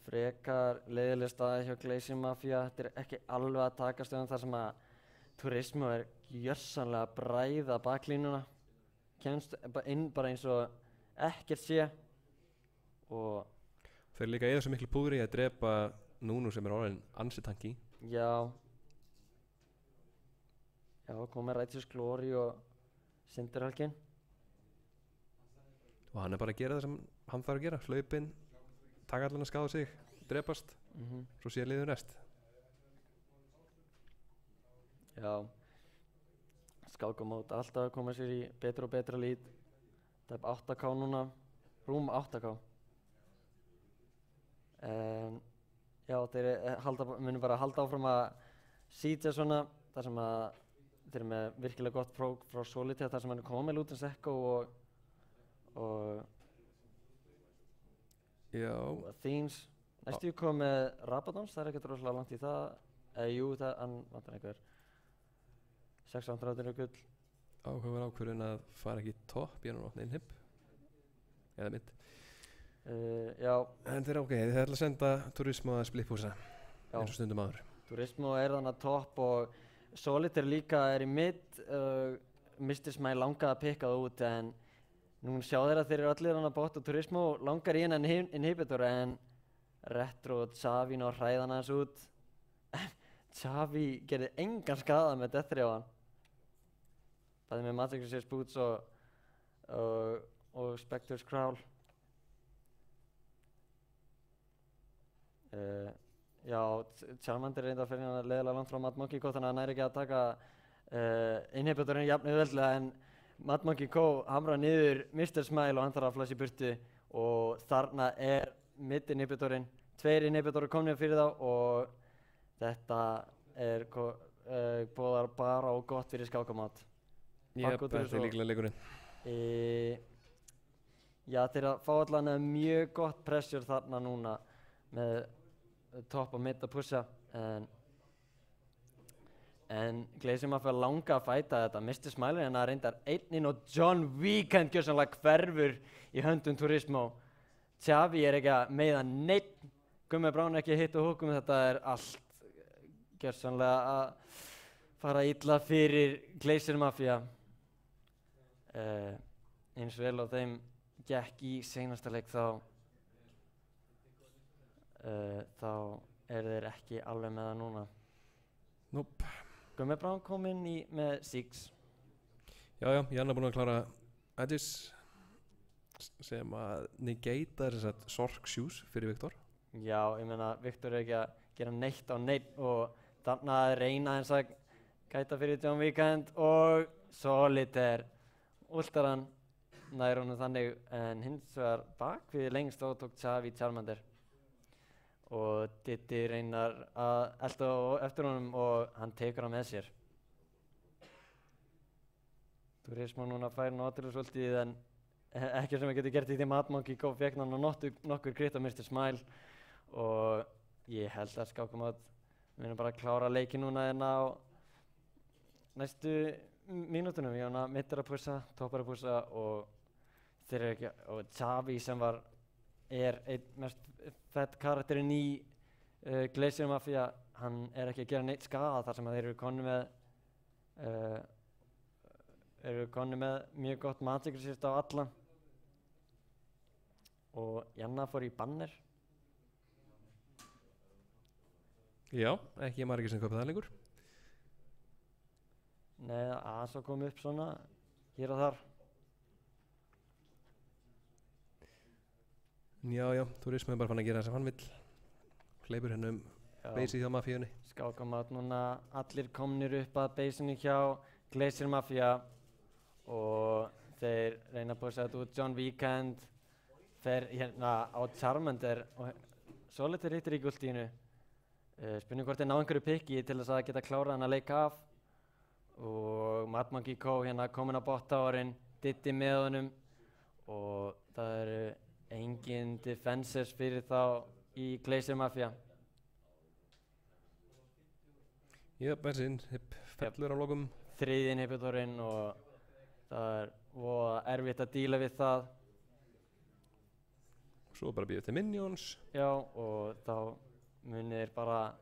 Frekar leiðileg staði hjá Glacier Mafia. Þetta er ekki alveg að taka stöðum þar sem að Turismo er gjörsamlega að bræða baklínuna. Kemst inn bara eins og ekkert sé og þeir líka eða svo miklu púðri að drepa Nuno sem er orðin ansi tanki. Já. Já, komið Righteous Glory og Syndirhalgin. Og hann er bara að gera það sem hann þarf að gera. Hlaupinn, taka allan að skáða sig, drepast, svo sé liður rest. Já. Skák á Mát alltaf að koma sér í betra og betra lead. Það er 8K núna, rúm 8K. Já, þeir munum bara halda áfram að sitja svona þar sem að þeir eru með virkilega gott próg frá Solitaire þar sem hann er komið með Ludens Echo og Athenes. Næstu komið með Rabadons, það er ekkert rosalega langt í það. Jú, hann vantar einhver 630 gull. Áhugaverð ákvörðun að fara ekki topp í hann og opna innhip eða mitt. Já. En þeir þeir ætla að senda Turismo að splittpúsa eins og stundum áður. Turismo er þannig að topp og Solitaire líka er í mid. Mr. Smile langaði að pikka það út en nú sjá þeir að þeir eru allir hann að bótt og Turismo langar í hennan inhibitor en Retro og Xavi ná hræðan aðeins út. Xavi gerði engan skaða með Death Ray á hann. Bæði með Magic Resist Boots og Spectre's Crawl. Já, Charmander reynda að fyrir hann leiðilega langt frá Mad Monkey Co. Þannig að hann næri ekki að taka inhibitorinn jafn auðveldlega, en Mad Monkey Co. hamra niður Mr. Smile og hann þarf að flasha í burtu og þarna mid inhibitorinn. 2 inhibitorar komnir fyrir þá og þetta boðar bara og gott fyrir skákamát. Þetta er líklega leikurinn. Já, þeir að fá allavega mjög gott pressure þarna núna með topp og mid að pussa, en Glacier Mafia langa að fæta þetta. Mr. Smile en það reyndar einn og John Weekend gjörsamlega hverfur í höndum Turismo. Xavi ekki að meiða neitt, Gummi Brown ekki að hitta húkum. Þetta allt gjörsamlega að fara illa fyrir Glacier Mafia. Eins vel og þeim gekk í seinasta leik þá þeir ekki alveg með það núna. Nope. Gummi Brown kom inn með 6. Já, Jan búinn að klára Edges sem að negata þessar Sork Shoes fyrir Viktor. Já, ég meina Viktor ekki að gera neitt á neitt og þarna að reyna eins að gæta fyrir John Weekend og Solitaire últar hann nær honum þannig, en hins vegar bak við lengst tók Xavi Charmander og Diddy reynar að elta eftir honum og hann tekur hann með sér. Turismo núna fær Nautilus ultið, en ekki sem við getum gert í því Mad Monkey Co. Fekk hann nokkur crit á Mr. Smile og ég held að Skákamát munum bara klára leiki núna en á næstu mínútunum. Ég hann að mitt að pussa, toppar að pussa og þeir ekki, og Xavi sem einn mest fett karakterinn í Glacier Mafia, hann ekki að gera neitt skaða þar sem að þeir eru konni með mjög gott Magic Resist á alla. Og Janna fór í banner. Já, ekki margir sem kaupa það lengur. Nei, Asa kom upp svona hér og þar. Já, Turismo bara fann að gera það sem hann vill. Hleypur hennum beysið hjá mafíunni. Skákamát núna, allir komnir upp að beysinu hjá Glacier Mafia og þeir reyna að pussa þetta út. John Weekend fer hérna á Charmander og Solitaire hittir í gultínu. Spurning hvort þeir ná einhverju pikki til þess að geta klárað hann að leika af. Og Mad Monkey Co. hérna komin á bot-towerinn, Diddy með honum og það eru engin defenses fyrir þá í Glacier Mafia. Bensin fellur á lokum. 3. inhibitorinn og það voða erfitt að díla við það. Svo bara býða til minions. Já, og þá munir bara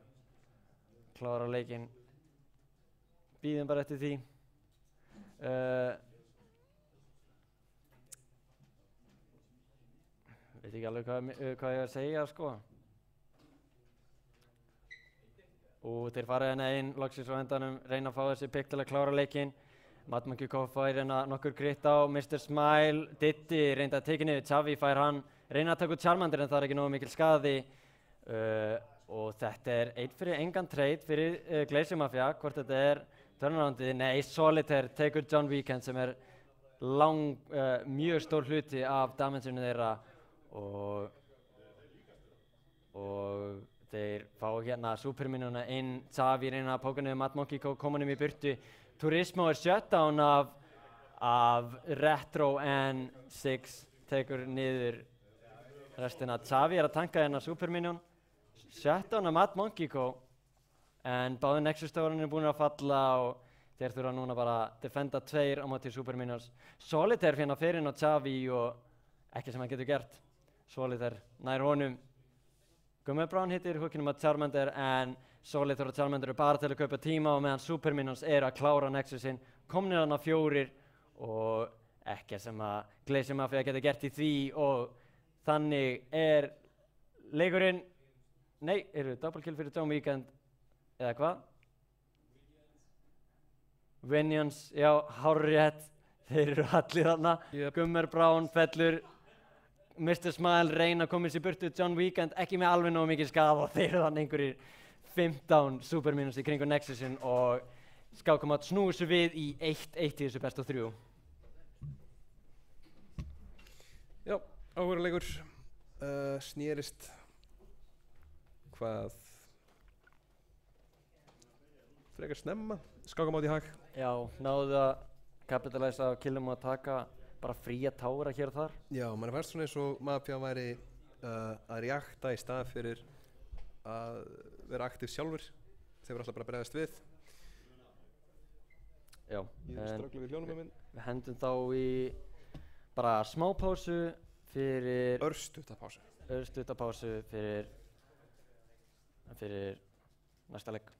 klára leikinn. Bíðum bara eftir því. Veit ekki alveg hvað ég að segja, sko. Og þeir fara hérna inn, loksins á endanum, reyna að fá þessi pick til að klára leikinn. Mad Monkey Co. fær hérna nokkur gritt á Mr. Smile. Diddy reyndi að tekja niður, Xavi fær hann. Reyna að taka út Charmander en það ekki nógu mikil skaði. Og þetta einn fyrir engan trade fyrir Glacier Mafia. Hvort þetta turnaroundið? Nei, Solitaire tekur John Weekend sem mjög stór hluti af damageinu þeirra. Og þeir fá hérna superminuna inn. Xavi reyna að póka niður Mad Monkey Co. Koma í burtu. Turismo shutdown af Retro N6 tekur niður restina. Xavi að tanka hérna superminun. Shutdown af Mad Monkey Co. En báði Nexus-stórarnir búin að falla og þeir þurfa núna bara að defenda 2 á móti superminus. Solitaire finna fyrir á Xavi og ekki sem hann getur gert. Solitaire nær honum. Gummi Brown hittir hookinum að Charmander en Solitaire og Charmander eru bara til að kaupa tíma og meðan Superminions eru að klára Nexusin. Komnir hann á 4 og ekki sem að Glacier Mafia geti gert í því og þannig leikurinn. Nei, double kill fyrir John Weekend eða hvað? Vinions, já, hárrétt. Þeir eru allir þarna. Yep. Gummer Brown fellur. Mr. Smile reyna að koma sér burtu. John Weekend ekki með alveg nógu mikið skaf og þeir eru þannig einhverjir 15 supermínus í kringu Nexusin og Skákamat snúi sér við í 1-1 í þessu best of 3. Já, áhverjuleikur snérist hvað frekar snemma, Skákamat í hag. Já, náðu að kapitalæsa á killum og að taka bara fría tára hér og þar. Já, mann fannst svona eins og Mafia væri að reakta í stað fyrir að vera aktív sjálfur. Þeir voru alltaf bara að bregðast við. Já, Ég ströggla við hljónum minn. við hendum þá í bara smá pásu fyrir Örstutta pásu. örstutta pásu fyrir næsta leik.